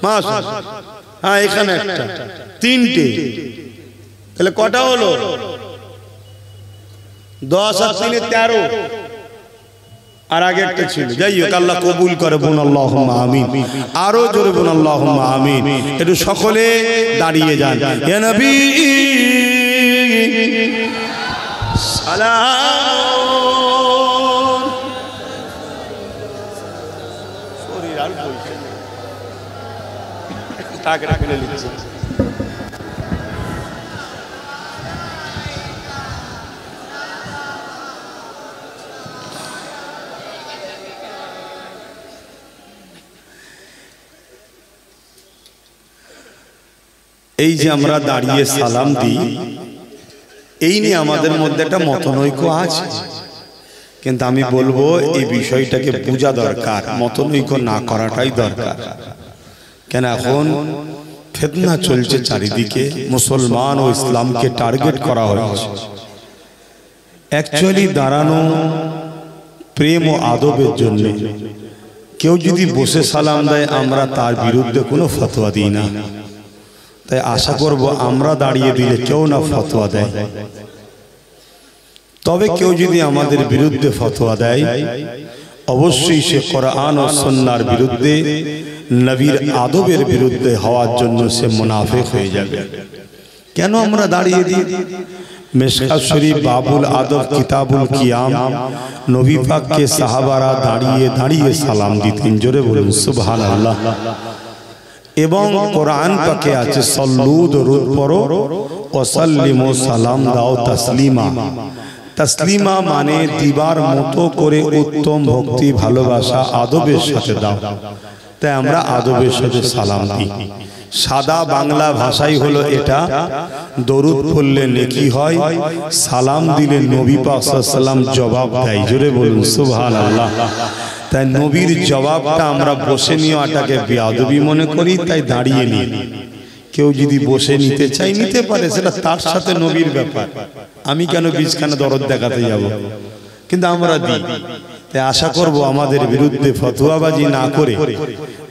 মাশাআল্লাহ। হ্যাঁ, এখানে একটা, তিনটে, তাহলে কটা হলো? 10 আর 3 13, আর আগে একটা ছিল। যাই হোক, আল্লাহ কবুল করে, বোন আল্লাহুম্মা আমিন। আরো জোরে বোন আল্লাহুম্মা আমিন। একটু সকলে দাঁড়িয়ে যান। ইয়া নবী সালাম। শরীর আর বলছে টাকা রাখলে লিখছে। এই যে আমরা দাঁড়িয়ে সালাম দিই, এই নিয়ে আমাদের মধ্যে একটা মতনৈক্য আছে, কিন্তু আমি বলবো এই বিষয়টাকে বোঝা দরকার, মতনৈক্য না করাটাই দরকার। কেন এখন ফিতনা চলছে চারিদিকে, মুসলমান ও ইসলামকে টার্গেট করা হয়েছে। অ্যাকচুয়ালি দাঁড়ানো প্রেম ও আদবের জন্য। কেউ যদি বসে সালাম দেয়, আমরা তার বিরুদ্ধে কোনো ফতোয়া দিই না। তাই আশা করব আমরা দাঁড়িয়ে দিলে কেউ না ফতোয়া দেয়। তবে কেউ যদি আমাদের বিরুদ্ধে ফতোয়া দেয়, অবশ্যই সে কোরআন ও সুন্নাহর বিরুদ্ধে, নবীর আদবের বিরুদ্ধে হওয়ার জন্য সে মুনাফিক হয়ে যাবে। কেন আমরা দাঁড়িয়ে দিই? মিশকাত শরীফ বাবুল আদব কিতাবুল কিয়াম, নবী পাককে সাহাবারা দাঁড়িয়ে দাঁড়িয়ে সালাম দিতেন। জোরে বলুন সুবহানাল্লাহ। এবং কোরআন পাকে আছে সল্লু দরুদ পড়ো ও সাল্লিমু, সালাম দাও তাসলিমা। তাসলিমা মানে দিবার মতো করে উত্তম ভক্তি, ভালোবাসা, আদবের সাথে দাও। তাই আমরা আদবের সাথে সালাম দিই। সাদা বাংলা ভাষাই হলো এটা। দরুদ পড়লে নেকি হয়, সালাম দিলে নবী পাক সাল্লাল্লাহু আলাইহি ওয়াসাল্লাম জবাব দেয়। জোরে বলুন সুবহানাল্লাহ। তাই নবীর জবাবটা আমরা বসে নেওয়াটাকে বেয়াদবি মনে করি, তাই দাঁড়িয়ে নিই। কেউ যদি বসে নিতে চাই নিতে পারে, সেটা তার সাথে নবীর ব্যাপার। আমি কেন বীজখানে দরদ দেখাতে যাব? কিন্তু আমরা দিই। তাই আশা করব আমাদের বিরুদ্ধে ফতোয়াবাজি না করে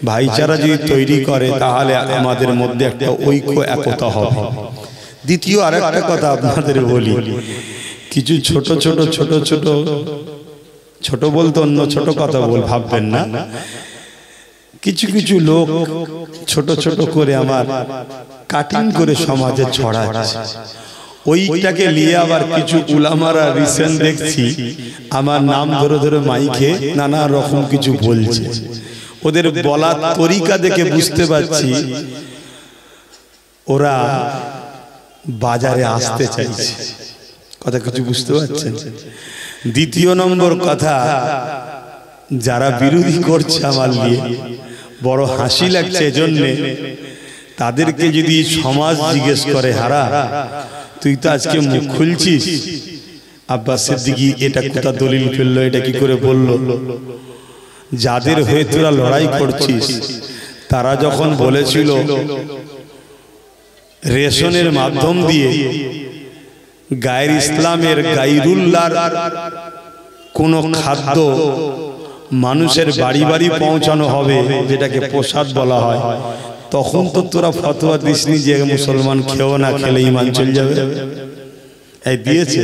ভাইচারা যদি তৈরি করে, তাহলে আমাদের মধ্যে একটা ঐক্য একতা হবে। দ্বিতীয় আরেকটা কথা আপনাদের বলি, কিছু ছোট ছোট ছোট ছোট ছোট বলতে অন্য ছোট কথা ভাববেন না। কিছু কিছু লোক ছোট ছোট করে আমার কাটিং করে সমাজে ছড়াচ্ছে। ওইটাকে নিয়ে আবার কিছু উলামারা রিসেন্ট দেখছি আমার নাম ধরে ধরে মাইকে নানা রকম কিছু বলছে। ওদের বলার তরিকা দেখে বুঝতে পারছি ওরা বাজারে আসতে চাইছে। কথা কিছু বুঝতে পারছেন? দ্বিতীয় নম্বর কথা, যারা বিরোধী করছে আমার নিয়ে, বড় হাসি লাগছে এজন্য, তাদেরকে যদি সমাজ জিজ্ঞেস করে, হারা তুই তো আজকে মুখ খুলছিস, আব্বাস সিদ্দিকী এটা কোথা দলিল ফেললো, এটা কি করে বললো? যাদের হয়ে তোরা লড়াই করছিস, তারা যখন বলেছিল রেশনের মাধ্যম দিয়ে গায়ের ইসলামের গায়রুল্লাহর কোন খাদ্য মানুষের বাড়ি বাড়ি পৌঁছানো হবে, যেটাকে প্রসাদ বলা হয়, তখন তো তোরা ফতোয়া দিসনি যে মুসলমান খেও না, খেলে ঈমান চলে যাবে। এই দিয়েছে।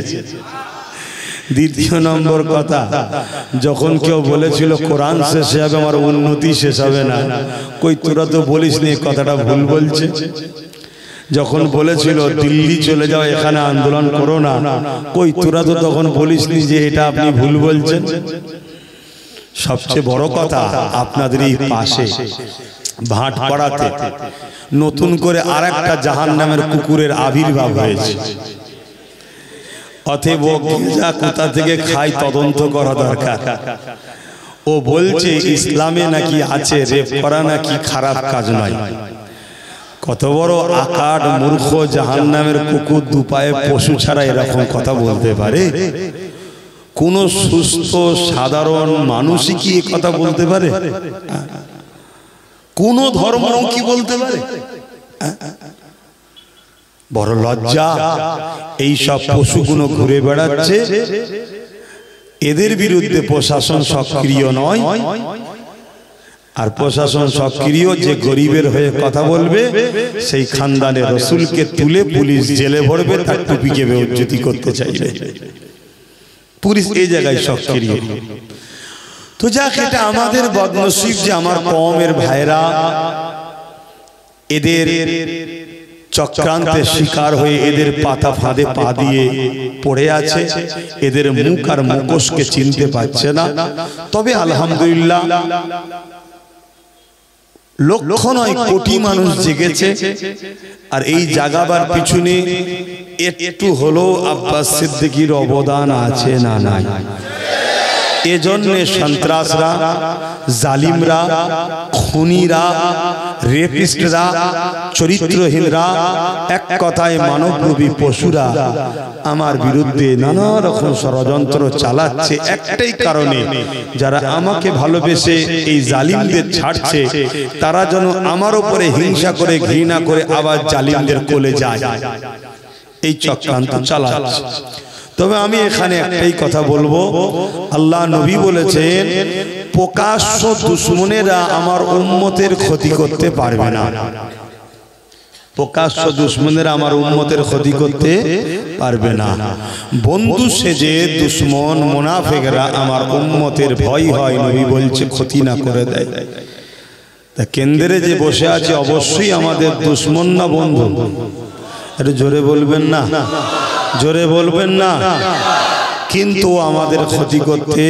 দ্বিতীয় নম্বর কথা, যখন কেউ বলেছিল কোরআন শেষ হবে আমার উন্নতি শেষ হবে না, কই তোরা তো বলিসনি, কথাটা ভুল বলছে। যখন বলেছিল দিল্লি চলে যাও, এখানে আন্দোলন করো না, কই তোরা তো তখন বলিসনি যে এটা আপনি ভুল বলছেন। সবচেয়ে বড় কথা, আপনাদের এই পাশে ভাটপাড়াতে নতুন করে আরেকটা জাহান্নামের কুকুরের আবির্ভাব হয়েছে। অতএব যা কোথা থেকে খায় তদন্ত করা দরকার। ও বলছে ইসলামে নাকি আছে রেপ করা নাকি খারাপ কাজ নয়। কত বড় আকার মূর্খ জাহান্নামের কুকুর দুপায়ে পশু ছাড়া এরকম কথা বলতে পারে? কোন সুস্থ সাধারণ মানুষই কি এই কথা বলতে পারে? কোন ধর্ম কি বলতে পারে? বড় লজ্জা। এই সব পশুগুলো ঘুরে বেড়াচ্ছে, এদের বিরুদ্ধে প্রশাসন সক্রিয় নয়। আর প্রশাসন সক্রিয় যে গরিবের হয়ে কথা বলবে সেই খানদানে রসুলকে তুলে পুলিশ জেলে ভরবে, তার টুপিকে বেইজ্জতি করতে চাইবে। পুলিশ এই জায়গায় সক্রিয়। তো যাক, এটা আমাদের বদনসিব যে আমার কওমের ভাইরা এদের চক্রান্তের শিকার হয়ে এদের পাতা ফাঁদে পা দিয়ে পড়ে আছে। এদের মুখ আর মুখোশকে চিনতে পারছে না। তবে আলহামদুলিল্লাহ লক্ষ নয় কোটি মানুষ জেগেছে। আর এই জাগাবার পিছনে একটু হলো আব্বাস সিদ্দিকীর অবদান আছে না নাই? এজন্য সন্ত্রাসরা, জালিমরা, খুনিরা, রেপিস্টরা, চরিত্রহীনরা, এক কথায় মানবরূপী পশুরা আমার বিরুদ্ধে নানা রকম ষড়যন্ত্র চালাচ্ছে একটাই কারণে, যারা আমাকে ভালোবেসে এই জালিমদের ছাড়ছে তারা যেন আমার উপরে হিংসা করে ঘৃণা করে আবার জালিমদের কোলে যায়, এই চক্রান্ত চালাচ্ছে। তবে আমি এখানে একটাই কথা বলবো, আল্লাহ নবী বলেছেন প্রকাশ্য দুশমনেরা আমার উম্মতের ক্ষতি করতে পারবে না। প্রকাশ্য দুশমনেরা আমার উম্মতের ক্ষতি করতে পারবে না। বন্ধু সেজে দুশমন মুনাফিকরা আমার উম্মতের ভয় হয় নবী বলছে ক্ষতি না করে দেয়। তা কেন্দ্রে যে বসে আছে অবশ্যই আমাদের দুশমন না বন্ধু? একটু জোরে বলবেন না, জোরে বলবেন না। কিন্তু আমাদের ক্ষতি করতে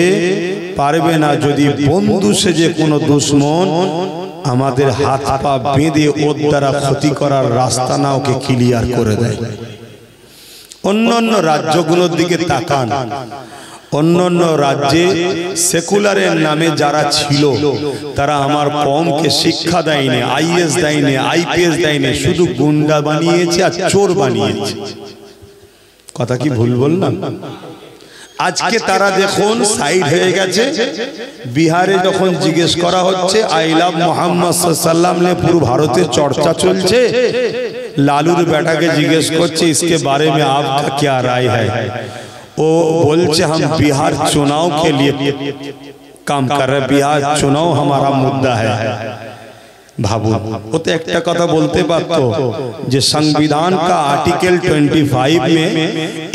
পারবে না যদি বন্ধু সেজে কোনো দুশমন আমাদের হাত পা বেঁধে ওর দ্বারা ক্ষতি করার রাস্তা না ওকে ক্লিয়ার করে দেয়। অন্যান্য রাজ্যগুলোর দিকে তাকান, অন্যান্য রাজ্যে সেকুলারের নামে যারা ছিল তারা আমার কওমকে শিক্ষা দেয়নি, আইএস দেয়নি, আইপিএস দেয়নি, শুধু গুন্ডা বানিয়েছে আর চোর বানিয়েছে। কথা কি ভুল বললাম? আজকে তারা দেখুন সাইড হয়ে গেছে। বিহারে যখন জিজ্ঞেস করা হচ্ছে আই লাভ মোহাম্মদ সাল্লাল্লাহু আলাইহি পুরো ভারতে চর্চা চলছে, লালুর বেটাকে জিজ্ঞেস করছে इसके बारे में आपका क्या राय है? वो बोलছে हम बिहार चुनाव के लिए काम कर रहे, बिहार चुनाव हमारा मुद्दा है। भाबुन वो तो एक कथा बोलते पारतो जे संविधान का आर्टिकल 25 में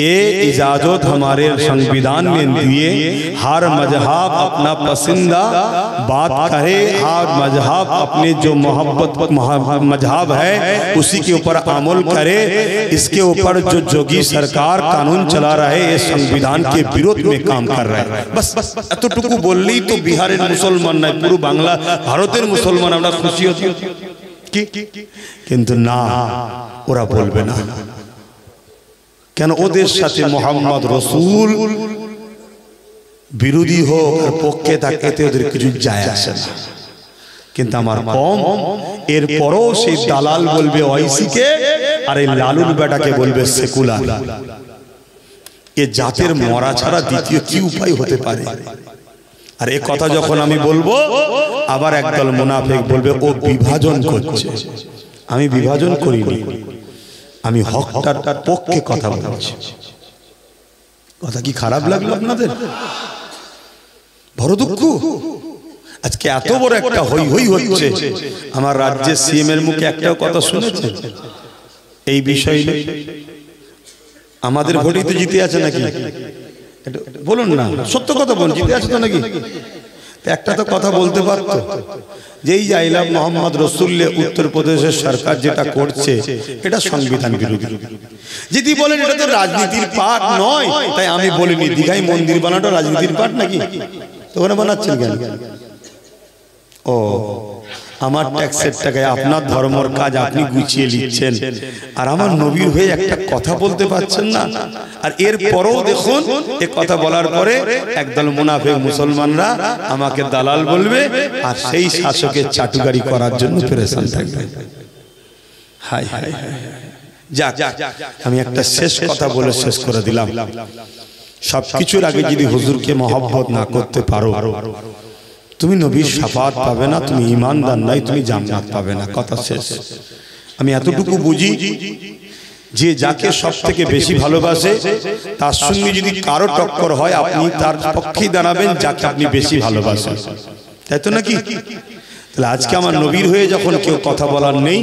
ये इजाजत हमारे संविधान में दिए हर मजहब अपना पसंदीदा बात करे, हर मजहब अपने जो मोहब्बत मजहब है उसी के ऊपर अमल करे। इसके ऊपर जो जोगी सरकार कानून चला रहे ये संविधान के विरोध में काम कर रहे हैं। बस एतटुकु बोललेই तो बिहारेर मुसलमान नয় পুরো বাংলা ভারতের মুসলমান আমরা খুশি হই। কিন্তু না, ওরা বলবে না। কেন? ওদের সাথে মোহাম্মদ রসুল বিরোধী হোক আর পক্ষে থাকতে ওদের কিছু যায় আসে না। কিন্তু আমার কওম এরপরও সেই দালাল বলবে ওয়াইসিকে আর এই লালুর বেটাকে বলবে সেকুলার। এ জাতের মরা ছাড়া দ্বিতীয় কি উপায় হতে পারে? আর এই কথা যখন আমি বলবো আবার একদল মুনাফিক বলবে ও বিভাজন করছে। আমি বিভাজন করিনি, আমি হকটার পক্ষে কথা বলছি। কথা কি খারাপ লাগলো আপনাদের? বড় দুঃখ। আজকে এত বড় একটা হই হই হচ্ছে, আমার রাজ্যের সিএম এর মুখে একটাও কথা শুনেছেন এই বিষয়ে? আমাদের ভোটই তো জিতে আছে নাকি? বলুন না, সত্য কথা বলুন, জিতে আছে তো নাকি? একটা তো কথা বলতে পারতো যেই জাইলাম মোহাম্মদ রসুল্লে উত্তরপ্রদেশের সরকার যেটা করছে এটা সংবিধান বিরোধী। যদি বলেন এটা তো রাজনীতির পার্ট নয়, তাই আমি বলিনি দীঘায় মন্দির বানানো রাজনীতির পার্ট নাকি? তো ওখানে বানাচ্ছেন কেন? ও আমার ট্যাক্সের টাকায় আপনার ধর্মের কাজ আপনি গুছিয়ে নিচ্ছেন, আর আমার নবীর হয়ে একটা কথা বলতে পারছেন না। আর এর পরেও দেখুন, এ কথা বলার পরে একদল মুনাফিক মুসলমানরা আমাকে দালাল বলবে, আর সেই শাসকের চাটুকারি করার জন্য পেরেশান থাকবে। হায় হায় হায়। যাক, আমি একটা শেষ কথা বলে শেষ করে দিলাম। সবকিছুর আগে যদি হুজুরকে মহব্বত না করতে পারো, তুমি নবীর শাফাত পাবে না, তুমি ঈমানদার নাই, তুমি জান্নাত পাবে না। কথা শেষ। আমি এতটুকু বুঝি যে যাকে সব থেকে বেশি ভালোবাসে তার সঙ্গে যদি কারো টক্কর হয়, আপনি তার পক্ষেই দাঁড়াবেন যাকে আপনি বেশি ভালোবাসেন, তাই তো নাকি? তাহলে আজকে আমার নবীর হয়ে যখন কেউ কথা বলার নেই,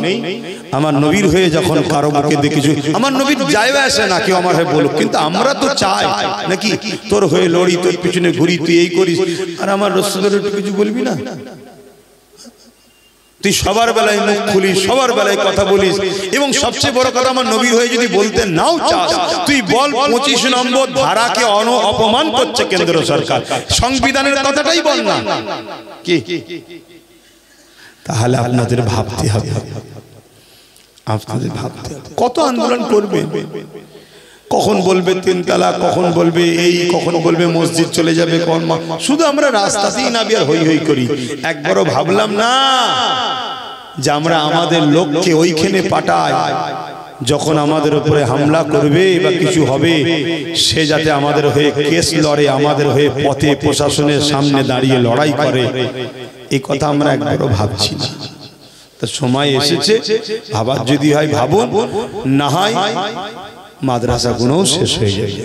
আমার নবীর হয়ে যখন কারো মুখে দেখেছি, আমার নবীর যাইবে আসে না কেউ আমার হয়ে বলুক, কিন্তু আমরা তো চাই নাকি তোর হয়ে লড়ি, তোর পিছনে ঘুরি, তুই এই করিস, আর আমার রাসূলের একটু কিছু বলবি না? তুই সবার বেলায় মুখ খুলিস, সবার বেলায় কথা বলিস, এবং সবচেয়ে বড় কথা আমার নবীর হয়ে যদি বলতে নাও চাস, তুই বল 25 নম্বর ধারাকে অপমান করছে কেন্দ্র সরকার, সংবিধানের কথাটাই বল না কি? তাহলে আপনাদের ভাবতে হবে, আপনাদের ভাবতে হবে কত আন্দোলন করবে, কখন বলবে 3 তালাক, কখন বলবে এই, কখন বলবে মসজিদ চলে যাবে, শুধু আমরা রাস্তাতেই না বিয়ার হই হই করি। একবারও ভাবলাম না যে আমরা আমাদের লোককে ওইখানে পাঠাই, যখন আমাদের উপরে হামলা করবে বা কিছু হবে, সে যাতে আমাদের হয়ে কেস লড়ে, আমাদের হয়ে পথে প্রশাসনের সামনে দাঁড়িয়ে লড়াই করে, এই কথা আমরা একবারও ভাবছি না। তো সময় এসেছে, ভাবার যদি হয় ভাবুন, না হয় মাদ্রাসাগুলোও শেষ হয়ে যাবে।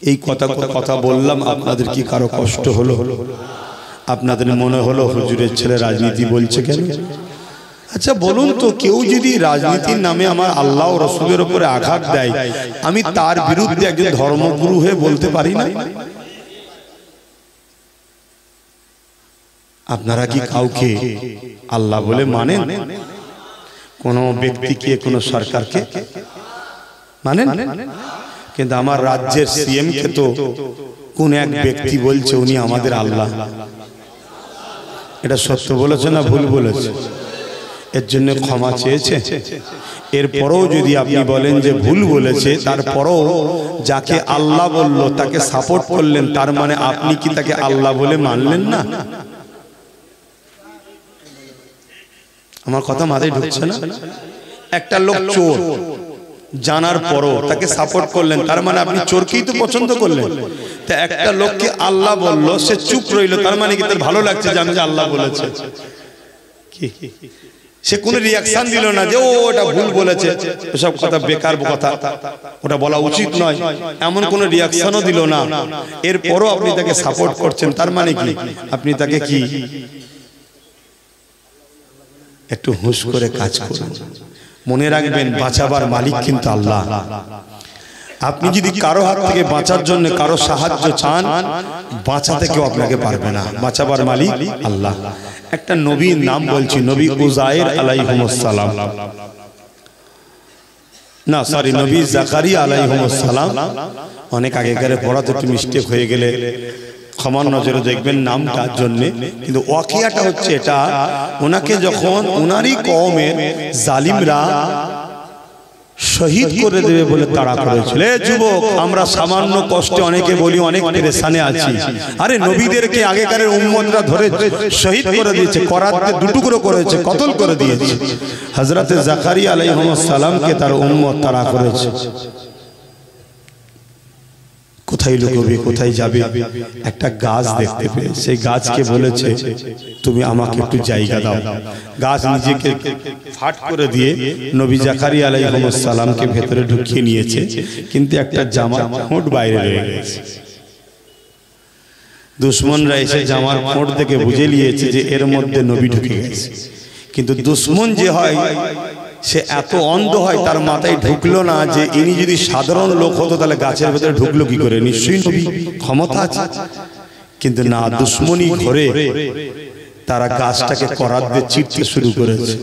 এই কথা বললাম, আপনাদের কি কারো কষ্ট হলো? আপনাদের মনে হলো হুজুরের ছেলে রাজনীতি বলছে কেন? আচ্ছা বলুন তো, কেউ যদি রাজনীতির নামে আমার আল্লাহ ও রাসূলের উপরে আঘাত দেয়, আমি তার বিরুদ্ধে একজন ধর্মগুরু হয়ে বলতে পারি না? আপনারা কি কাউকে আল্লাহ বলে মানেন? কোন ব্যক্তিকে, কোন সরকারকে মানেন? কিন্তু আমার রাজ্যের সিএম কে তো কোন এক ব্যক্তি বলছে উনি আমাদের আল্লাহ। এটা সত্য বলেছে না ভুল বলেছে? এর জন্য ক্ষমা চেয়েছে। এরপরও যদি আপনি বলেন যে ভুল বলেছে, তারপরও যাকে আল্লাহ বলল তাকে সাপোর্ট করলেন, তার মানে আপনি কি তাকে আল্লাহ বলে মানলেন না? আমার কথা মাথায় ঢুকছে না? একটা লোক চোর জানার পরও তাকে সাপোর্ট করলেন, তার মানে আপনি চোরকেই তো পছন্দ করলেন। তা একটা লোককে আল্লাহ বলল, সে চুপ রইল, তার মানে কি তার ভালো লাগছে যে আমি যে আল্লাহ বলেছে? কি সে কোনো রিয়াকশন দিল না যে ও ওটা ভুল বলেছে, এসব কথা বেকার কথা, ওটা বলা উচিত নয়, এমন কোনো রিয়াকশনও দিল না। এরপরও আপনি তাকে সাপোর্ট করছেন, তার মানে কি আপনি তাকে কি? একটু হুঁশ করে কাজ করুন। মনে রাখবেন, বাঁচাবার মালিক কিন্তু আল্লাহ। আপনি যদি কারো হাত থেকে বাঁচার জন্য কারো সাহায্য চান, বাঁচাতে কেউ আপনাকে পারবে না, বাঁচাবার মালিক আল্লাহ। একটা নবীর নাম বলছি, নবী উযায়ের আলাইহিস সালাম, না সরি, নবী জাকারিয়া আলাইহিস সালাম। অনেক আগেকার পড়াতে একটু মিস্টেক হয়ে গেলে ক্ষমার নজরে দেখবেন নামটার জন্য, কিন্তু ওয়াকিয়াটা হচ্ছে এটা, ওনাকে যখন ওনারই কওমের জালিমরা শহীদ করে দেবে বলে তাড়া করেছিল। যুবক, আমরা সামান্য কষ্টে অনেকে বলি অনেক পেরেশানে আছি, আরে নবীদেরকে আগেকারের উম্মতরা ধরে শহীদ করে দিয়েছে, করাতে দুটুকরো করেছে, কতল করে দিয়েছে। হযরতে জাকারিয়া আলাইহিস সালামকে তার উম্মত তাড়া করেছে। কোথায় লুকোবে, কোথায় যাবে, একটা গাছ দেখতে পেয়ে সেই গাছকে বলেছে তুমি আমাকে একটু জায়গা দাও। গাছ নিজেকে ফাট করে দিয়ে নবী জাকারিয়া আলাইহিস সালামকে ভেতরে ঢুকিয়ে নিয়েছে, কিন্তু একটা জামার ফোঁট বাইরে রয়ে গেছে। দুশমনরা এসে জামার ফোঁট থেকে বুঝে নিয়েছে যে এর মধ্যে নবী ঢুকে গেছে, কিন্তু দুশমন যে হয় সে এত অন্ধ হয়, তার মাথায় ঢুকলো না যে ইনি যদি সাধারণ লোক হতো তাহলে গাছের ভেতরে ঢুকলো কি করে, নিশ্চয়ই নবী, ক্ষমতা আছে। কিন্তু না, দুশমনী ঘরে তারা গাছটাকে করাত দিয়ে চিরতে শুরু করেছে।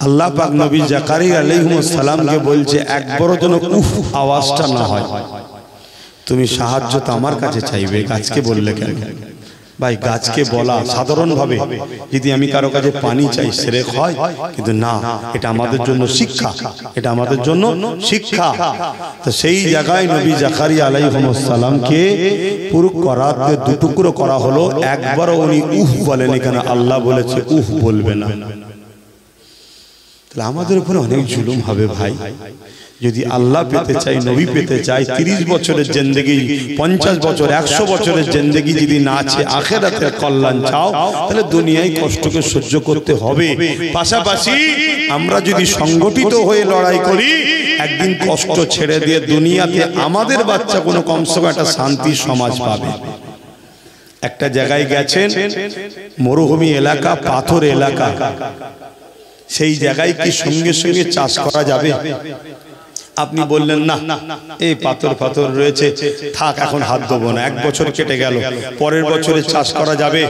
আল্লাহ পাক নবী জাকারিয়া আলাইহিস সালামকে বলছে, একবারও যেন উফ আওয়াজটা না হয়, তুমি সাহায্য তো আমার কাছে চাইবে, গাছকে বললে কেন? ভাই গাছকে বলা সাধারণভাবে যদি আমি কারো কাছে পানি চাই শিরক হয়, কিন্তু না, এটা আমাদের জন্য শিক্ষা, এটা আমাদের জন্য শিক্ষা। তো সেই জায়গায় নবী জাকারিয়া আলাইহিস সালামকে পুরো করাতে দুটুকরো করা হলো, একবারও উনি উফ বলেন, এখানে আল্লাহ বলেছে উফ বলবে না। তাহলে আমাদের উপরে অনেক জুলুম হবে ভাই। যদি আল্লাহ পেতে চাই, নবী পেতে চাই, 30 বছরের জিন্দেগি, 50 বছর, 100 বছরের জিন্দেগি যদি না আছে, আখিরাতের কল্যাণ চাও, তাহলে দুনিয়ায় কষ্টকে সহ্য করতে হবে। পাশাপাশি আমরা যদি সংগঠিত হয়ে লড়াই করি, একদিন কষ্ট ছেড়ে দিয়ে দুনিয়াতে আমাদের বাচ্চা কোনো কমসে কম একটা শান্তির সমাজ পাবে। একটা জায়গায় গেছেন, মরুভূমি এলাকা, পাথর এলাকা, সেই জায়গায় কি সঙ্গে সঙ্গে চাষ করা যাবে? আপনি বললেন না, এই পাথর পাথর রয়েছে, থাক এখন হাত দেবো না, 1 বছর কেটে গেল, পরের বছরে চাষ করা যাবে।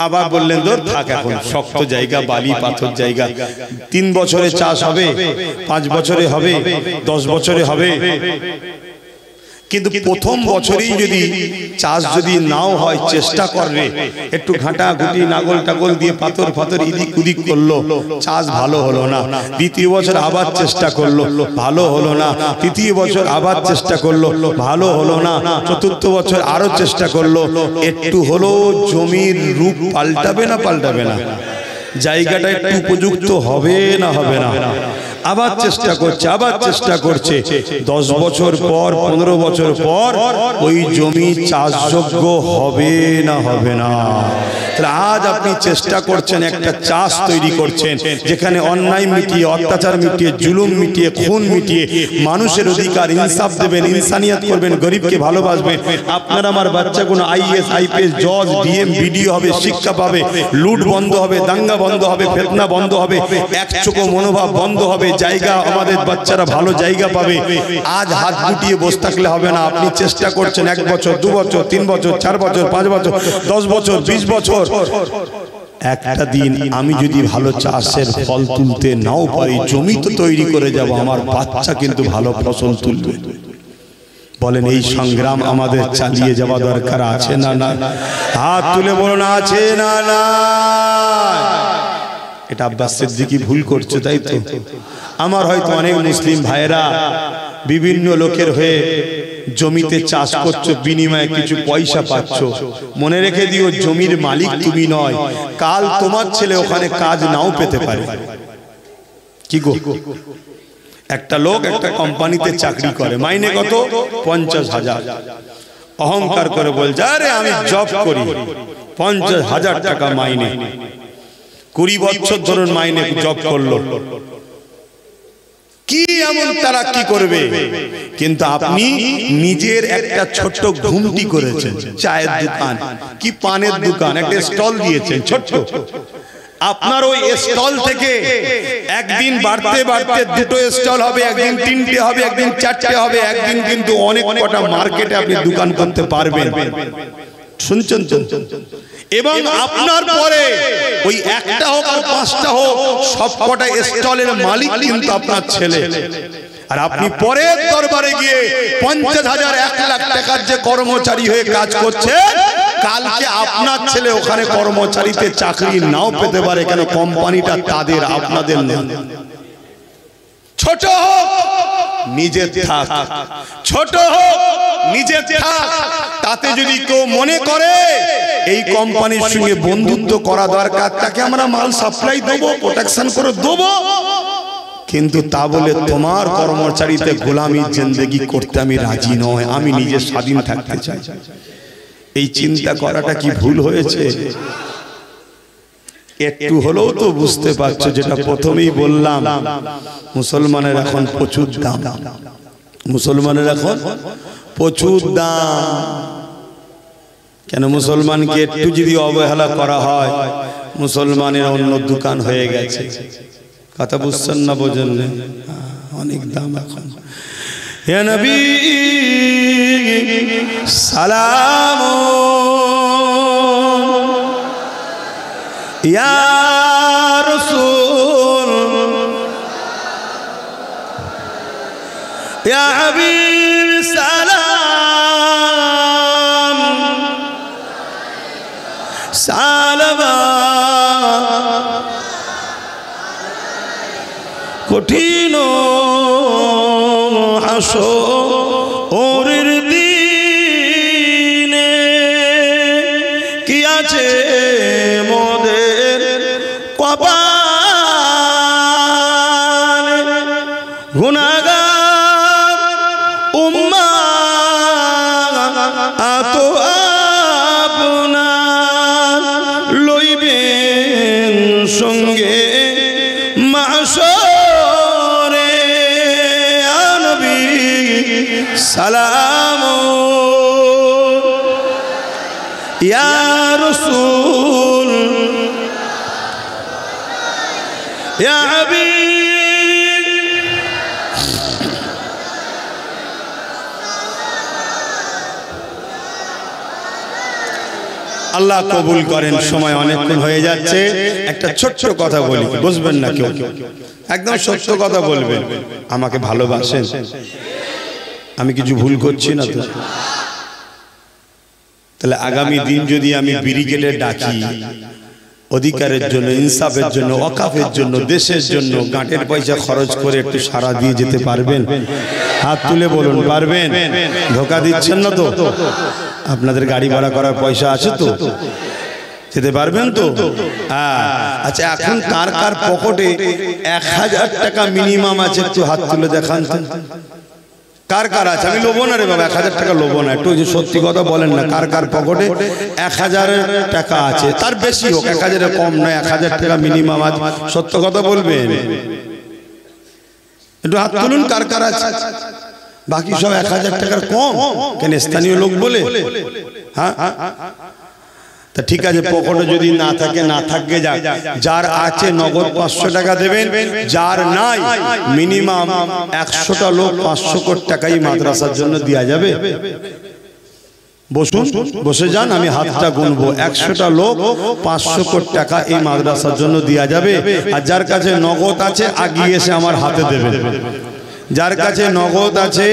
আবার বললেন ধর থাক, এখন শক্ত জায়গা, বালি পাথর জায়গা, 3 বছরে চাষ হবে, 5 বছরে হবে, 10 বছরে হবে। কিন্তু প্রথম বছরেই যদি চাষ যদি নাও হয়, চেষ্টা করবে, একটু ঘাটা ঘুটি নাগল টাগল দিয়ে পাথর ফাথর ইদিক উদিক করলো, চাষ ভালো হলো না। দ্বিতীয় বছর আবার চেষ্টা করলো, ভালো হলো না। তৃতীয় বছর আবার চেষ্টা করলো, ভালো হলো না। চতুর্থ বছর আরো চেষ্টা করলো, একটু হলো জমির রূপ পাল্টাবে না পাল্টাবে না, জায়গাটা একটু উপযুক্ত হবে না হবে না, আবার চেষ্টা করছে, আবার চেষ্টা করছে। 10 বছর পর, 15 বছর পর ওই জমি চাষযোগ্য হবে না হবে না। তাহলে আজ আপনি চেষ্টা করছেন, একটা চাষ তৈরি করছেন, যেখানে অন্যায় মিটিয়ে, অত্যাচার মিটিয়ে, জুলুম মিটিয়ে, খুন মিটিয়ে, মানুষের অধিকার, ইনসাফ দেবেন, ইনসানিয়ত করবেন, গরিবকে ভালোবাসবেন। আপনার আমার বাচ্চাগুলো IAS, IPS, জজ, DM, BDO হবে, শিক্ষা পাবে, লুট বন্ধ হবে, দাঙ্গা বন্ধ হবে, ফিতনা বন্ধ হবে, একচোখো মনোভাব বন্ধ হবে, জায়গা আমাদের বাচ্চারা ভালো জায়গা পাবে। আজ হাত গুটিয়ে বসে থাকলে হবে না। আপনি চেষ্টা করছেন 1 বছর, 2 বছর, 3 বছর, 4 বছর, 5 বছর, 10 বছর, 20 বছর। একটা দিন আমি যদি ভালো চাষের ফল তুলতে নাও পারি, জমি তো তৈরি করে যাব, আমার বাচ্চা কিন্তু ভালো ফসল তুলবে। বলেন এই সংগ্রাম আমাদের চালিয়ে যাওয়া দরকার আছে না না? হাত তুলে বলুন আছে না না? এটা আব্বাস সিদ্দিকী ভুল করছে, তাই তো? আমার হয়তো অনেক মুসলিম ভাইরা বিভিন্ন লোকের হয়ে জমিতে চাষ করছো, বিনিময়ে কিছু পয়সা পাচ্ছ। মনে রেখে দিও, জমির মালিক তুমি নয়, কাল তোমার ছেলে ওখানে কাজ নাও পেতে পারে। কি গো, একটা লোক একটা কোম্পানিতে চাকরি করে, মাইনে কত? 50,000। অহংকার করে বলছে, আরে আমি জব করি, 50,000 টাকা মাইনে। 20 বছর ধরে মাইনে জব করলো, কি এমন তারা কি করবে? কিন্তু আপনি নিজের একটা ছোট্ট ঘুমটি করেছেন, চায়ের দোকান কি পানের দোকান, একটা স্টল দিয়েছেন ছোট্ট। আপনার ওই স্টল থেকে একদিন বাড়তে বাড়তে 2টো স্টল হবে, একদিন 3টে হবে, একদিন 4টে হবে, একদিন কিন্তু অনেক কটা মার্কেটে আপনি দোকান করতে পারবেন। শুনছেন তো? এবং আপনার পরে ওই একটা হোক আর 5টা হোক, সবকটা স্টলের মালিক কিন্তু আপনার ছেলে। আর আপনি পরের দরবারে গিয়ে 50,000, 1 লাখ টাকার যে কর্মচারী হয়ে কাজ করছে, কালকে আপনার ছেলে ওখানে কর্মচারীতে চাকরি নাও পেতে পারে। কেন? কোম্পানিটা তাদের, আপনাদের না। ছোট হোক নিজে থাক, ছোট হোক নিজে থাক। তাতে যদি কেউ মনে করে এই কোম্পানির সঙ্গে বন্ধুত্ব করা দরকার, তাকে আমরা মাল সাপ্লাই দেবো, প্রোটেকশন করে দেবো, কিন্তু তা বলে তোমার কর্মচারীতে গোলামির জিন্দেগি করতে আমি রাজি নয়, আমি নিজে স্বাধীন থাকতে চাই। এই চিন্তা করাটা কি ভুল হয়েছে? একটু হলেও তো বুঝতে পারছো, যেটা প্রথমেই বললাম, মুসলমানের এখন প্রচুর দাম, মুসলমানের এখন প্রচুর দাম। কেন? মুসলমানকে একটু যদি অবহেলা করা হয়, মুসলমানের অন্য দোকান হয়ে গেছে। কথা বুঝছেন না? বোঝেন না? অনেক দাম এখন। হে নবী সালাম, ইয়া রাসূল, ইয়া হাবিব সালাম, কঠিন হাসরের দিনে কি আছে মোদের কপালে গুনাহগার উম্মাত আপনার লইবেন সঙ্গে মাশরে নবী সালাম ইয়া রাসূল ইয়া হাবিব। আল্লাহ কবুল করেন। সময় অনেকক্ষণ হয়ে যাচ্ছে, একটা ছোট্ট কথা বলি, বুঝবেন না কেউ, একদম সত্য কথা বলবেন। আমাকে ভালোবাসেন? আমি কিছু ভুল করছি না তো? তাহলে আগামী দিন যদি আমি ব্রিগেডে ডাকি অধিকারের জন্য, ইনসাফের জন্য, ওয়াকাফের জন্য, দেশের জন্য গাঁটের পয়সা খরচ করে একটু সারা দিয়ে যেতে পারবেন? হাত তুলে বলুন, পারবেন? ধোকা দিচ্ছেন না তো? আপনাদের গাড়ি ভাড়া করার পয়সা আছে তো? যেতে পারবেন তো? আচ্ছা, এখন কার কার পকেটে 1000 টাকা মিনিমাম আছে? একটু হাত তুলে দেখান তো। কার কার আছে? আমি লোবো না রে বাবা, 1000 টাকা লোবো না, একটু যে সত্যি কথা বলেন না। কার কার পকেটে 1000 টাকা আছে? তার বেশি হোক, 1000 কম নয়, 1000 টাকা মিনিমাম আছে। সত্য কথা বলবেন, একটু হাত তুলুন কার কার আছে। বাকি সব 1000 টাকার কম কেন? স্থানীয় লোক বলে? হ্যাঁ, তা ঠিক আছে, পকেটে যদি না থাকে না থাকবে, যার আছে নগদ 500 টাকা দেবেন, যার নাই মিনিমাম 100টা লোক 500 কোটি টাকাই মাদ্রাসার জন্য দেওয়া যাবে। বসুন, বসে যান, আমি হাতটা গুনবো। 100টা লোক 500 কোটি টাকা এই মাদ্রাসার জন্য দেওয়া যাবে। আর যার কাছে নগদ আছে আগিয়ে এসে আমার হাতে দেবেন। যার কাছে নগদ আছে